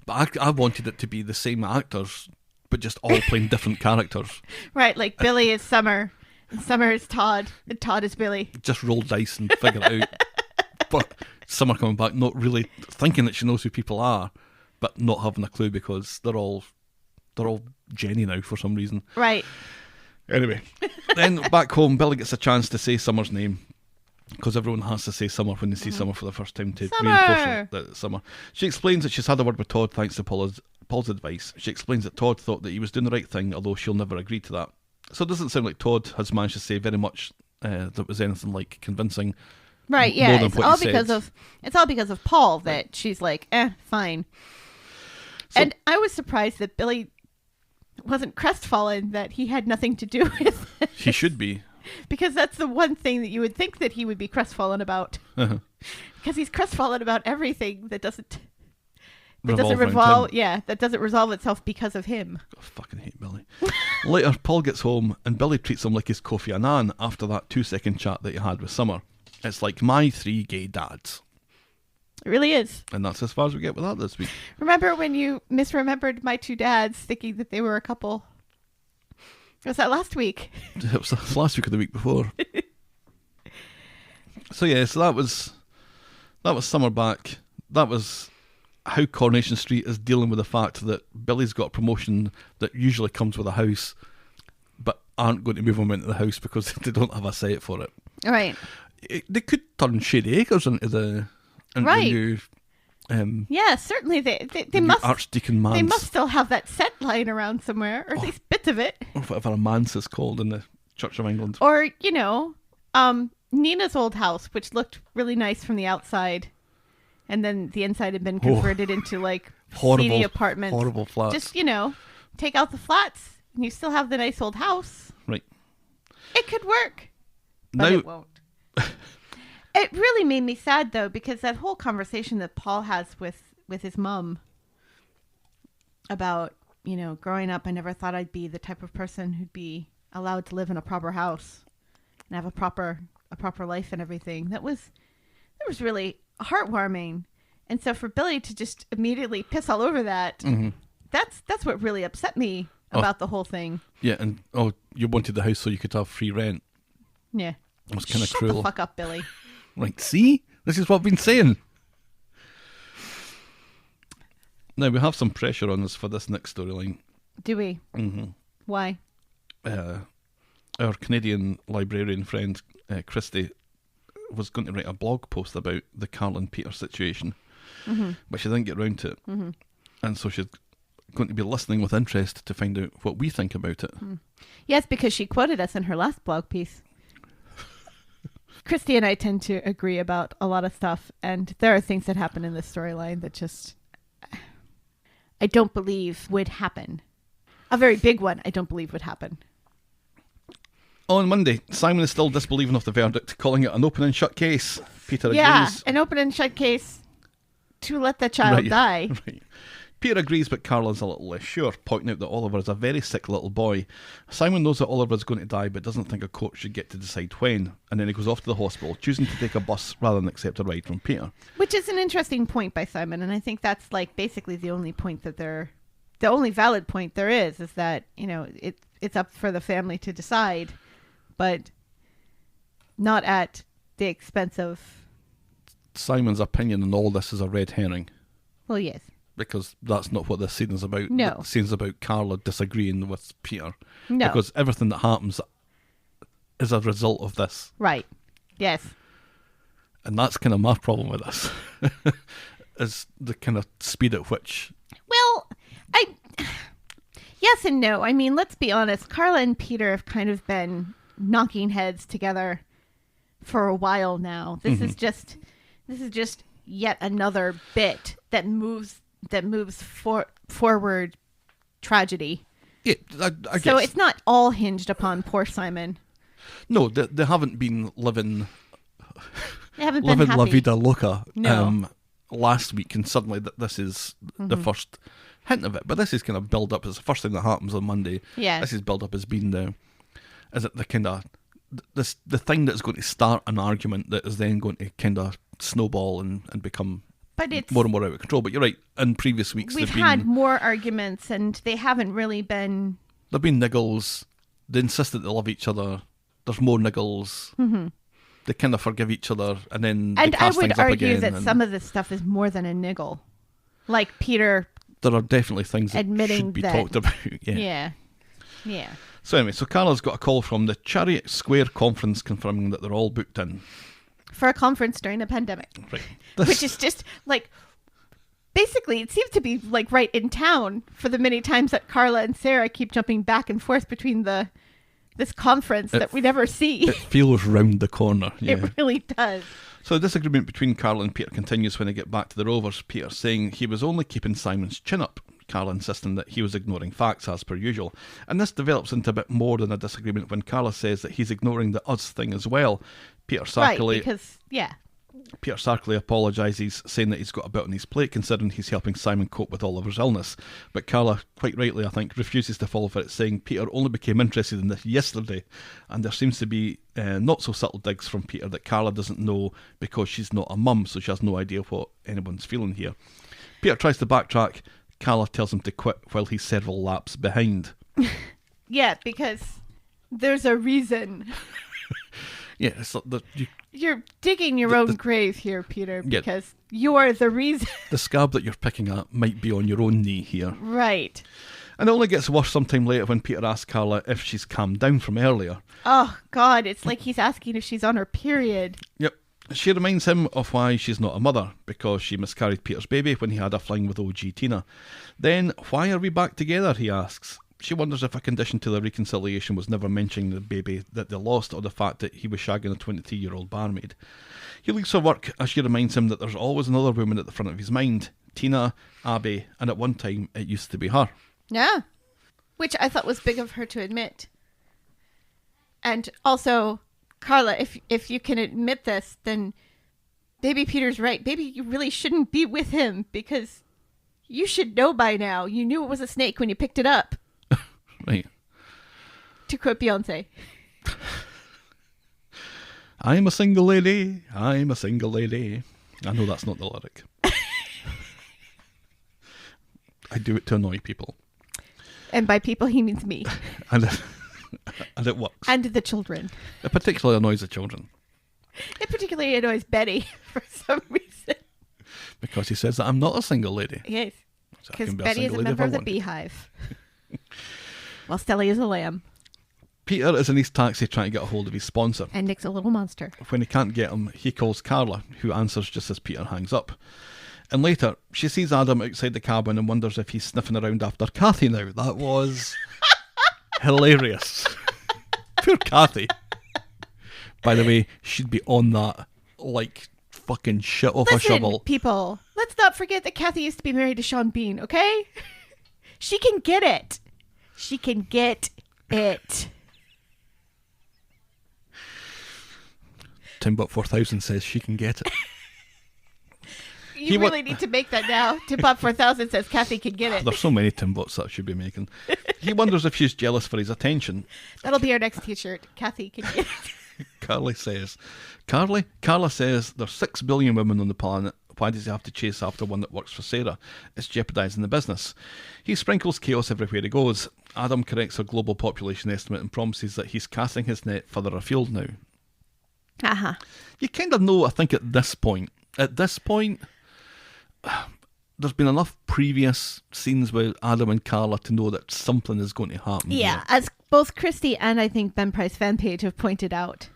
But I wanted it to be the same actors, but just all playing different characters. Right, like Billy is Summer, and Summer is Todd, and Todd is Billy. Just roll dice and figure it out. But Summer coming back, not really thinking that she knows who people are, but not having a clue because they're all Jenny now for some reason. Right. Anyway, then back home, Billy gets a chance to say Summer's name. Because everyone has to say Summer when they see Summer for the first time to reinforce that it's Summer. She explains that she's had a word with Todd thanks to Paul's advice. She explains that Todd thought that he was doing the right thing, although she'll never agree to that. So it doesn't sound like Todd has managed to say very much that was anything like convincing. Right, yeah. It's all because of Paul that she's like, fine. So, and I was surprised that Billy wasn't crestfallen that he had nothing to do with it. He should be. Because that's the one thing that you would think that he would be crestfallen about. Because he's crestfallen about everything that doesn't resolve itself because of him. I fucking hate Billy. Later, Paul gets home and Billy treats him like he's Kofi Annan after that 2-second chat that he had with Summer. It's like my 3 gay dads. It really is. And that's as far as we get with that this week. Remember when you misremembered my 2 dads thinking that they were a couple? Was that last week? It was last week or the week before. So that was Summer back. That was how Coronation Street is dealing with the fact that Billy's got a promotion that usually comes with a house, but aren't going to move him into the house because they don't have a site for it. Right. They could turn Shady Acres into the new. Yeah, certainly they must. Archdeacon Mance. They must still have that set lying around somewhere, or at least bits of it. Or whatever a Mance is called in the Church of England. Or, Nina's old house, which looked really nice from the outside, and then the inside had been converted into seedy apartments. Horrible flats. Just, take out the flats, and you still have the nice old house. Right. It could work, but it won't. It really made me sad, though, because that whole conversation that Paul has with his mom about, growing up, I never thought I'd be the type of person who'd be allowed to live in a proper house and have a proper life and everything. That was really heartwarming. And so for Billy to just immediately piss all over that, that's what really upset me about the whole thing. Yeah, and you wanted the house so you could have free rent. Yeah. It was kind of cruel. Shut the fuck up, Billy. Right, see? This is what I've been saying. Now, we have some pressure on us for this next storyline. Do we? Mm-hmm. Why? Our Canadian librarian friend, Christy, was going to write a blog post about the Carla and Peter situation, but she didn't get round to it. And so she's going to be listening with interest to find out what we think about it. Yes, because she quoted us in her last blog piece. Christy and I tend to agree about a lot of stuff, and there are things that happen in this storyline that just I don't believe would happen. A very big one I don't believe would happen. On Monday, Simon is still disbelieving of the verdict, calling it an open and shut case. Peter agrees. Yeah, an open and shut case to let the child die. Right. Peter agrees, but Carla's a little less sure, pointing out that Oliver is a very sick little boy. Simon knows that Oliver is going to die, but doesn't think a court should get to decide when. And then he goes off to the hospital, choosing to take a bus rather than accept a ride from Peter. Which is an interesting point by Simon, and I think that's like basically the only point that the only valid point there is that, you know, it's up for the family to decide, but not at the expense of... Simon's opinion on all this is a red herring. Well, yes. Because that's not what this scene is about. No. The scene's about Carla disagreeing with Peter. No. Because everything that happens is a result of this. Right. Yes. And that's kind of my problem with this. Is the kind of speed at which... Well, yes and no. I mean, let's be honest. Carla and Peter have kind of been knocking heads together for a while now. This is just yet another bit that moves forward tragedy. Yeah, I guess. So it's not all hinged upon poor Simon. No, they haven't been living... They haven't been living happy. La Vida Loca No. last week, and suddenly this is the first hint of it. But this is kind of build up as the first thing that happens on Monday. Yeah. This is build up as being the kind of the thing that's going to start an argument that is then going to kind of snowball and become more and more out of control. But you're right. In previous weeks, we've had more arguments, and they haven't really been. There've been niggles. They insist that they love each other. There's more niggles. They kind of forgive each other, and then they And I cast would things up argue again, that and some of this stuff is more than a niggle, like Peter. there are definitely things that admitting should be that- talked about. Yeah. So anyway, so Carla's got a call from the Chariot Square conference confirming that they're all booked in. For a conference during a pandemic, Right. which is just like. Basically, it seems to be like right in town for the many times that Carla and Sarah keep jumping back and forth between this conference that we never see. It feels round the corner. Yeah. It really does. So the disagreement between Carla and Peter continues when they get back to the Rovers. Peter saying he was only keeping Simon's chin up. Carla insisting that he was ignoring facts as per usual. And this develops into a bit more than a disagreement when Carla says that he's ignoring the us thing as well. Peter Sarkily... Right, because, yeah. Peter Sarkily apologises, saying that he's got a bit on his plate considering he's helping Simon cope with Oliver's illness. But Carla, quite rightly I think, refuses to fall for it, saying Peter only became interested in this yesterday, and there seems to be not so subtle digs from Peter that Carla doesn't know because she's not a mum, so she has no idea what anyone's feeling here. Peter tries to backtrack. Carla tells him to quit while he's several laps behind. Yeah, because there's a reason. Yeah, it's like You're digging your own grave here, Peter, Yeah. because you're the reason. the scab that you're picking at might be on your own knee here. Right. And it only gets worse sometime later when Peter asks Carla if she's calmed down from earlier. Oh, God, it's like he's asking if she's on her period. Yep. She reminds him of why she's not a mother, because she miscarried Peter's baby when he had a fling with OG Tina. Then, why are we back together, he asks. She wonders if a condition to the reconciliation was never mentioning the baby that they lost or the fact that he was shagging a 23-year-old barmaid. He leaves for work as she reminds him that there's always another woman at the front of his mind. Tina, Abby, and at one time it used to be her. Yeah. Which I thought was big of her to admit. And also, Carla, if you can admit this, then baby Peter's right. Baby, you really shouldn't be with him because you should know by now. You knew it was a snake when you picked it up. Right. To quote Beyonce. I'm a single lady, I'm a single lady. I know that's not the lyric. I do it to annoy people. And by people, he means me. And it works. And the children. It particularly annoys the children. It particularly annoys Betty for some reason. Because he says that I'm not a single lady. Yes. So I Because can be Betty is a single lady if member I of the want. beehive. While Stelly is a lamb. Peter is in his taxi trying to get a hold of his sponsor. And Nick's a little monster. When he can't get him, he calls Carla, who answers just as Peter hangs up. And later, she sees Adam outside the cabin and wonders if he's sniffing around after Kathy now. That was hilarious. Poor Kathy. By the way, she'd be on that like fucking shit off a shovel. People, let's not forget that Kathy used to be married to Sean Bean, okay? She can get it. She can get it. Timbuk 4000 says she can get it. You really need to make that now. Timbuk 4000 says Kathy can get it. There's so many Timbuks that I should be making. He wonders if she's jealous for his attention. That'll be our next t-shirt. Kathy can get it. Carla says there's 6 billion women on the planet. Why does he have to chase after one that works for Sarah? It's jeopardising the business. He sprinkles chaos everywhere he goes. Adam corrects her global population estimate and promises that he's casting his net further afield now. Uh-huh. You kind of know, I think, at this point, there's been enough previous scenes with Adam and Carla to know that something is going to happen. Yeah, here. as both Christy and I think Ben Price fan page have pointed out,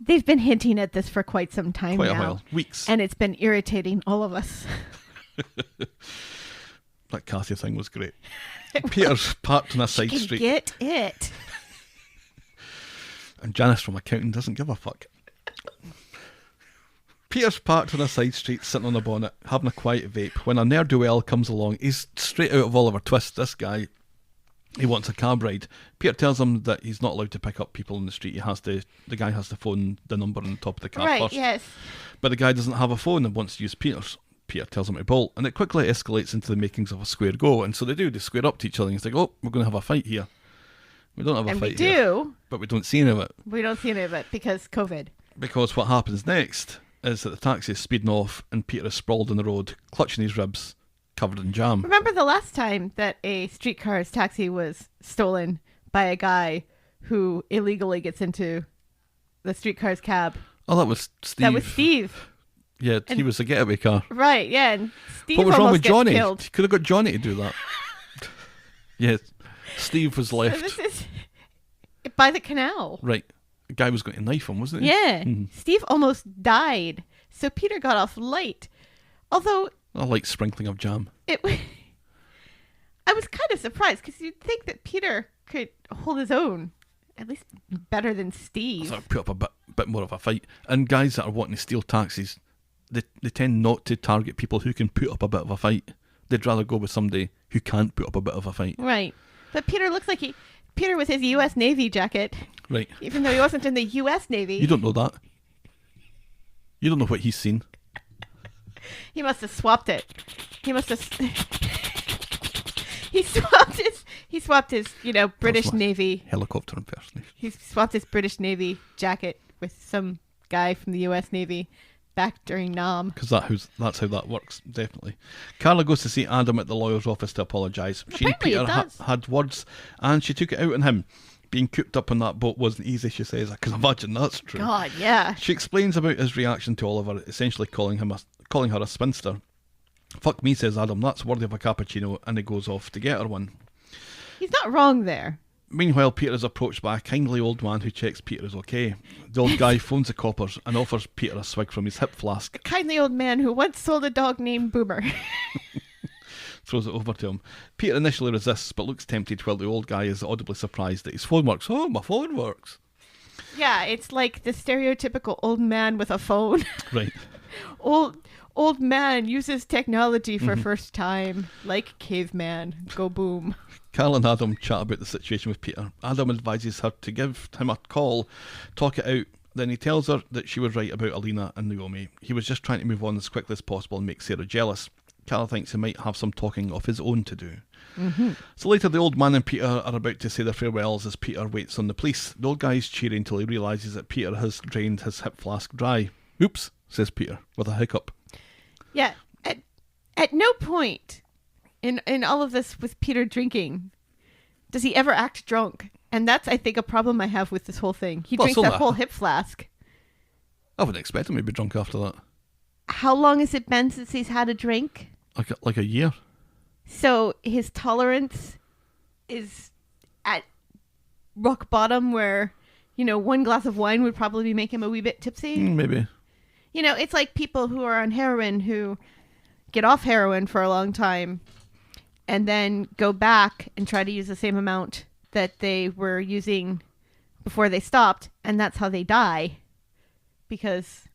they've been hinting at this for quite some time Quite now. a while. Weeks. And it's been irritating all of us. That Kathy thing was great. Peter's parked on a side street. Get it. And Janice from accounting doesn't give a fuck. Peter's parked on a side street, sitting on a bonnet, having a quiet vape, when a ne'er-do-well comes along. He's straight out of Oliver Twist, this guy. He wants a cab ride. Peter tells him that he's not allowed to pick up people in the street. The guy has to phone the number on the top of the cab first. Yes. But the guy doesn't have a phone and wants to use Peter's. Peter tells him to bolt, and it quickly escalates into the makings of a square go. And so they square up to each other, and he's like, oh, we're going to have a fight here. We don't have a fight here. And we do. But we don't see any of it. We don't see any of it because COVID. Because what happens next is that the taxi is speeding off and Peter is sprawled on the road, clutching his ribs, covered in jam. Remember the last time that a streetcar's taxi was stolen by a guy who illegally gets into the streetcar's cab? Oh, that was Steve. That was Steve. Yeah, he was a getaway car. Right, yeah, and Steve What was wrong almost with gets Johnny? killed. You could have got Johnny to do that. Yeah, Steve was So left. this is by the canal. Right. The guy was going to knife him, wasn't he? Yeah. Steve almost died. So Peter got off light. Although I like sprinkling of jam. I was kind of surprised because you'd think that Peter could hold his own, at least better than Steve. So put up a bit more of a fight. And guys that are wanting to steal taxis, they tend not to target people who can put up a bit of a fight. They'd rather go with somebody who can't put up a bit of a fight. Right. But Peter looks like Peter with his U.S. Navy jacket. Right. Even though he wasn't in the U.S. Navy. You don't know that. You don't know what he's seen. He must have swapped it. He must have. He swapped his, British That's my Navy. Helicopter impersonation. He swapped his British Navy jacket with some guy from the U.S. Navy back during Nam. Because that's how that works, definitely. Carla goes to see Adam at the lawyer's office to apologise. She and Apparently Peter it does. had words, and she took it out on him. Being cooped up on that boat wasn't easy, she says. I can imagine that's true. God, yeah. She explains about his reaction to Oliver, essentially calling her a spinster. Fuck me, says Adam, that's worthy of a cappuccino, and he goes off to get her one. He's not wrong there. Meanwhile, Peter is approached by a kindly old man who checks Peter is okay. The old guy phones the coppers and offers Peter a swig from his hip flask. A kindly old man who once sold a dog named Boomer. Throws it over to him. Peter initially resists, but looks tempted while the old guy is audibly surprised that his phone works. Oh, my phone works. Yeah, it's like the stereotypical old man with a phone. Right. Old man uses technology for first time, like caveman. Go boom. Carl and Adam chat about the situation with Peter. Adam advises her to give him a call, talk it out. Then he tells her that she was right about Alina and Naomi. He was just trying to move on as quickly as possible and make Sarah jealous. Carl thinks he might have some talking of his own to do. So later the old man and Peter are about to say their farewells as Peter waits on the police. The old guy is cheering until he realises that Peter has drained his hip flask dry. Oops, says Peter with a hiccup. Yeah, at no point in all of this with Peter drinking does he ever act drunk. And that's, I think, a problem I have with this whole thing. He drinks that whole hip flask. I wouldn't expect him to be drunk after that. How long has it been since he's had a drink? Like a year. So his tolerance is at rock bottom where, one glass of wine would probably make him a wee bit tipsy. Maybe. It's like people who are on heroin who get off heroin for a long time and then go back and try to use the same amount that they were using before they stopped. And that's how they die, because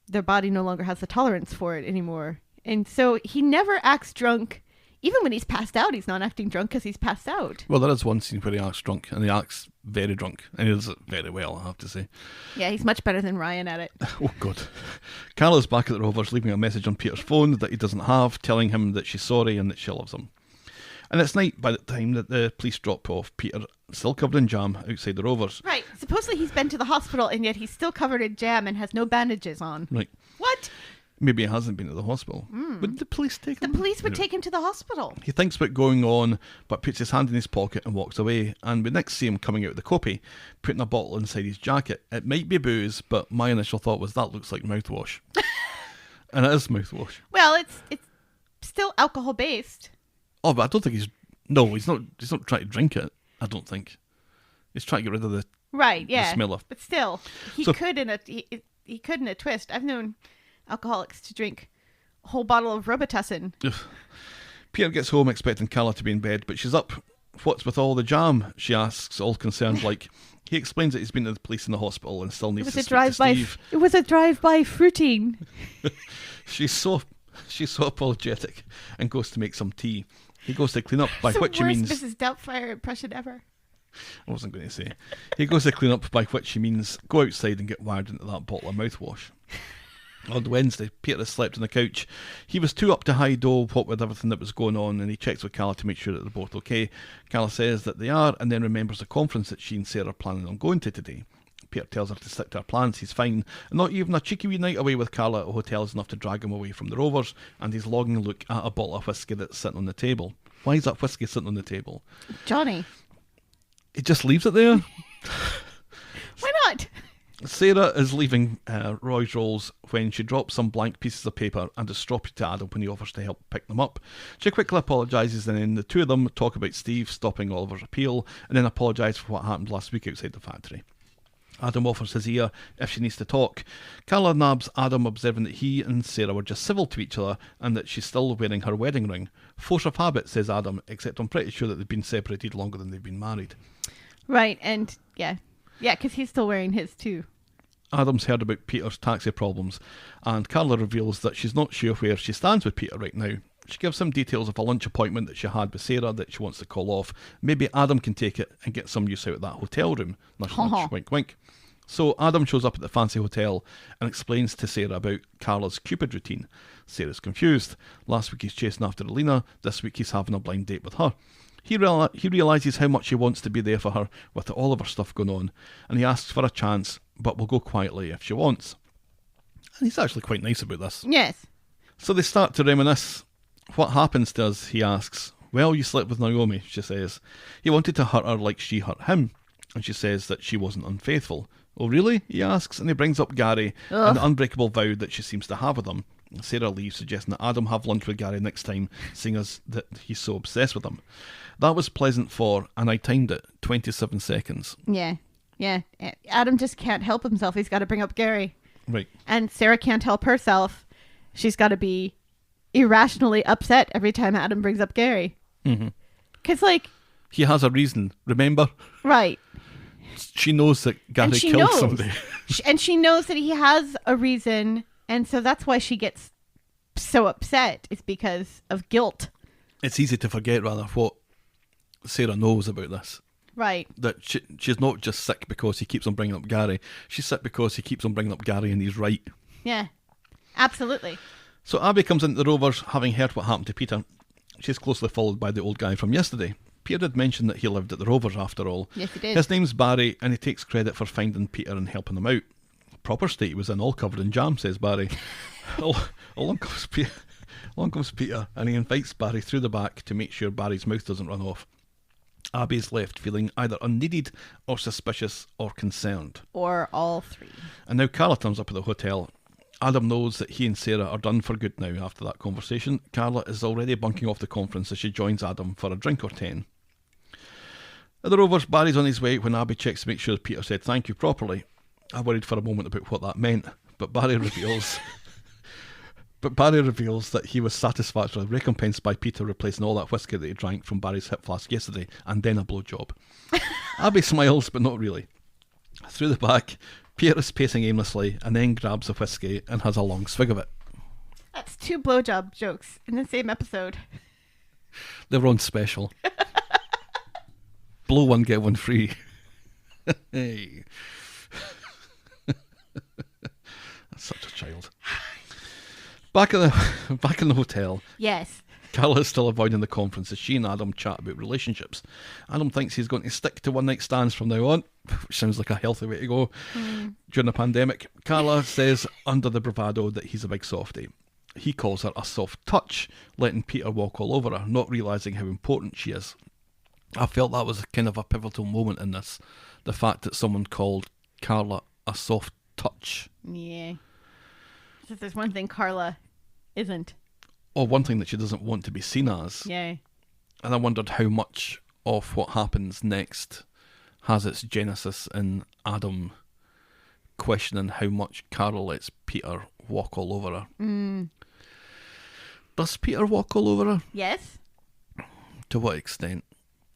their body no longer has the tolerance for it anymore. And so he never acts drunk. Even when he's passed out, he's not acting drunk because he's passed out. Well, there is one scene where he acts drunk, and he acts very drunk, and he does it very well, I have to say. Yeah, he's much better than Ryan at it. Oh, God. Carla's back at the Rovers, leaving a message on Peter's phone that he doesn't have, telling him that she's sorry and that she loves him. And it's night by the time that the police drop off Peter, still covered in jam, outside the Rovers. Right. Supposedly he's been to the hospital, and yet he's still covered in jam and has no bandages on. Right. What? Maybe he hasn't been to the hospital. Would the police take him? The police would take him to the hospital. He thinks about going on, but puts his hand in his pocket and walks away. And we next see him coming out of the copy, putting a bottle inside his jacket. It might be booze, but my initial thought was that looks like mouthwash. And it is mouthwash. Well, it's still alcohol based. Oh, but I don't think he's not trying to drink it, I don't think. He's trying to get rid of the Right, yeah. the smell of. But still, he So- could in a twist. I've known alcoholics to drink a whole bottle of Robitussin. Ugh. Peter gets home expecting Carla to be in bed, but she's up. What's with all the jam? She asks, all concerned. Like, he explains that he's been to the police in the hospital and still needs to speak to Steve. It was a drive-by fruiting. She's so apologetic and goes to make some tea. He goes to clean up, by which he means... Mrs. Doubtfire impression ever. I wasn't going to say. He goes to clean up, by which he means go outside and get wired into that bottle of mouthwash. On Wednesday, Peter has slept on the couch. He was too up to high-do what with everything that was going on, and he checks with Carla to make sure that they're both okay. Carla says that they are, and then remembers the conference that she and Sarah are planning on going to today. Peter tells her to stick to her plans, he's fine, and not even a cheeky wee night away with Carla at a hotel is enough to drag him away from the Rovers, and he's logging a look at a bottle of whiskey that's sitting on the table. Why is that whiskey sitting on the table? Johnny. He just leaves it there? Why not? Sarah is leaving Roy's rolls when she drops some blank pieces of paper and is stroppy to Adam when he offers to help pick them up. She quickly apologises, and then the two of them talk about Steve stopping Oliver's appeal and then apologise for what happened last week outside the factory. Adam offers his ear if she needs to talk. Carla nabs Adam, observing that he and Sarah were just civil to each other and that she's still wearing her wedding ring. Force of habit, says Adam, except I'm pretty sure that they've been separated longer than they've been married. Right, and yeah, because he's still wearing his too. Adam's heard about Peter's taxi problems, and Carla reveals that she's not sure where she stands with Peter right now. She gives some details of a lunch appointment that she had with Sarah that she wants to call off. Maybe Adam can take it and get some use out of that hotel room. Nudge, nudge, wink, wink. So Adam shows up at the fancy hotel and explains to Sarah about Carla's Cupid routine. Sarah's confused. Last week he's chasing after Alina. This week he's having a blind date with her. He realises how much he wants to be there for her with all of her stuff going on, and he asks for a chance, but will go quietly if she wants. And he's actually quite nice about this. Yes. So they start to reminisce. What happens to us, he asks. Well, you slept with Naomi, she says. He wanted to hurt her like she hurt him, and she says that she wasn't unfaithful. Oh, really? He asks, and he brings up Gary and the unbreakable vow that she seems to have with him. Sarah leaves, suggesting that Adam have lunch with Gary next time, seeing as that he's so obsessed with him. That was pleasant for, and I timed it, 27 seconds. Yeah. Adam just can't help himself. He's got to bring up Gary. Right. And Sarah can't help herself. She's got to be irrationally upset every time Adam brings up Gary. Mm-hmm. Because, he has a reason, remember? Right. She knows that Gary killed somebody. And she knows that he has a reason, and so that's why she gets so upset. It's because of guilt. It's easy to forget, rather, what Sarah knows about this. Right. That she's not just sick because he keeps on bringing up Gary. She's sick because he keeps on bringing up Gary and he's right. Yeah, absolutely. So Abby comes into the Rovers, having heard what happened to Peter. She's closely followed by the old guy from yesterday. Peter did mention that he lived at the Rovers after all. Yes, he did. His name's Barry, and he takes credit for finding Peter and helping him out. Proper state he was in, all covered in jam, says Barry. Along comes Peter, and he invites Barry through the back to make sure Barry's mouth doesn't run off. Abby's left feeling either unneeded or suspicious or concerned. Or all three. And now Carla turns up at the hotel. Adam knows that he and Sarah are done for good now after that conversation. Carla is already bunking off the conference as she joins Adam for a drink or 10. At the Rovers, Barry's on his way when Abby checks to make sure Peter said thank you properly. I worried for a moment about what that meant, but Barry reveals that he was satisfactorily recompensed by Peter replacing all that whiskey that he drank from Barry's hip flask yesterday, and then a blowjob. Abby smiles, but not really. Through the back, Peter is pacing aimlessly and then grabs the whiskey and has a long swig of it. That's 2 blowjob jokes in the same episode. They were on special. Blow one, get one free. Hey. That's such a child. Back in the hotel. Yes. Carla is still avoiding the conference as she and Adam chat about relationships. Adam thinks he's going to stick to one-night stands from now on, which sounds like a healthy way to go during the pandemic. Carla says under the bravado that he's a big softie. He calls her a soft touch, letting Peter walk all over her, not realising how important she is. I felt that was kind of a pivotal moment in this. The fact that someone called Carla a soft touch. Yeah. So if there's one thing Carla isn't. Or one thing that she doesn't want to be seen as. Yeah. And I wondered how much of what happens next has its genesis in Adam questioning how much Carla lets Peter walk all over her. Mm. Does Peter walk all over her? Yes. To what extent?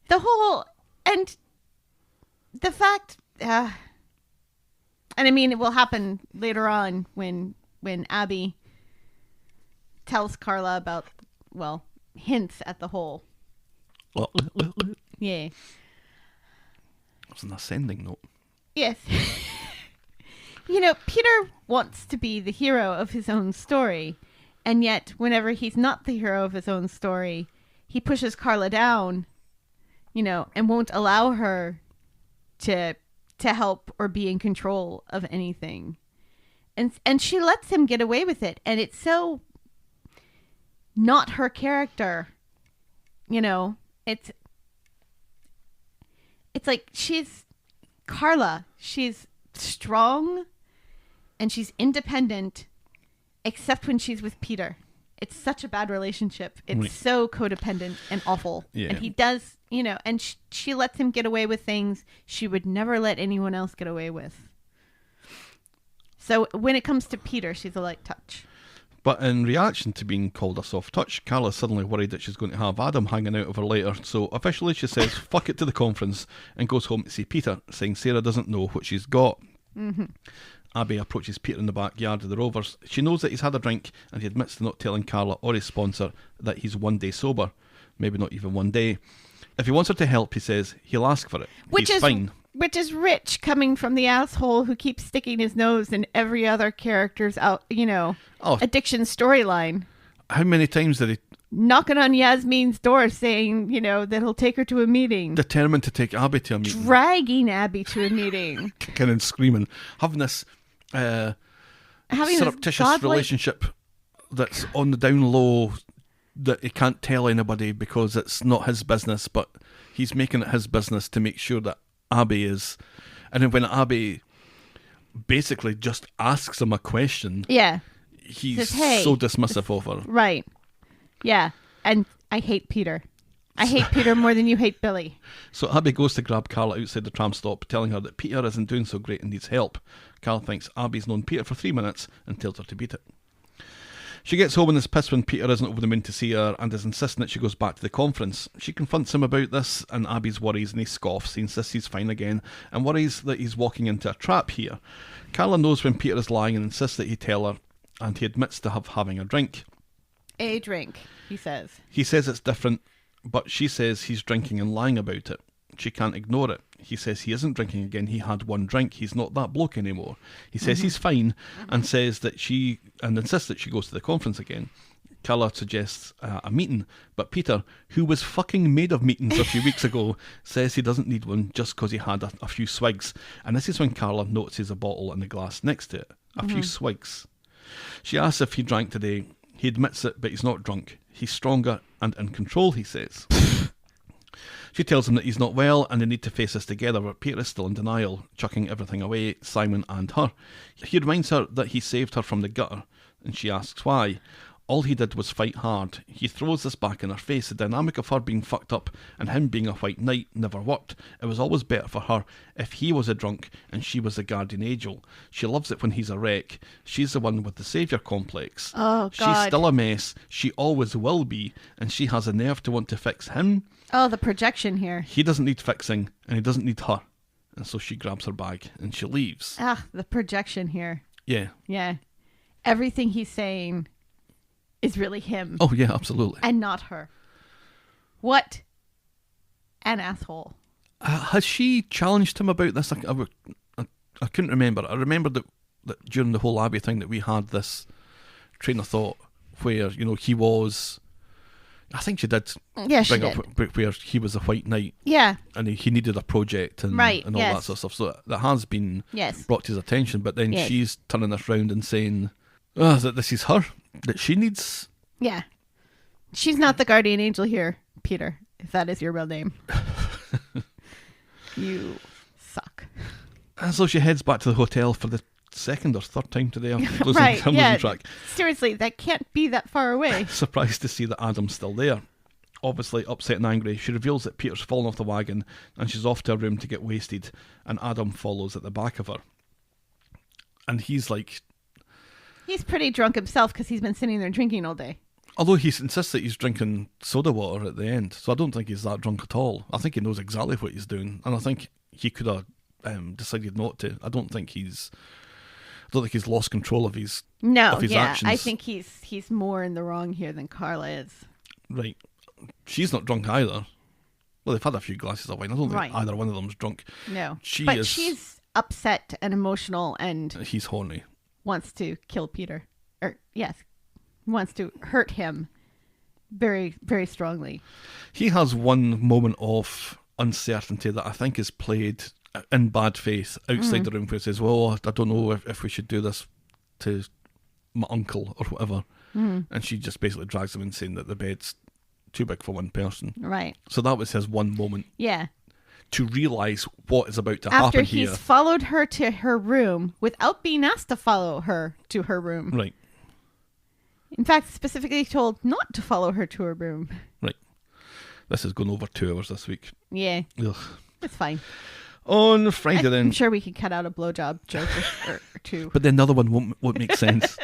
The whole, and the fact, and I mean, it will happen later on when Abby tells Carla about, well, hints at the whole. Yeah. It's an ascending note. Yes. You know, Peter wants to be the hero of his own story, and yet whenever he's not the hero of his own story, he pushes Carla down, you know, and won't allow her to help or be in control of anything. And she lets him get away with it, and it's so not her character. You know, it's like she's Carla. She's strong and she's independent, except when she's with Peter. It's such a bad relationship. It's so codependent and awful. Yeah. And he does, you know, and she lets him get away with things she would never let anyone else get away with. So when it comes to Peter, she's a light touch. But in reaction to being called a soft touch, Carla's suddenly worried that she's going to have Adam hanging out of her later. So officially she says fuck it to the conference and goes home to see Peter, saying Sarah doesn't know what she's got. Mm-hmm. Abby approaches Peter in the backyard of the Rovers. She knows that he's had a drink and he admits to not telling Carla or his sponsor that he's 1 day sober. Maybe not even 1 day. If he wants her to help, he says he'll ask for it. He's fine. Which is rich coming from the asshole who keeps sticking his nose in every other character's addiction storyline. How many times did he... Knocking on Yasmin's door saying, you know, that he'll take her to a meeting. Determined to take Abby to a meeting. Dragging Abby to a meeting. Kicking and screaming. Having this surreptitious relationship that's on the down low that he can't tell anybody because it's not his business, but he's making it his business to make sure that Abby is... And then when Abby basically just asks him a question, he's so dismissive of her. Right. Yeah. And I hate Peter. I hate Peter more than you hate Billy. So Abby goes to grab Carla outside the tram stop, telling her that Peter isn't doing so great and needs help. Carla thinks Abby's known Peter for 3 minutes and tells her to beat it. She gets home and is pissed when Peter isn't over the moon to see her and is insisting that she goes back to the conference. She confronts him about this and Abby's worries and he scoffs. He insists he's fine again and worries that he's walking into a trap here. Carla knows when Peter is lying and insists that he tell her, and he admits to having a drink. A drink, he says. He says it's different, but she says he's drinking and lying about it. She can't ignore it. He says he isn't drinking again. He had 1 drink. He's not that bloke anymore. He says he's fine and says that insists that she goes to the conference again. Carla suggests a meeting, but Peter, who was fucking made of meetings a few weeks ago, says he doesn't need one just because he had a few swigs. And this is when Carla notices a bottle in the glass next to it. A few swigs. She asks if he drank today. He admits it, but he's not drunk. He's stronger and in control, he says. She tells him that he's not well and they need to face this together, but Peter is still in denial, chucking everything away, Simon and her. He reminds her that he saved her from the gutter, and she asks why. All he did was fight hard. He throws this back in her face. The dynamic of her being fucked up and him being a white knight never worked. It was always better for her if he was a drunk and she was the guardian angel. She loves it when he's a wreck. She's the one with the saviour complex. Oh, God. She's still a mess. She always will be. And she has a nerve to want to fix him. Oh, the projection here. He doesn't need fixing and he doesn't need her. And so she grabs her bag and she leaves. Ah, the projection here. Yeah. Yeah. Everything he's saying is really him. Oh, yeah, absolutely. And not her. What an asshole. Has she challenged him about this? I couldn't remember. I remember that during the whole Abbey thing that we had this train of thought where, he was... I think she did She bring up where he was a white knight. Yeah. And he needed a project and all that sort of stuff. So that has been brought to his attention. But then she's turning this round and saying that this is her, that she needs... Yeah. She's not the guardian angel here, Peter, if that is your real name. You suck. And so she heads back to the hotel for the second or third time today. I'm losing track. Seriously, that can't be that far away. Surprised to see that Adam's still there. Obviously upset and angry, she reveals that Peter's fallen off the wagon and she's off to her room to get wasted, and Adam follows at the back of her. And he's like... He's pretty drunk himself because he's been sitting there drinking all day. Although he insists that he's drinking soda water at the end, so I don't think he's that drunk at all. I think he knows exactly what he's doing, and I think he could have decided not to. I don't think he's lost control of his actions. I think he's more in the wrong here than Carla is. Right. She's not drunk either. Well, they've had a few glasses of wine. I don't think either one of them's drunk. No. She's upset and emotional and... He's horny. Wants to kill Peter. Wants to hurt him very, very strongly. He has one moment of uncertainty that I think is played in bad faith outside the room, where he says, well, I don't know if we should do this to my uncle or whatever. And she just basically drags him in, saying that the bed's too big for one person. Right. So that was his one moment. Yeah. To realise what is about to happen After here. he's followed her to her room without being asked to follow her to her room. Right. In fact, specifically told not to follow her to her room. Right. This is going over 2 hours this week. Yeah. Ugh. It's fine. On Friday then. I'm sure we could cut out a blowjob joke or two. But then the other one won't make sense.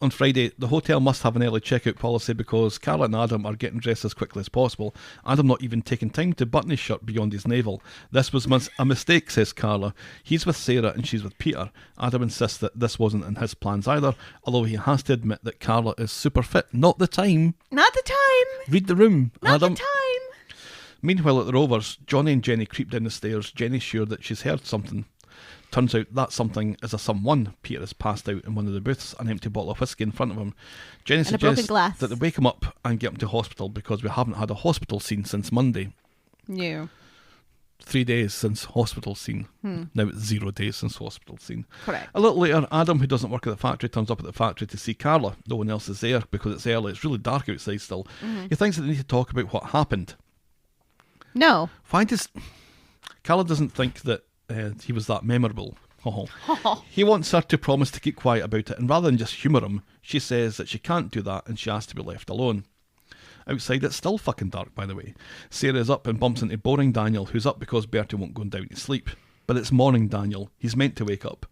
On Friday, the hotel must have an early checkout policy because Carla and Adam are getting dressed as quickly as possible. Adam not even taking time to button his shirt beyond his navel. This was a mistake, says Carla. He's with Sarah and she's with Peter. Adam insists that this wasn't in his plans either, although he has to admit that Carla is super fit. Not the time. Not the time. Read the room, Not Adam. the time. Meanwhile, at the Rovers, Johnny and Jenny creep down the stairs. Jenny's sure that she's heard something. Turns out that something is a someone. Peter has passed out in one of the booths, an empty bottle of whiskey in front of him. Jenny suggests that they wake him up and get him to hospital because we haven't had a hospital scene since Monday. No. 3 days since hospital scene. Now it's 0 days since hospital scene. Correct. A little later, Adam, who doesn't work at the factory, turns up at the factory to see Carla. No one else is there because it's early. It's really dark outside still. He thinks that they need to talk about what happened. No. Why does... Carla doesn't think that he was that memorable. He wants her to promise to keep quiet about it, and rather than just humour him, she says that she can't do that and she has to be left alone. Outside, it's still fucking dark, by the way. Sarah is up and bumps into boring Daniel, who's up because Bertie won't go down to sleep. But it's morning Daniel. He's meant to wake up.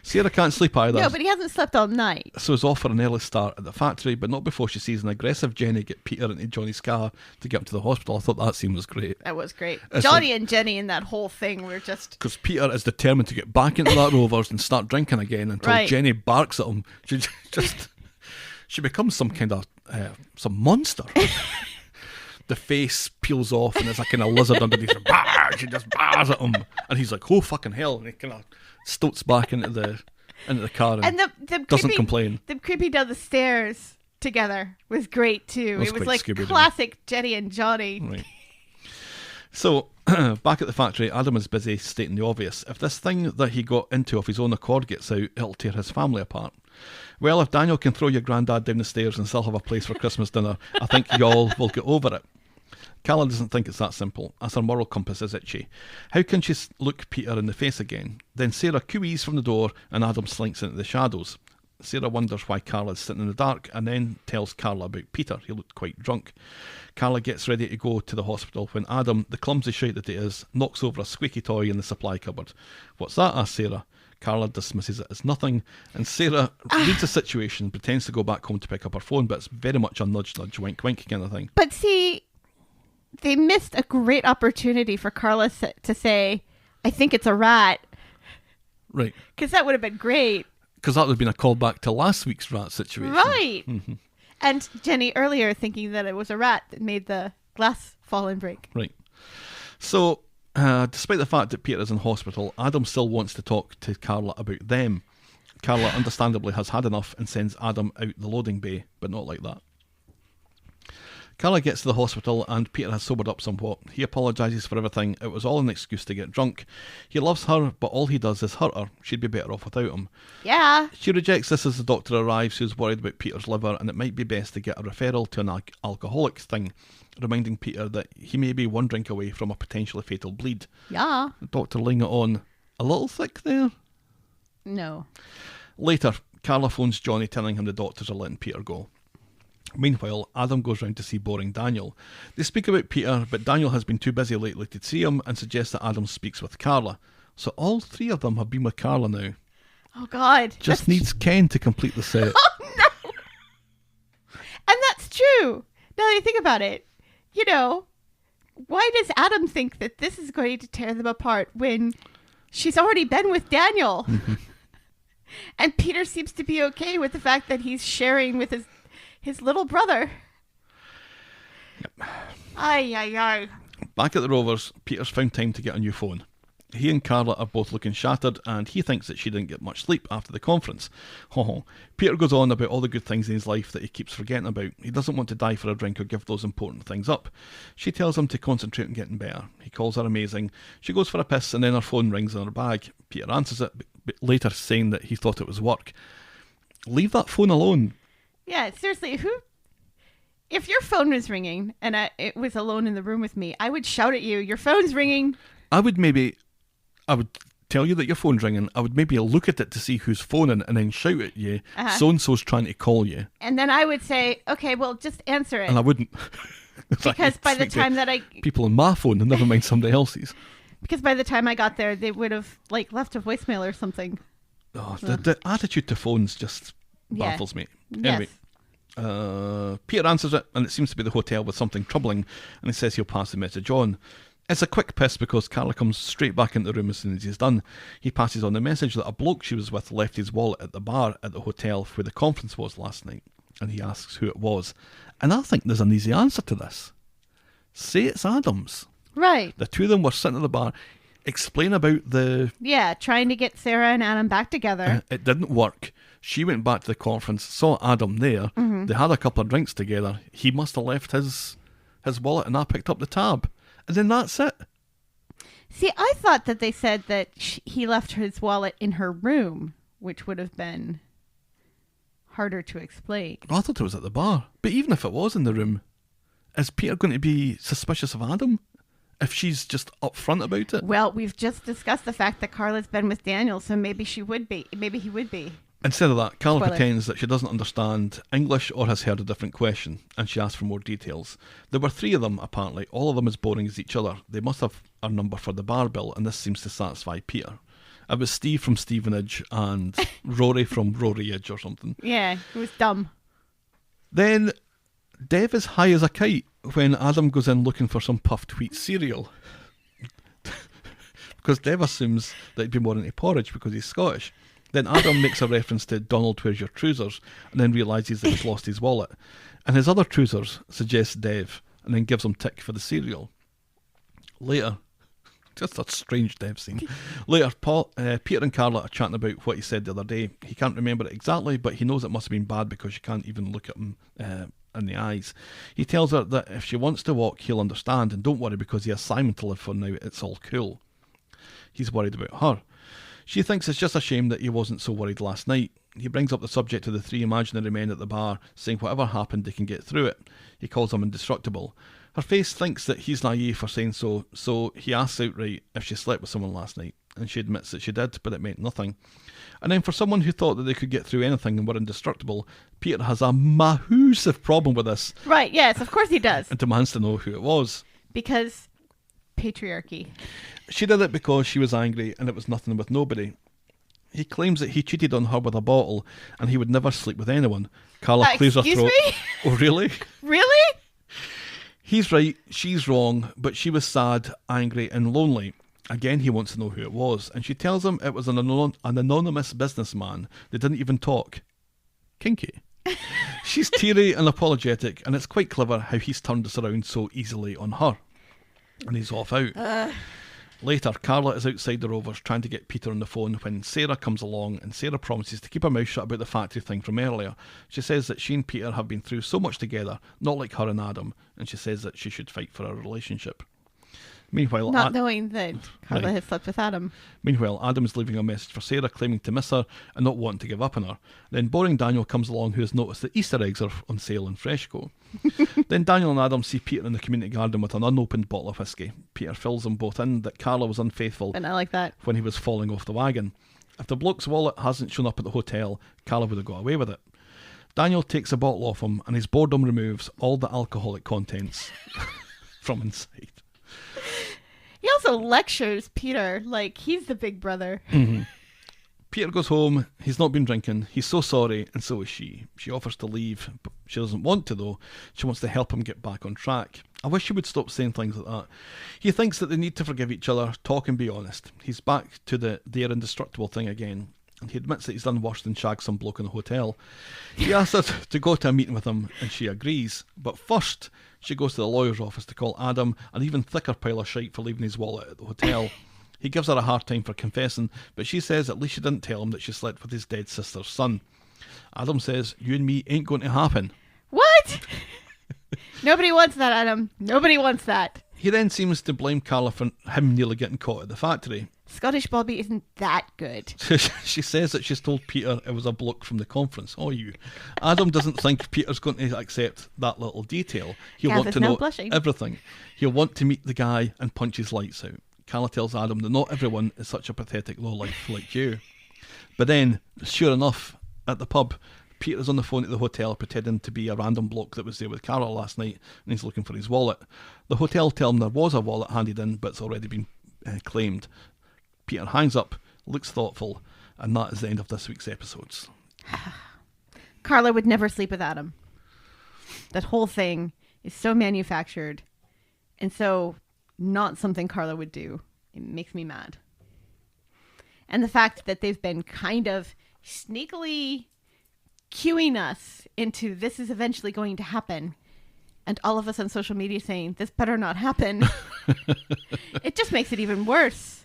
Sarah can't sleep either. No, but he hasn't slept all night. So is off for an early start at the factory, but not before she sees an aggressive Jenny get Peter into Johnny's car to get him to the hospital. I thought that scene was great. That was great. It's Johnny and Jenny in that whole thing were just... Because Peter is determined to get back into that Rovers and start drinking again until Jenny barks at him. She becomes some kind of... some monster. The face peels off and there's a kind of lizard underneath her. She just bars at him. And he's like, oh, fucking hell. And he kind of stoats back into the car and doesn't complain. Them creeping down the stairs together was great too. It was like classic Jenny and Johnny. Right. So, back at the factory, Adam is busy stating the obvious. If this thing that he got into of his own accord gets out, it'll tear his family apart. Well, if Daniel can throw your granddad down the stairs and still have a place for Christmas dinner, I think y'all will get over it. Carla doesn't think it's that simple, as her moral compass is itchy. How can she look Peter in the face again? Then Sarah cooees from the door and Adam slinks into the shadows. Sarah wonders why Carla's sitting in the dark and then tells Carla about Peter. He looked quite drunk. Carla gets ready to go to the hospital when Adam, the clumsy shite that he is, knocks over a squeaky toy in the supply cupboard. What's that? asks Sarah. Carla dismisses it as nothing, and Sarah reads the situation, pretends to go back home to pick up her phone, but it's very much a nudge, nudge, wink, wink kind of thing. But see, they missed a great opportunity for Carla to say, I think it's a rat. Right. Because that would have been great. Because that would have been a callback to last week's rat situation. Right. Mm-hmm. And Jenny earlier thinking that it was a rat that made the glass fall and break. Right. So, despite the fact that Peter is in hospital, Adam still wants to talk to Carla about them. Carla understandably has had enough and sends Adam out the loading bay, but not like that. Carla gets to the hospital and Peter has sobered up somewhat. He apologises for everything. It was all an excuse to get drunk. He loves her, but all he does is hurt her. She'd be better off without him. Yeah. She rejects this as the doctor arrives, who's worried about Peter's liver, and it might be best to get a referral to an alcoholics thing, reminding Peter that he may be one drink away from a potentially fatal bleed. Yeah. The doctor laying it on a little thick there. No. Later, Carla phones Johnny telling him the doctors are letting Peter go. Meanwhile, Adam goes round to see boring Daniel. They speak about Peter, but Daniel has been too busy lately to see him and suggests that Adam speaks with Carla. So all three of them have been with Carla now. Oh, God. Just needs Ken to complete the set. Oh, no. And that's true. Now that you think about it, you know, why does Adam think that this is going to tear them apart when she's already been with Daniel? And Peter seems to be okay with the fact that he's sharing with his little brother. Yep. Ay, ay, ay. Back at the Rovers, Peter's found time to get a new phone. He and Carla are both looking shattered, and he thinks that she didn't get much sleep after the conference. Peter goes on about all the good things in his life that he keeps forgetting about. He doesn't want to die for a drink or give those important things up. She tells him to concentrate on getting better. He calls her amazing. She goes for a piss, and then her phone rings in her bag. Peter answers it, but later saying that he thought it was work. Leave that phone alone. Yeah, seriously, if your phone was ringing and it was alone in the room with me, I would shout at you, your phone's ringing. I would tell you that your phone's ringing. I would maybe look at it to see who's phoning and then shout at you, so-and-so's trying to call you. And then I would say, okay, well, just answer it. And I wouldn't. Because by the time that people on my phone, and never mind somebody else's. Because by the time I got there, they would have left a voicemail or something. Oh, the attitude to phones just baffles me. Anyway, Peter answers it, and it seems to be the hotel with something troubling, and he says he'll pass the message on. It's a quick piss because Carla comes straight back into the room as soon as he's done. He passes on the message that a bloke she was with left his wallet at the bar at the hotel where the conference was last night, and he asks who it was. And I think there's an easy answer to this. Say it's Adam's. Right. The two of them were sitting at the bar. Explain about trying to get Sarah and Adam back together. It didn't work. She went back to the conference, saw Adam there. Mm-hmm. They had a couple of drinks together. He must have left his wallet, and I picked up the tab. And then that's it. See, I thought that they said that he left his wallet in her room, which would have been harder to explain. Oh, I thought it was at the bar. But even if it was in the room, is Peter going to be suspicious of Adam if she's just upfront about it? Well, we've just discussed the fact that Carla's been with Daniel, so maybe she would be. Maybe he would be. Instead of that, Carla Spoiler. pretends that she doesn't understand English or has heard a different question, and she asks for more details. There were three of them, apparently, all of them as boring as each other. They must have a number for the bar bill, and this seems to satisfy Peter. It was Steve from Stevenage and Rory from Roryage or something. Yeah, it was dumb. Then Dev is high as a kite when Adam goes in looking for some puffed wheat cereal. Because Dev assumes that he'd be more into porridge because he's Scottish. Then Adam makes a reference to Donald, where's your trousers? And then realises that he's lost his wallet. And his other trousers suggests Dev, and then gives him tick for the cereal. Later, just a strange Dev scene. Later, Peter and Carla are chatting about what he said the other day. He can't remember it exactly, but he knows it must have been bad because she can't even look at him in the eyes. He tells her that if she wants to walk, he'll understand, and don't worry because he has Simon to live for now, it's all cool. He's worried about her. She thinks it's just a shame that he wasn't so worried last night. He brings up the subject of the three imaginary men at the bar, saying whatever happened, they can get through it. He calls them indestructible. Her face thinks that he's naive for saying so he asks outright if she slept with someone last night. and she admits that she did, but it meant nothing. And then for someone who thought that they could get through anything and were indestructible, Peter has a mahoooosive problem with this Right, yes, of course he does. and demands to know who it was. Because patriarchy. She did it because she was angry and it was nothing with nobody. He claims that he cheated on her with a bottle and he would never sleep with anyone. Carla clears her Excuse throat. me? Oh, really? Really? He's right, she's wrong, but she was sad, angry and lonely. Again, he wants to know who it was, and she tells him it was an anonymous businessman. They didn't even talk. Kinky. She's teary and apologetic, and it's quite clever how he's turned this around so easily on her. And he's off out. Later, Carla is outside the Rovers trying to get Peter on the phone when Sarah comes along, and Sarah promises to keep her mouth shut about the factory thing from earlier. She says that she and Peter have been through so much together, not like her and Adam, and she says that she should fight for a relationship. Meanwhile, Not knowing that Carla Right. has slept with Adam. Meanwhile, Adam is leaving a message for Sarah claiming to miss her and not wanting to give up on her. Then boring Daniel comes along who has noticed that Easter eggs are on sale in Freshco. Then Daniel and Adam see Peter in the community garden with an unopened bottle of whiskey. Peter fills them both in that Carla was unfaithful And I like that. when he was falling off the wagon. If the bloke's wallet hasn't shown up at the hotel, Carla would have got away with it. Daniel takes a bottle off him and his boredom removes all the alcoholic contents from inside. He also lectures Peter like he's the big brother. Peter goes home, he's not been drinking, he's so sorry, and so is she. She offers to leave, but she doesn't want to though. She wants to help him get back on track. I wish he would stop saying things like that. He thinks that they need to forgive each other, talk and be honest. He's back to they're indestructible thing again, and he admits that he's done worse than shag some bloke in a hotel. He asks her to go to a meeting with him, and she agrees. But first, she goes to the lawyer's office to call Adam an even thicker pile of shite for leaving his wallet at the hotel. He gives her a hard time for confessing, but she says at least she didn't tell him that she slept with his dead sister's son. Adam says, you and me ain't going to happen. What? Nobody wants that, Adam. Nobody wants that. He then seems to blame Carla for him nearly getting caught at the factory. Scottish Bobby isn't that good. She says that she's told Peter it was a bloke from the conference. Oh, you. Adam doesn't think Peter's going to accept that little detail. He'll Gav want is to now know blushing. everything. He'll want to meet the guy and punch his lights out. Carla tells Adam that not everyone is such a pathetic lowlife like you. But then, sure enough, at the pub, Peter's on the phone at the hotel pretending to be a random bloke that was there with Carla last night, and he's looking for his wallet. The hotel tell him there was a wallet handed in, but it's already been claimed. Peter hangs up, looks thoughtful, and that is the end of this week's episodes. Carla would never sleep with Adam. That whole thing is so manufactured and so not something Carla would do. It makes me mad. And the fact that they've been kind of sneakily cueing us into this is eventually going to happen, and all of us on social media saying this better not happen, it just makes it even worse.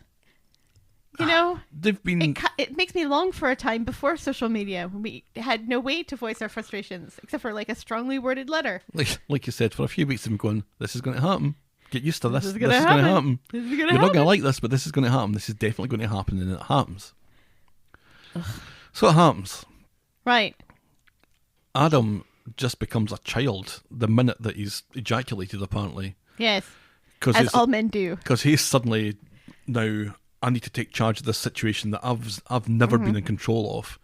You know, They've been... it makes me long for a time before social media when we had no way to voice our frustrations except for like a strongly worded letter. Like you said, for a few weeks they've been going, this is going to happen. Get used to this. This is This gonna is going to happen. happen. This is gonna You're not happen. going to like this, but this is going to happen. This is definitely going to happen, and it happens. So it happens. Right. Adam just becomes a child the minute that he's ejaculated, apparently. Yes. As all men do. Because he's suddenly now, I need to take charge of this situation that I've never been in control of,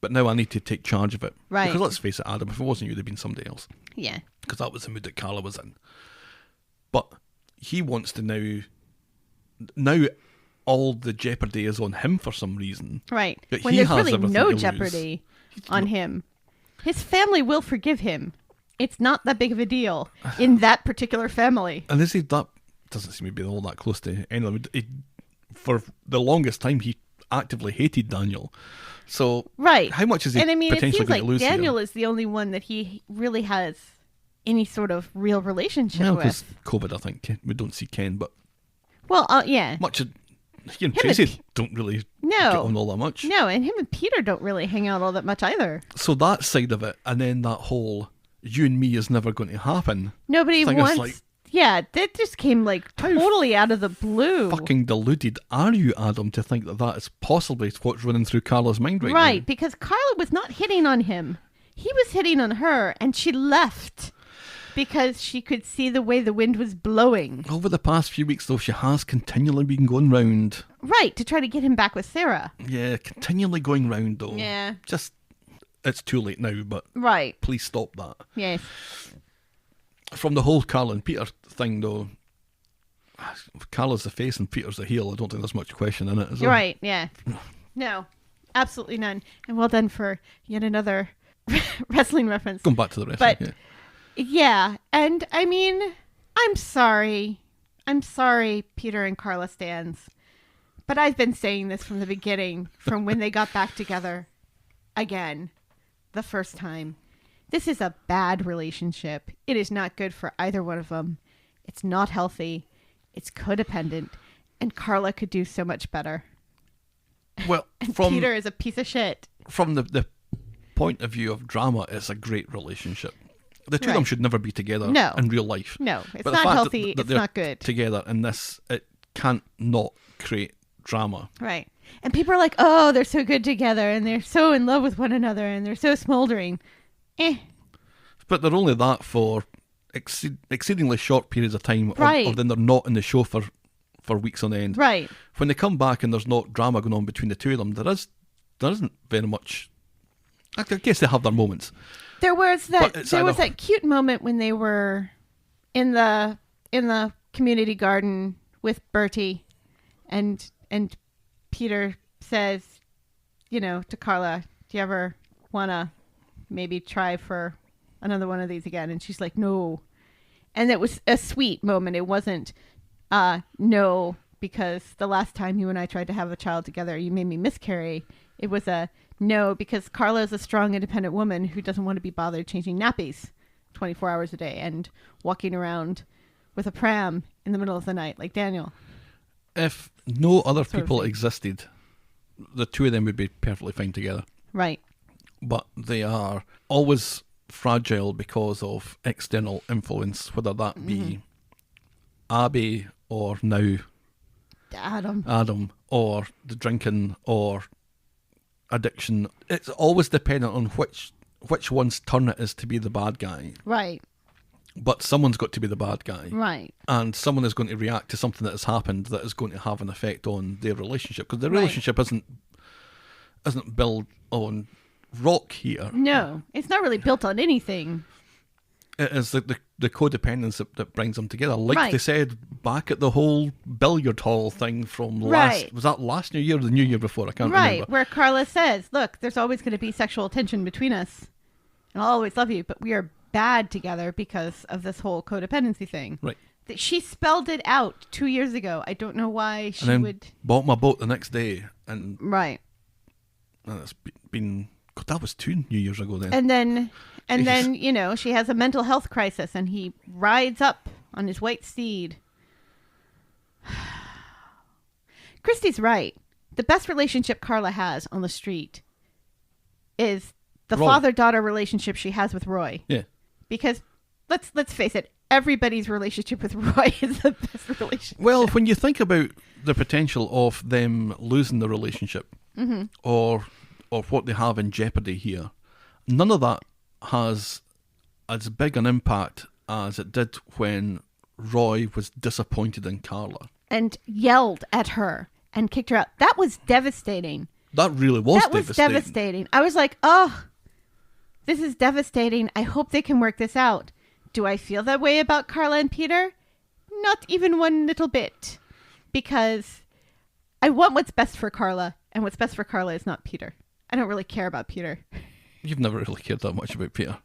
but now I need to take charge of it. Right. Because let's face it, Adam, if it wasn't you, it'd have been somebody else. Yeah. Because that was the mood that Carla was in. But he wants to now all the jeopardy is on him for some reason. Right. But When he there's has really everything no to lose. jeopardy on him. His family will forgive him. It's not that big of a deal in that particular family. And that doesn't seem to be all that close to anyone. For the longest time, he actively hated Daniel. So Right. how much is he And I mean, it potentially seems going like to lose Daniel here? is the only one that he really has any sort of real relationship Well, because with. COVID, I think. We don't see Ken, but Well, yeah. much of... He and Him and Tracy don't really No. get on all that much. No, and him and Peter don't really hang out all that much either. So that side of it, and then that whole you and me is never going to happen. Nobody thing is wants... like, Yeah, that just came like totally out of the blue. fucking deluded are you, Adam, to think that is possibly what's running through Carla's mind right Right, now? because Carla was not hitting on him. He was hitting on her, and she left because she could see the way the wind was blowing. Over the past few weeks, though, she has continually been going round Right, to try to get him back with Sarah. Yeah, continually going round though. Yeah. Just, it's too late now, but Right. please stop that. Yes. From the whole Carla and Peter thing though, Carla's the face and Peter's the heel. I don't think there's much question in it, is there? Right, yeah. No, absolutely none. And well done for yet another wrestling reference. Going back to the wrestling, But yeah, and I mean, I'm sorry. Peter and Carla stands. But I've been saying this from the beginning, from when they got back together again, the first time. This is a bad relationship. It is not good for either one of them. It's not healthy. It's codependent. And Carla could do so much better. Well, And from Peter is a piece of shit. from the point of view of drama, it's a great relationship. The two of them Right. should never be together No. in real life. No, it's But the not fact healthy. that It's they're not good. Together in this, it can't not create drama. Right. And people are like, oh, they're so good together and they're so in love with one another and they're so smoldering. But they're only that for exceedingly short periods of time, Right. or then they're not in the show for weeks on end. Right. When they come back and there's not drama going on between the two of them, there isn't very much. I guess they have their moments. There was But it's either- that cute moment when they were in the community garden with Bertie and Peter says, to Carla, do you ever want to maybe try for another one of these again? And she's like, no. And it was a sweet moment. It wasn't no, because the last time you and I tried to have a child together, you made me miscarry. It was a no, because Carla is a strong, independent woman who doesn't want to be bothered changing nappies 24 hours a day and walking around with a pram in the middle of the night like Daniel. If no other Sort of people thing. existed, the two of them would be perfectly fine together. Right. But they are always fragile because of external influence, whether that be Abby or now Adam, or the drinking or addiction. It's always dependent on which one's turn it is to be the bad guy. Right. But someone's got to be the bad guy. Right. And someone is going to react to something that has happened that is going to have an effect on their relationship. Because the Right. relationship isn't built on rock here. No, it's not really built on anything. It is the codependence that brings them together. Like Right. they said back at the whole billiard hall thing from Right. was that last New Year or the New Year before? I can't Right. remember. Where Carla says, look, there's always going to be sexual tension between us. And I'll always love you, but we are bad together because of this whole codependency thing. Right. That she spelled it out 2 years ago. I don't know why she And then would. bought my boat the next day. And Right. it's been... God, that was 2 New Years ago then. And then, Jesus. she has a mental health crisis and he rides up on his white steed. Christy's right. The best relationship Carla has on the street is the Roy. father-daughter relationship she has with Roy. Yeah. Because let's face it, everybody's relationship with Roy is the best relationship. Well, when you think about the potential of them losing the relationship or what they have in jeopardy here, none of that has as big an impact as it did when Roy was disappointed in Carla. And yelled at her and kicked her out. That was devastating. That really was That was devastating. I was like, oh, this is devastating. I hope they can work this out. Do I feel that way about Carla and Peter? Not even one little bit. Because I want what's best for Carla, and what's best for Carla is not Peter. I don't really care about Peter. You've never really cared that much about Peter.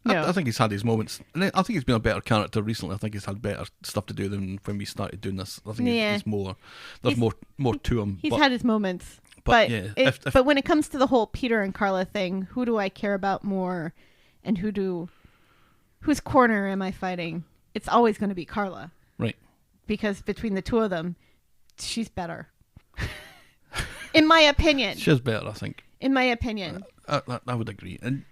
No. I think he's had his moments. And I think he's been a better character recently. I think he's had better stuff to do than when we started doing this. I think Yeah. he's more... There's more to him. He's but had his moments. but But, yeah, if- but when it comes to the whole Peter and Carla thing, who do I care about more? And whose corner am I fighting? It's always going to be Carla. Right. Because between the two of them, she's better. In my opinion. She's better, I think. In my opinion. I would agree. And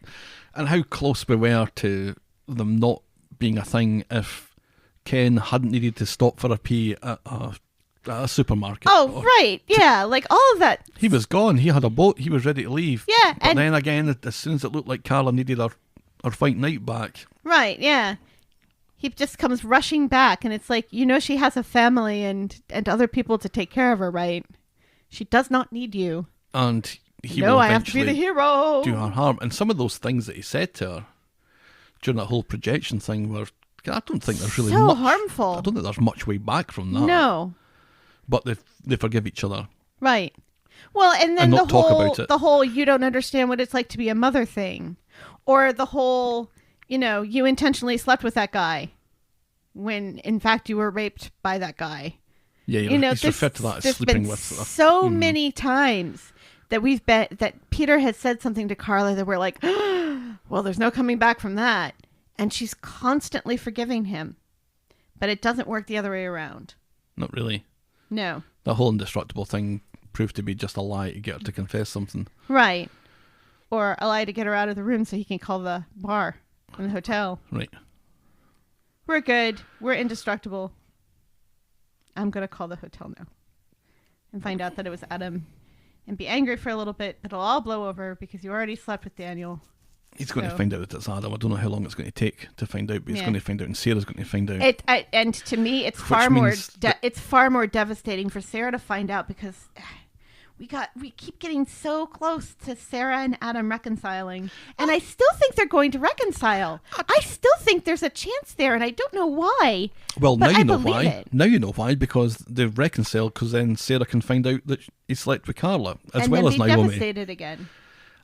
how close we were to them not being a thing if Ken hadn't needed to stop for a pee at a supermarket. Oh, Or- right. Yeah, like all of that. He was gone. He had a boat. He was ready to leave. Yeah, But and- then again, as soon as it looked like Carla needed her fight night back, Right, yeah. He just comes rushing back, and it's like, she has a family and other people to take care of her, right? She does not need you. And he No, will I have to be the eventually hero. do her harm. And some of those things that he said to her during that whole projection thing were, I don't think there's really So much. harmful. I don't think there's much way back from that. No. But they forgive each other. Right. Well, and then And the not talk whole about it. the whole you don't understand what it's like to be a mother thing, or the whole you intentionally slept with that guy when in fact you were raped by that guy. Yeah, he's referred to that as there's sleeping been with. so many times that that Peter has said something to Carla that we're like, well, there's no coming back from that, and she's constantly forgiving him, but it doesn't work the other way around. Not really. No. That whole indestructible thing proved to be just a lie to get her to confess something. Right. Or a lie to get her out of the room so he can call the bar in the hotel. Right. We're good. We're indestructible. I'm going to call the hotel now and find out that it was Adam and be angry for a little bit. It'll all blow over because you already slept with Daniel. He's going to So- find out that it's Adam. I don't know how long it's going to take to find out, but he's Yeah. going to find out, and Sarah's going to find out. And to me, it's Which far more means that- it's far more devastating for Sarah to find out because we keep getting so close to Sarah and Adam reconciling, and I still think they're going to reconcile. I still think there's a chance there, and I don't know why. Well, but now I you know believe why. it. Now you know why, because they've reconciled, because then Sarah can find out that he slept with Carla, as And well then as be Naomi. devastated again.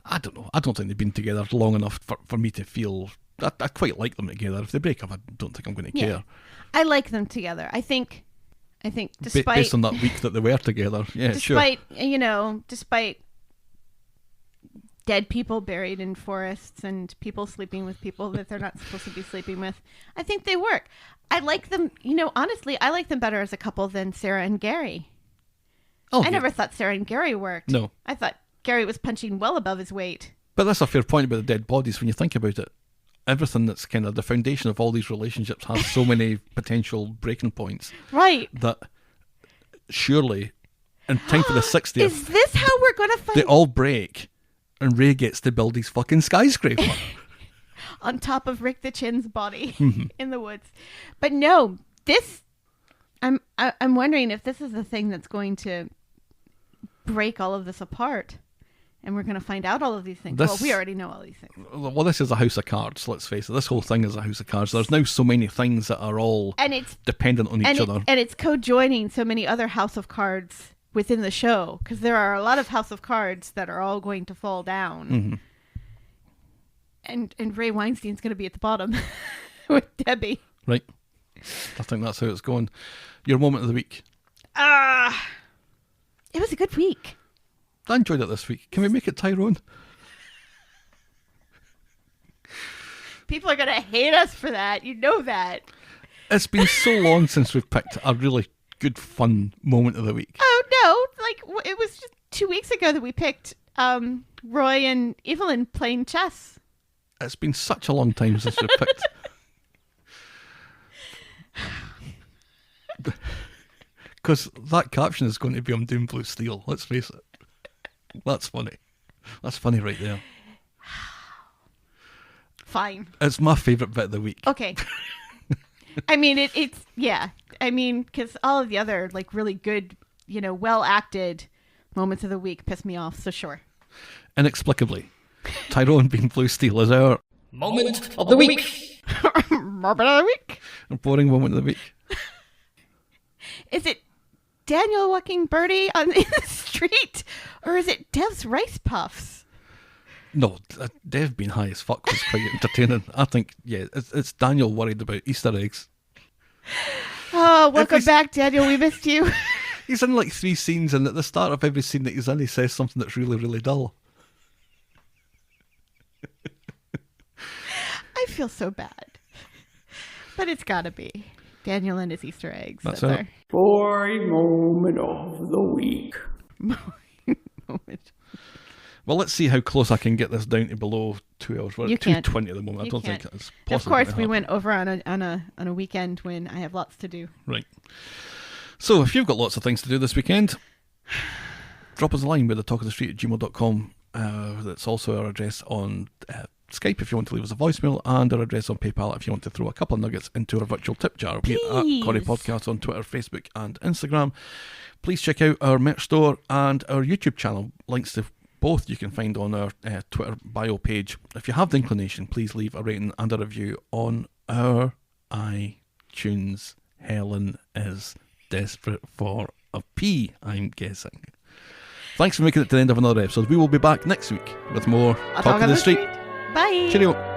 I don't know. I don't think they've been together long enough for me to feel... I quite like them together. If they break up, I don't think I'm going to Yeah. care. I like them together. I think despite Based on that week that they were together. Yeah, sure. despite dead people buried in forests and people sleeping with people that they're not supposed to be sleeping with, I think they work. I like them, honestly, I like them better as a couple than Sarah and Gary. Oh, I yeah. never thought Sarah and Gary worked. No. I thought Gary was punching well above his weight. But that's a fair point about the dead bodies when you think about it. Everything that's kind of the foundation of all these relationships has so many potential breaking points Right. that surely, in time for the 60th, Is this how we're going to find they all break and Ray gets to build his fucking skyscraper. on top of Rick the Chin's body Mm-hmm. in the woods? But no, I'm wondering if this is the thing that's going to break all of this apart. And we're going to find out all of these things. Well, we already know all these things. Well, this is a house of cards, let's face it. This whole thing is a house of cards. There's now so many things that are all And it's dependent on each other. And it's co-joining so many other House of Cards within the show. Because there are a lot of House of Cards that are all going to fall down. Mm-hmm. And Ray Weinstein's going to be at the bottom with Debbie. Right. I think that's how it's going. Your moment of the week. It was a good week. I enjoyed it this week. Can we make it Tyrone? People are going to hate us for that. You know that. It's been so long since we've picked a really good, fun moment of the week. Oh, no. It was just 2 weeks ago that we picked Roy and Evelyn playing chess. It's been such a long time since we've picked. Because that caption is going to be on Doom Blue Steel, let's face it. That's funny. That's funny right there. Fine. It's my favourite bit of the week. Okay. I mean, it's yeah. I mean, because all of the other, really good, well acted moments of the week piss me off, so sure. Inexplicably, Tyrone being Blue Steel is our Moment of the week. Moment of the week. boring moment of the week. Is it Daniel walking Birdie on the street? Or is it Dev's Rice Puffs? No, Dev being high as fuck was quite entertaining. I think, yeah, it's Daniel worried about Easter eggs. Oh, welcome back, Daniel. We missed you. He's in 3 scenes, and at the start of every scene that he's in, he says something that's really, really dull. I feel so bad. But it's gotta be. Daniel and his Easter eggs. That's it. Boring moment of the week. Moment. Well, let's see how close I can get this down to below 2 hours. We're You at can't. 2:20 at the moment. I You don't can't. think it's possible. Of course, we went over on a weekend when I have lots to do. Right. So, if you've got lots of things to do this weekend, drop us a line with the talkofthestreet@gmail.com. That's also our address on Skype if you want to leave us a voicemail, and our address on PayPal if you want to throw a couple of nuggets into our virtual tip jar. Be it at Corey Podcast on Twitter, Facebook and Instagram. Please check out our merch store and our YouTube channel. Links to both you can find on our Twitter bio page. If you have the inclination, please leave a rating and a review on our iTunes. Helen is desperate for a pee, I'm guessing. Thanks for making it to the end of another episode. We will be back next week with more Talk on the Street. Bye. Cheerio.